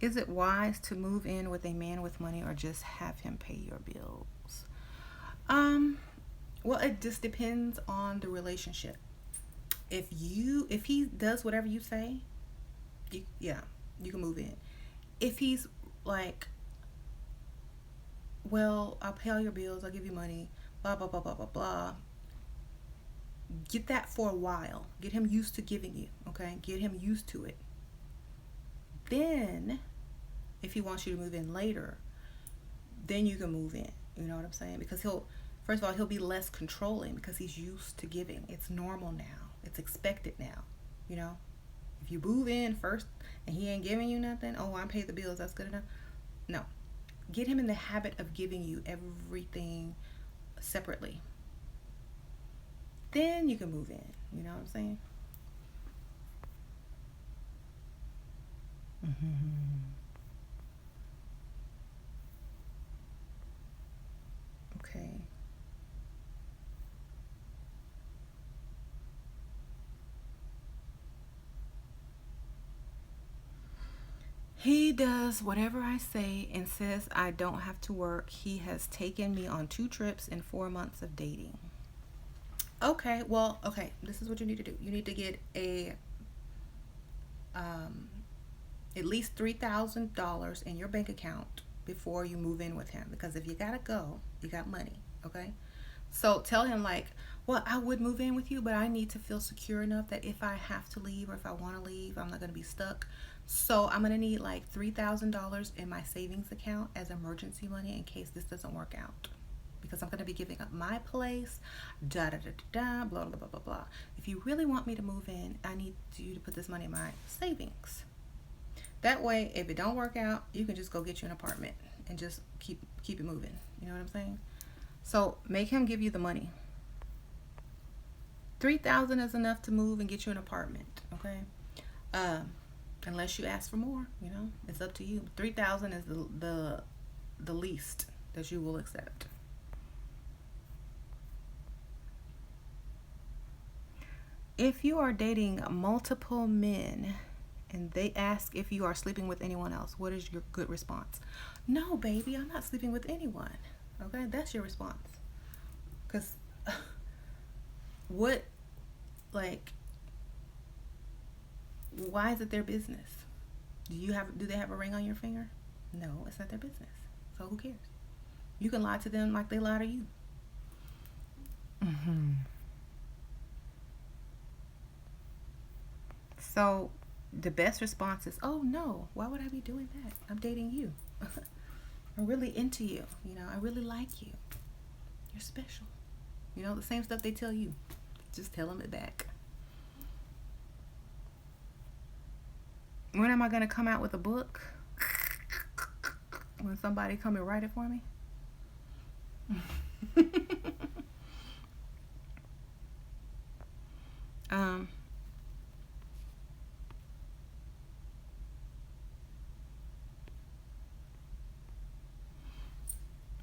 Is it wise to move in with a man with money or just have him pay your bills? Um, well, it just depends on the relationship. If he does whatever you say, yeah, you can move in. If he's like, well, I'll pay all your bills, I'll give you money, blah blah blah blah blah blah. Get that for a while. Get him used to giving you. Okay, get him used to it. Then, if he wants you to move in later, then you can move in. You know what I'm saying? Because first of all, he'll be less controlling because he's used to giving. It's normal now. It's expected now. You know, if you move in first and he ain't giving you nothing, oh, I pay the bills, that's good enough. No, get him in the habit of giving you everything separately. Then you can move in. You know what I'm saying? Mm-hmm. Okay. He does whatever I say and says I don't have to work. He has taken me on 2 trips in 4 months of dating. Okay, well, okay, this is what you need to do. You need to get a um, at least $3,000 in your bank account before you move in with him. Because if you gotta go, you got money. Okay, so tell him like, well, I would move in with you, but I need to feel secure enough that if I have to leave or if I want to leave, I'm not gonna be stuck. So I'm gonna need like $3,000 in my savings account as emergency money in case this doesn't work out. Because I'm gonna be giving up my place, da da da da da, blah blah blah blah blah. If you really want me to move in, I need you to put this money in my savings. That way, if it don't work out, you can just go get you an apartment and just keep it moving. You know what I'm saying? So make him give you the money. 3,000 is enough to move and get you an apartment. Okay. Um, Unless you ask for more, it's up to you. 3,000 is the least that you will accept. If you are dating multiple men and they ask if you are sleeping with anyone else, what is your good response? No, baby, I'm not sleeping with anyone. Okay, that's your response. Because what, like, why is it their business? Do they have a ring on your finger? No, it's not their business. So who cares? You can lie to them like they lie to you. Mm-hmm. So the best response is, oh no, why would I be doing that? I'm dating you. I'm really into you. I really like you. You're special. The same stuff they tell you. Just tell them it back. When am I going to come out with a book? When somebody come and write it for me? um,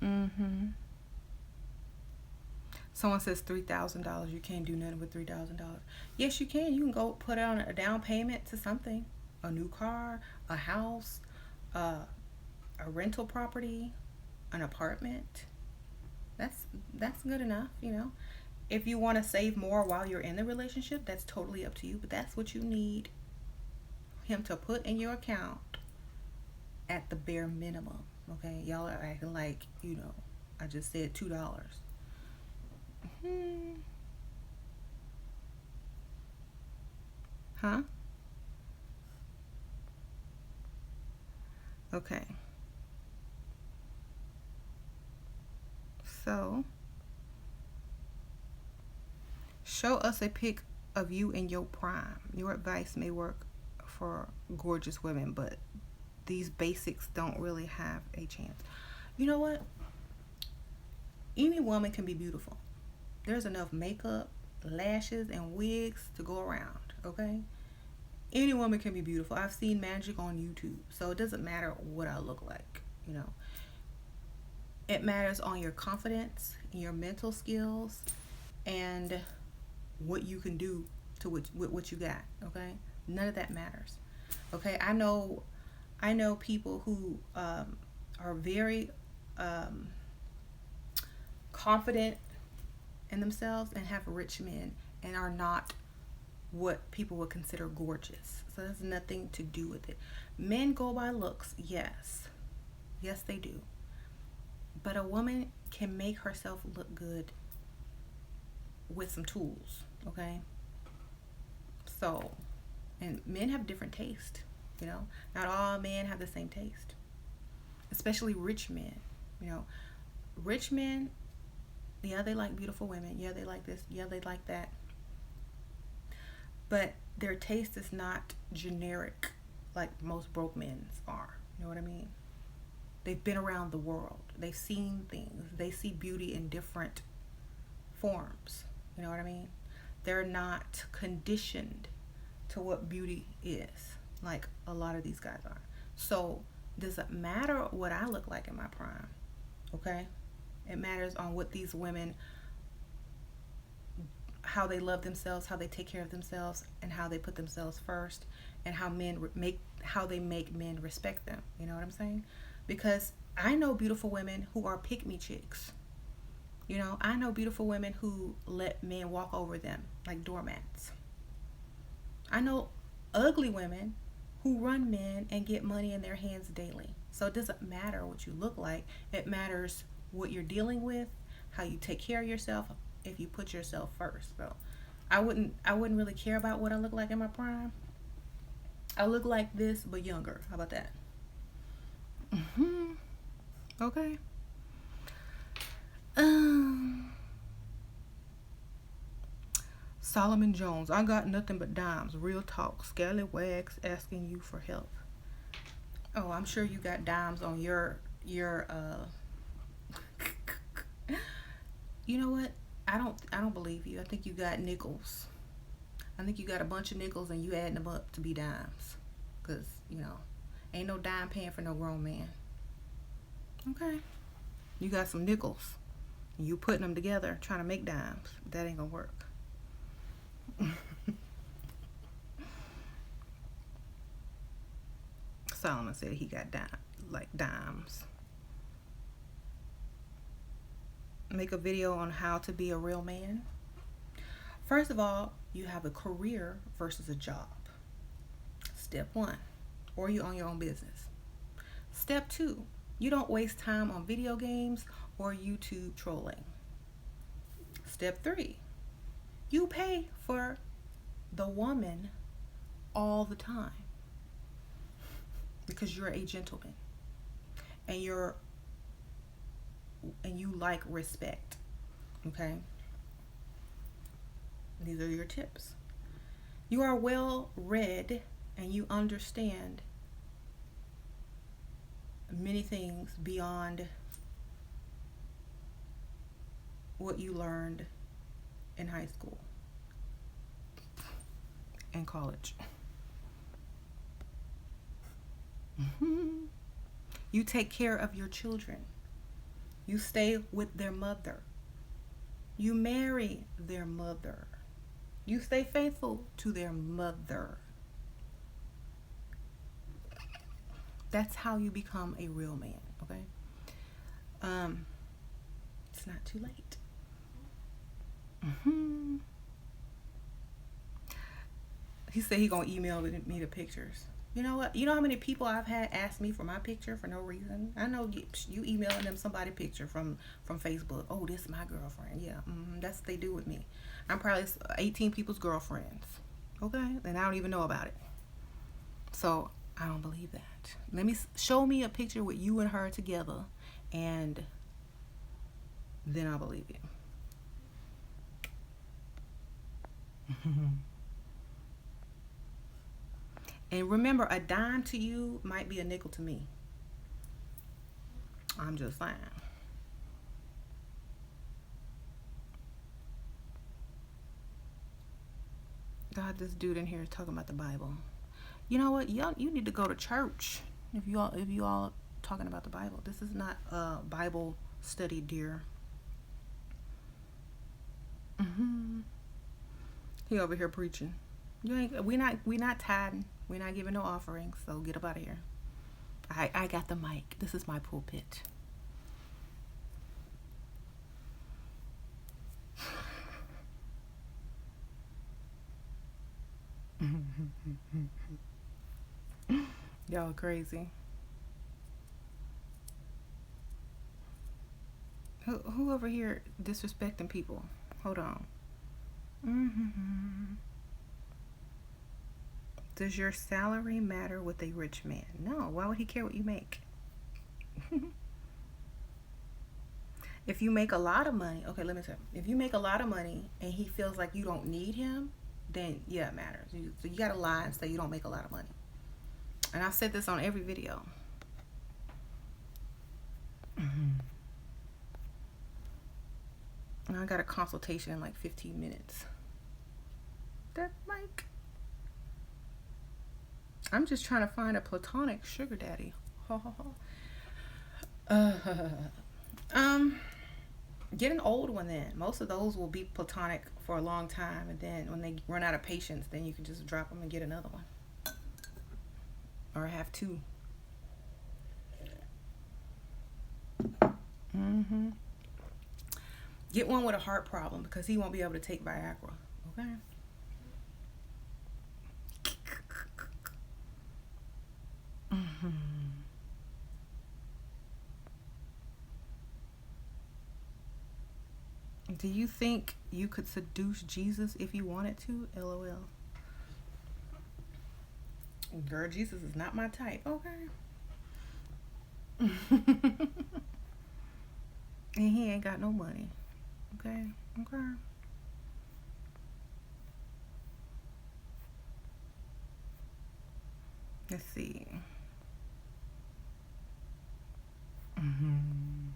mm-hmm. Someone says $3,000. You can't do nothing with $3,000. Yes, you can. You can go put on a down payment to something, a new car, a house, uh, a rental property, an apartment. That's good enough. If you want to save more while you're in the relationship, that's totally up to you. But that's what you need him to put in your account at the bare minimum. Okay, y'all are acting like I just said $2. Hmm. Huh? Okay. So, show us a pic of you in your prime. Your advice may work for gorgeous women, but these basics don't really have a chance. You know what? Any woman can be beautiful. There's enough makeup, lashes, and wigs to go around, okay? Any woman can be beautiful. I've seen magic on YouTube. So it doesn't matter what I look like, you know. It matters on your confidence, your mental skills, and what you can do to with what you got, okay? None of that matters. Okay? I know people who are very confident in themselves and have rich men and are not what people would consider gorgeous. So that's nothing to do with it. Men go by looks, yes. Yes, they do. But a woman can make herself look good with some tools, okay? So, and men have different taste, you know? Not all men have the same taste, especially rich men, you know? Rich men, yeah, they like beautiful women. Yeah, they like this. Yeah, they like that. But their taste is not generic like most broke men's are. You know what I mean? They've been around the world. They've seen things. They see beauty in different forms. You know what I mean? They're not conditioned to what beauty is like a lot of these guys are. So, does it matter what I look like in my prime? Okay? It matters on what these women, how they love themselves, how they take care of themselves, and how they put themselves first, and how they make men respect them. You know what I'm saying? Because I know beautiful women who are pick me chicks. You know, I know beautiful women who let men walk over them like doormats. I know ugly women who run men and get money in their hands daily. So it doesn't matter what you look like. It matters what you're dealing with, how you take care of yourself, if you put yourself first. So I wouldn't really care about what I look like in my prime. I look like this but younger. How about that? Hmm. Okay. Um Solomon Jones, I got nothing but dimes. Real talk. Scallywags asking you for help. Oh, I'm sure you got dimes on your. You know what? I don't believe you. I think you got nickels. I think you got a bunch of nickels and you adding them up to be dimes. Cause ain't no dime paying for no grown man. Okay. You got some nickels. You putting them together trying to make dimes. That ain't gonna work. Solomon said he got like dimes. Make a video on how to be a real man. First of all, you have a career versus a job. Step one, or you own your own business. Step two, you don't waste time on video games or YouTube trolling. Step three, you pay for the woman all the time because you're a gentleman and you like respect. Okay? These are your tips. You are well read and you understand many things beyond what you learned in high school and college. You take care of your children. You stay with their mother. You marry their mother. You stay faithful to their mother. That's how you become a real man, okay? It's not too late. He said he gonna email me the pictures. You know what? You know how many people I've had ask me for my picture for no reason? I know you emailing them somebody picture from Facebook. Oh, this is my girlfriend. Yeah, that's what they do with me. I'm probably 18 people's girlfriends. Okay, and I don't even know about it. So I don't believe that. Show me a picture with you and her together, and then I'll believe you. And remember, a dime to you might be a nickel to me. I'm just saying. God, this dude in here is talking about the Bible. You know what? You need to go to church if you all talking about the Bible. This is not a Bible study, dear. Hmm. He over here preaching. You ain't. We not tithing. We not giving no offerings. So get up out of here. I got the mic. This is my pulpit. Y'all crazy. Who over here disrespecting people? Hold on. Hmm. Does your salary matter with a rich man? No. Why would he care what you make? If you make a lot of money, okay, let me tell you. If you make a lot of money and he feels like you don't need him, then yeah, it matters. So you gotta lie and say you don't make a lot of money. And I've said this on every video. Hmm. And I got a consultation in like 15 minutes. That like, I'm just trying to find a platonic sugar daddy. Ha ha ha. Um, get an old one then. Most of those will be platonic for a long time, and then when they run out of patience, then you can just drop them and get another one, or have two. Mm-hmm. Get one with a heart problem because he won't be able to take Viagra. Okay. Mm-hmm. Do you think you could seduce Jesus if you wanted to? LOL. Girl, Jesus is not my type. Okay. And he ain't got no money. Okay. Okay. Let's see. Mm-hmm.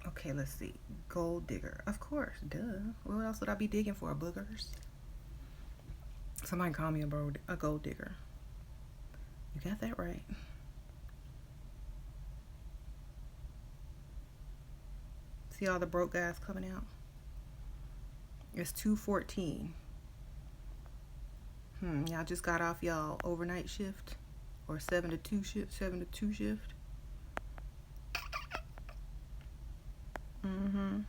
Okay, let's see. Gold digger. Of course, duh. What else would I be digging for? Boogers? Somebody call me a gold digger. You got that right. See all the broke guys coming out? It's 2:14. Y'all just got off y'all overnight shift or 7 to 2 shift, 7 to 2 shift. Mm-hmm.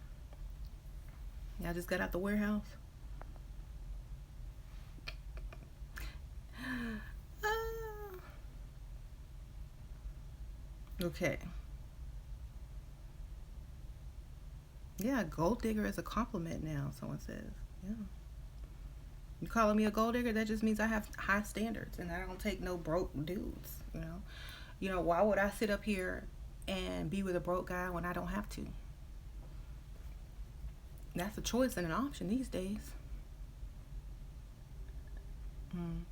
Y'all just got out the warehouse. Okay. Yeah, gold digger is a compliment now, someone says. Yeah. You calling me a gold digger, that just means I have high standards and I don't take no broke dudes, you know. Why would I sit up here and be with a broke guy when I don't have to? That's a choice and an option these days. Mm.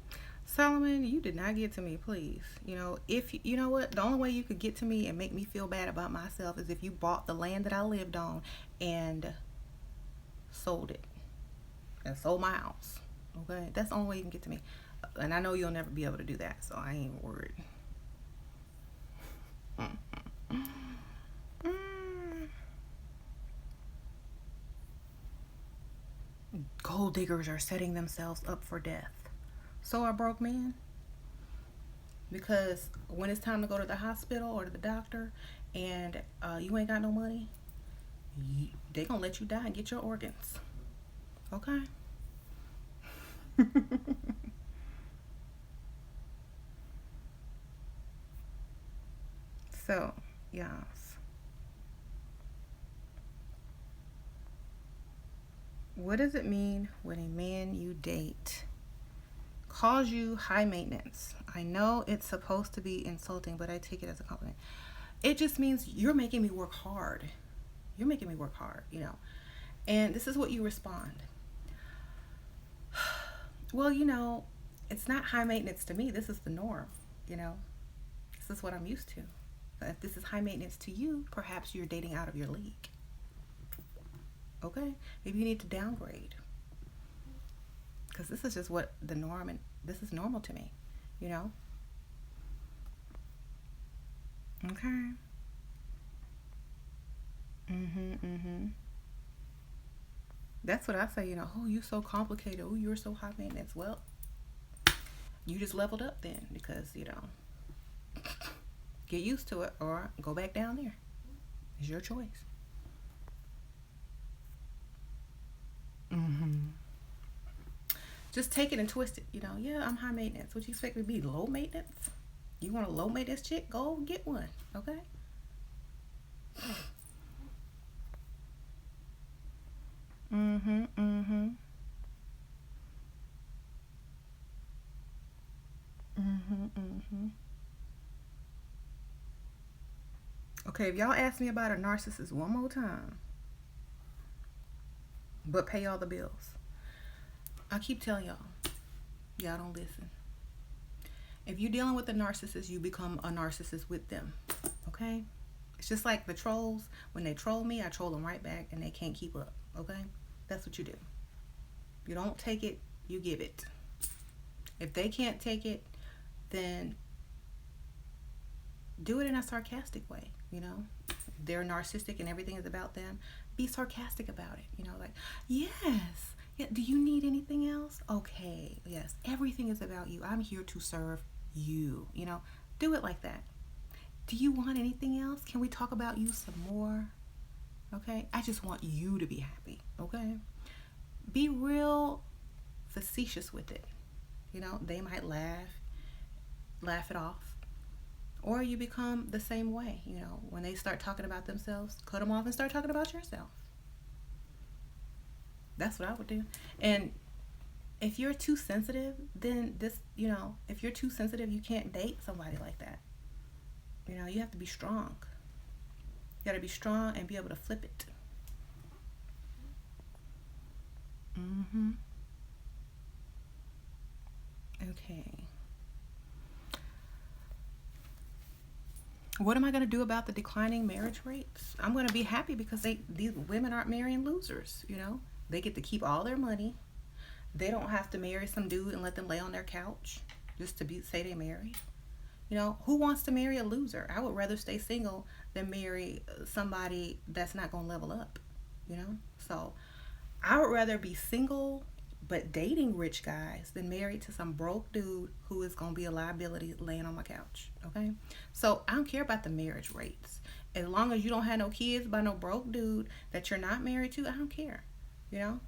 Solomon, you did not get to me, please. If you know what, the only way you could get to me and make me feel bad about myself is if you bought the land that I lived on and sold it and sold my house. Okay, that's the only way you can get to me, and I know you'll never be able to do that, so I ain't worried. Mm. Gold diggers are setting themselves up for death. So are broke men. Because when it's time to go to the hospital or to the doctor and you ain't got no money, they gonna let you die and get your organs. Okay? So, yes. What does it mean when a man you date calls you high maintenance? I know it's supposed to be insulting, but I take it as a compliment. It just means you're making me work hard. You're making me work hard. And this is what you respond. Well, it's not high maintenance to me. This is the norm. You know, this is what I'm used to. If this is high maintenance to you, perhaps you're dating out of your league. Okay? Maybe you need to downgrade. Because this is just what the norm, and this is normal to me, you know? Okay. Mm-hmm. That's what I say, oh, you're so complicated. Oh, you're so high maintenance. Well, you just leveled up then because, get used to it or go back down there. It's your choice. Mm-hmm. Just take it and twist it. Yeah, I'm high maintenance. What you expect me to be? Low maintenance? You want a low maintenance chick? Go get one. Okay? Mm-hmm. Mm-hmm. Mm-hmm. Mm-hmm. Okay, if y'all ask me about a narcissist one more time, but pay all the bills, I keep telling y'all don't listen. If you're dealing with a narcissist, you become a narcissist with them. Okay? It's just like the trolls. When they troll me, I troll them right back and they can't keep up. Okay? That's what you do. You don't take it, you give it. If they can't take it, then do it in a sarcastic way. They're narcissistic and everything is about them. Be sarcastic about it. Like, yes. Yeah, do you need anything else? Okay. Yes. Everything is about you. I'm here to serve you. Do it like that. Do you want anything else? Can we talk about you some more? Okay? I just want you to be happy. Okay? Be real facetious with it. They might laugh it off. Or you become the same way. When they start talking about themselves, cut them off and start talking about yourself. That's what I would do. And if you're too sensitive, then if you're too sensitive, you can't date somebody like that. You have to be strong. You got to be strong and be able to flip it. Mm-hmm. Okay. What am I going to do about the declining marriage rates? I'm going to be happy because these women aren't marrying losers. They get to keep all their money. They don't have to marry some dude and let them lay on their couch just to say they married. Who wants to marry a loser? I would rather stay single than marry somebody that's not going to level up. So I would rather be single but dating rich guys than married to some broke dude who is going to be a liability laying on my couch. Okay? So I don't care about the marriage rates. As long as you don't have no kids by no broke dude that you're not married to, I don't care. You know?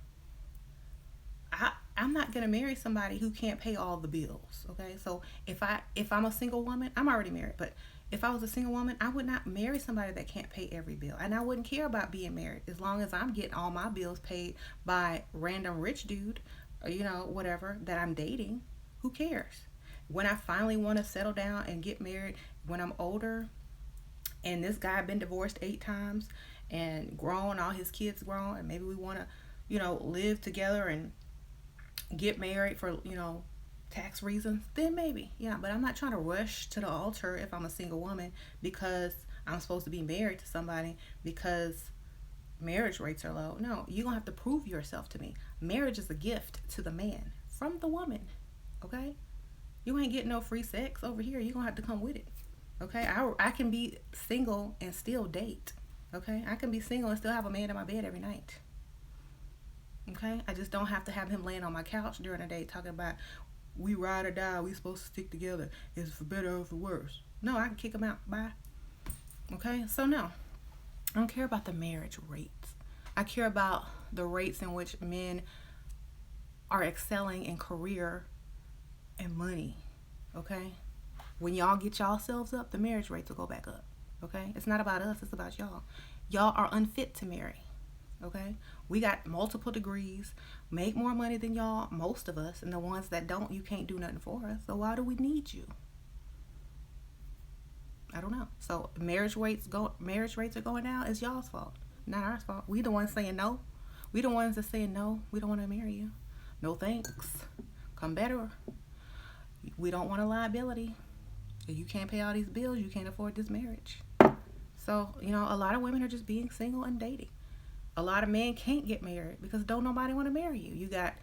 I'm not gonna marry somebody who can't pay all the bills. Okay, so if I'm a single woman, I'm already married, but if I was a single woman, I would not marry somebody that can't pay every bill, and I wouldn't care about being married as long as I'm getting all my bills paid by random rich dude, or whatever that I'm dating. Who cares? When I finally want to settle down and get married, when I'm older, and this guy been divorced 8 times and grown, all his kids grown, and maybe we want to, live together and get married for tax reasons, then maybe, yeah. But I'm not trying to rush to the altar if I'm a single woman because I'm supposed to be married to somebody because marriage rates are low. No, you're gonna have to prove yourself to me. Marriage is a gift to the man from the woman. Okay, you ain't getting no free sex over here. You're gonna have to come with it. Okay, I can be single and still date. Okay, I can be single and still have a man in my bed every night. Okay, I just don't have to have him laying on my couch during the day talking about we ride or die, we supposed to stick together. Is it for better or for worse? No, I can kick him out. Bye. Okay, so no, I don't care about the marriage rates. I care about the rates in which men are excelling in career and money. Okay, when y'all get yourselves up, the marriage rates will go back up. Okay, it's not about us, it's about y'all. Y'all are unfit to marry. Okay, we got multiple degrees, make more money than y'all, most of us, and the ones that don't, you can't do nothing for us. So why do we need you? I don't know. So marriage rates are going down. It's y'all's fault, not our fault. We the ones saying no. We the ones that saying no. We don't want to marry you. No thanks. Come better. We don't want a liability. If you can't pay all these bills, you can't afford this marriage. So a lot of women are just being single and dating. A lot of men can't get married because don't nobody want to marry you. You got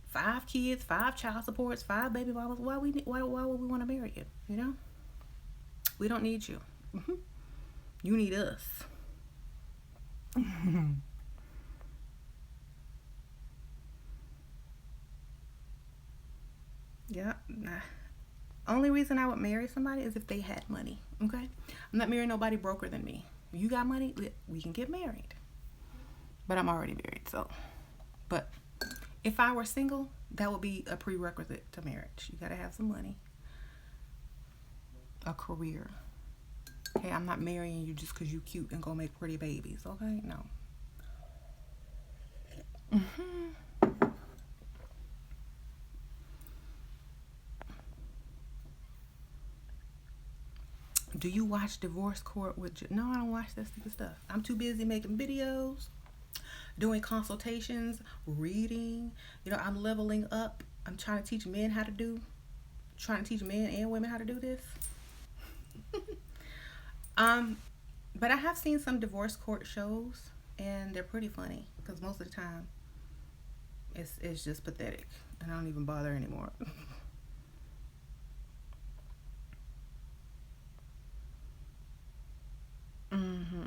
5 kids, 5 child supports, 5 baby mamas. Why would we want to marry you? You know, we don't need you. You need us. Yeah. Nah. Only reason I would marry somebody is if they had money. Okay, I'm not marrying nobody broker than me. If you got money, we can get married. But I'm already married, so. But if I were single, that would be a prerequisite to marriage. You gotta have some money, a career. Okay, I'm not marrying you just because you cute and gonna make pretty babies. Okay, no. Do you watch Divorce Court with? No, I don't watch that stupid stuff. I'm too busy making videos, doing consultations, reading. I'm leveling up. I'm trying to teach men how to do. Trying to teach men and women how to do this. um, but I have seen some divorce court shows, and they're pretty funny because most of the time, it's just pathetic, and I don't even bother anymore. hmm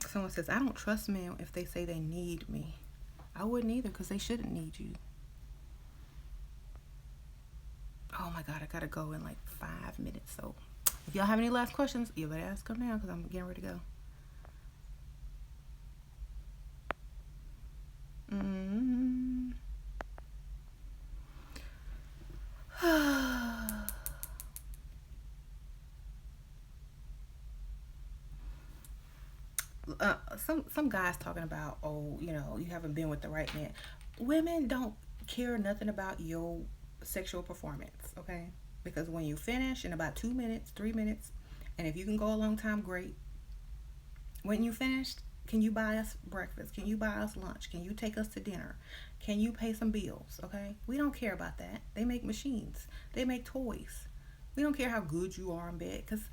Someone says, I don't trust men if they say they need me. I wouldn't either because they shouldn't need you. Oh my God, I gotta go in like 5 minutes. So if y'all have any last questions, you better ask them now because I'm getting ready to go. Mm-hmm. Some guys talking about, oh, you haven't been with the right man. Women don't care nothing about your sexual performance, okay? Because when you finish in about 2 minutes, 3 minutes, and if you can go a long time, great. When you finished, can you buy us breakfast? Can you buy us lunch? Can you take us to dinner? Can you pay some bills? Okay? We don't care about that. They make machines. They make toys. We don't care how good you are in bed because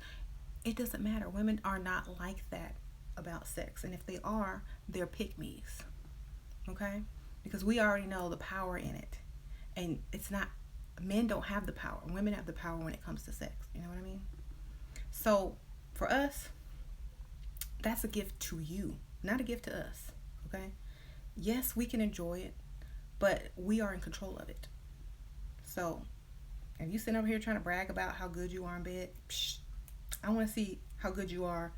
it doesn't matter. Women are not like that about sex. And if they are, they're pick me's. Okay? Because we already know the power in it. And it's not, men don't have the power. Women have the power when it comes to sex. You know what I mean? So for us, that's a gift to you, not a gift to us. Okay? Yes, we can enjoy it, but we are in control of it. So if you sitting over here trying to brag about how good you are in bed, I want to see how good you are,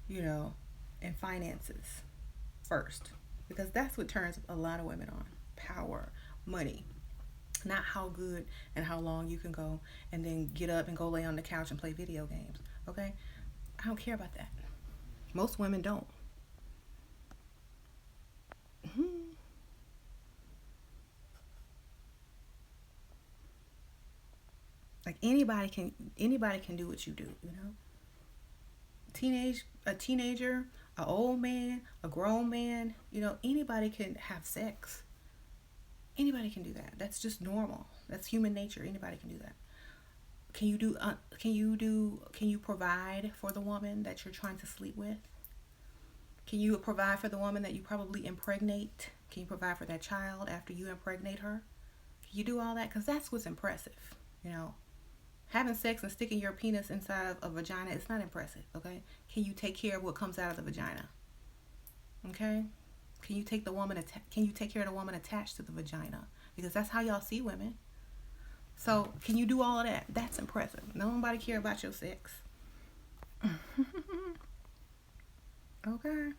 you know, in finances first. Because that's what turns a lot of women on. Power, money. Not how good and how long you can go and then get up and go lay on the couch and play video games. Okay? I don't care about that. Most women don't. Like anybody can do what you do, you know? A teenager, an old man, a grown man, anybody can have sex. Anybody can do that. That's just normal. That's human nature. Anybody can do that. Can you provide for the woman that you're trying to sleep with? Can you provide for the woman that you probably impregnate? Can you provide for that child after you impregnate her? Can you do all that? Because that's what's impressive. You know, having sex and sticking your penis inside of a vagina is not impressive. Okay? Can you take care of what comes out of the vagina? Okay? Can you take care of the woman attached to the vagina? Because that's how y'all see women. So can you do all of that? That's impressive. Nobody care about your sex. Okay.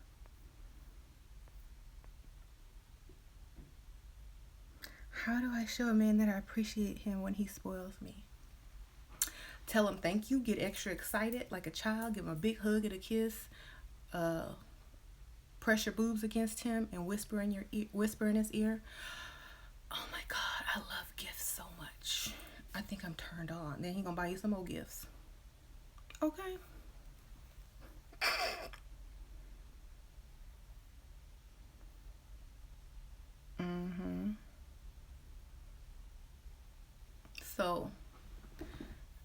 How do I show a man that I appreciate him when he spoils me? Tell him thank you. Get extra excited like a child. Give him a big hug and a kiss. Uh, Press your boobs against him and whisper in his ear. Oh my God, I love gifts so much. I think I'm turned on. Then he gonna buy you some more gifts. Okay. Mm-hmm. So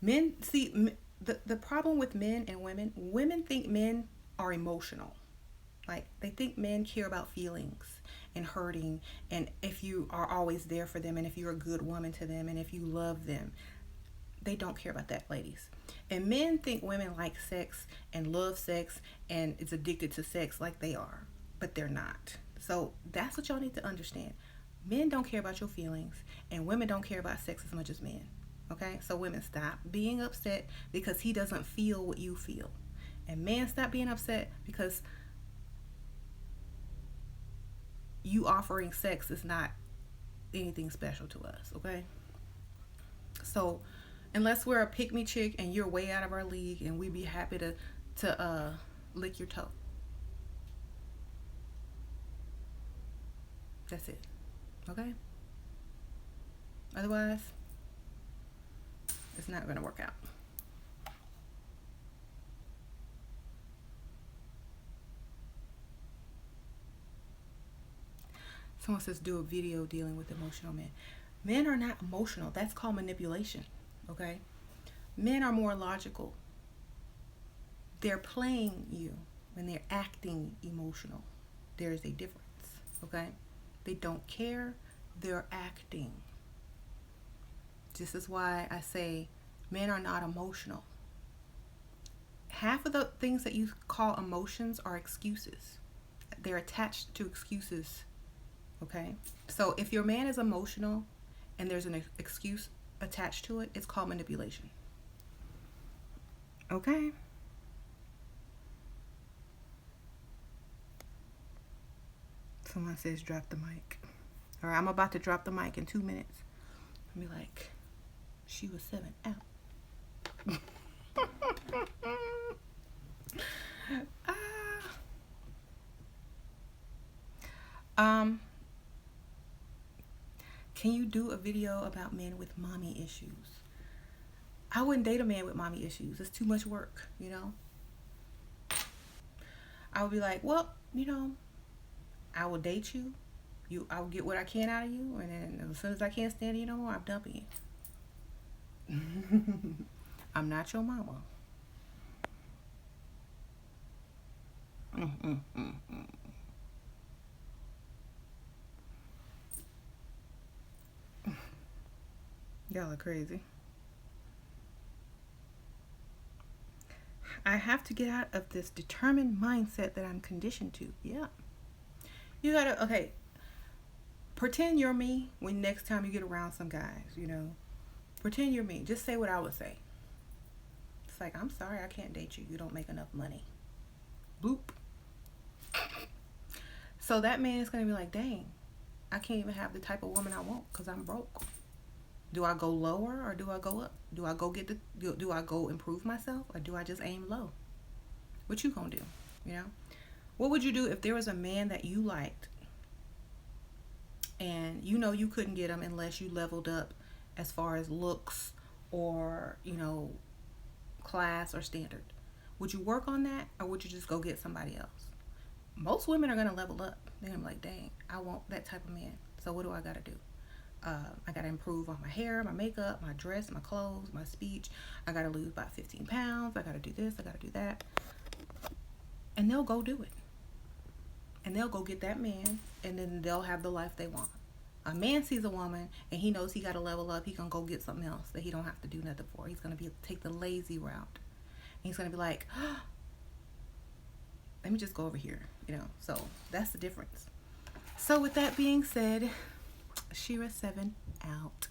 men see the problem with men and women. Women think men are emotional. Like, they think men care about feelings and hurting, and if you are always there for them, and if you're a good woman to them, and if you love them. They don't care about that, ladies. And men think women like sex and love sex and is addicted to sex like they are, but they're not. So that's what y'all need to understand. Men don't care about your feelings, and women don't care about sex as much as men. Okay? So women, stop being upset because he doesn't feel what you feel. And men, stop being upset because you offering sex is not anything special to us, okay? So unless we're a pick me chick and you're way out of our league, and we'd be happy to lick your toe. That's it. Okay? Otherwise, it's not gonna work out. Someone says do a video dealing with emotional men. Men are not emotional. That's called manipulation. Okay? Men are more logical. They're playing you when they're acting emotional. There is a difference. Okay? They don't care. They're acting. This is why I say men are not emotional. Half of the things that you call emotions are excuses. They're attached to excuses. Okay? So if your man is emotional and there's an excuse attached to it, it's called manipulation. Okay? Someone says drop the mic. All right, I'm about to drop the mic in 2 minutes. I'll be like, she was 7 out. Can you do a video about men with mommy issues? I wouldn't date a man with mommy issues. It's too much work, you know? I would be like, well, you know, I will date you. I will get what I can out of you, and then as soon as I can't stand you no more, I'm dumping you. I'm not your mama. Y'all are crazy. I have to get out of this determined mindset that I'm conditioned to. Yeah. You gotta, okay, pretend you're me when next time you get around some guys, you know. Pretend you're me. Just say what I would say. It's like, I'm sorry, I can't date you. You don't make enough money. Boop. So that man is going to be like, dang, I can't even have the type of woman I want because I'm broke. Do I go lower or do I go up? Do I go do I go improve myself, or do I just aim low? What you gonna do? You know? What would you do if there was a man that you liked and you know you couldn't get him unless you leveled up as far as looks or, you know, class or standard? Would you work on that, or would you just go get somebody else? Most women are gonna level up. They're gonna be like, dang, I want that type of man. So what do I gotta do? I gotta improve on my hair, my makeup, my dress, my clothes, my speech. I gotta lose about 15 pounds. I gotta do this, I gotta do that. And they'll go do it. And they'll go get that man, and then they'll have the life they want. A man sees a woman and he knows he gotta level up. He gonna go get something else that he don't have to do nothing for. He's gonna take the lazy route. And he's gonna be like, oh, let me just go over here, you know. So that's the difference. So with that being said, Shira 7 out.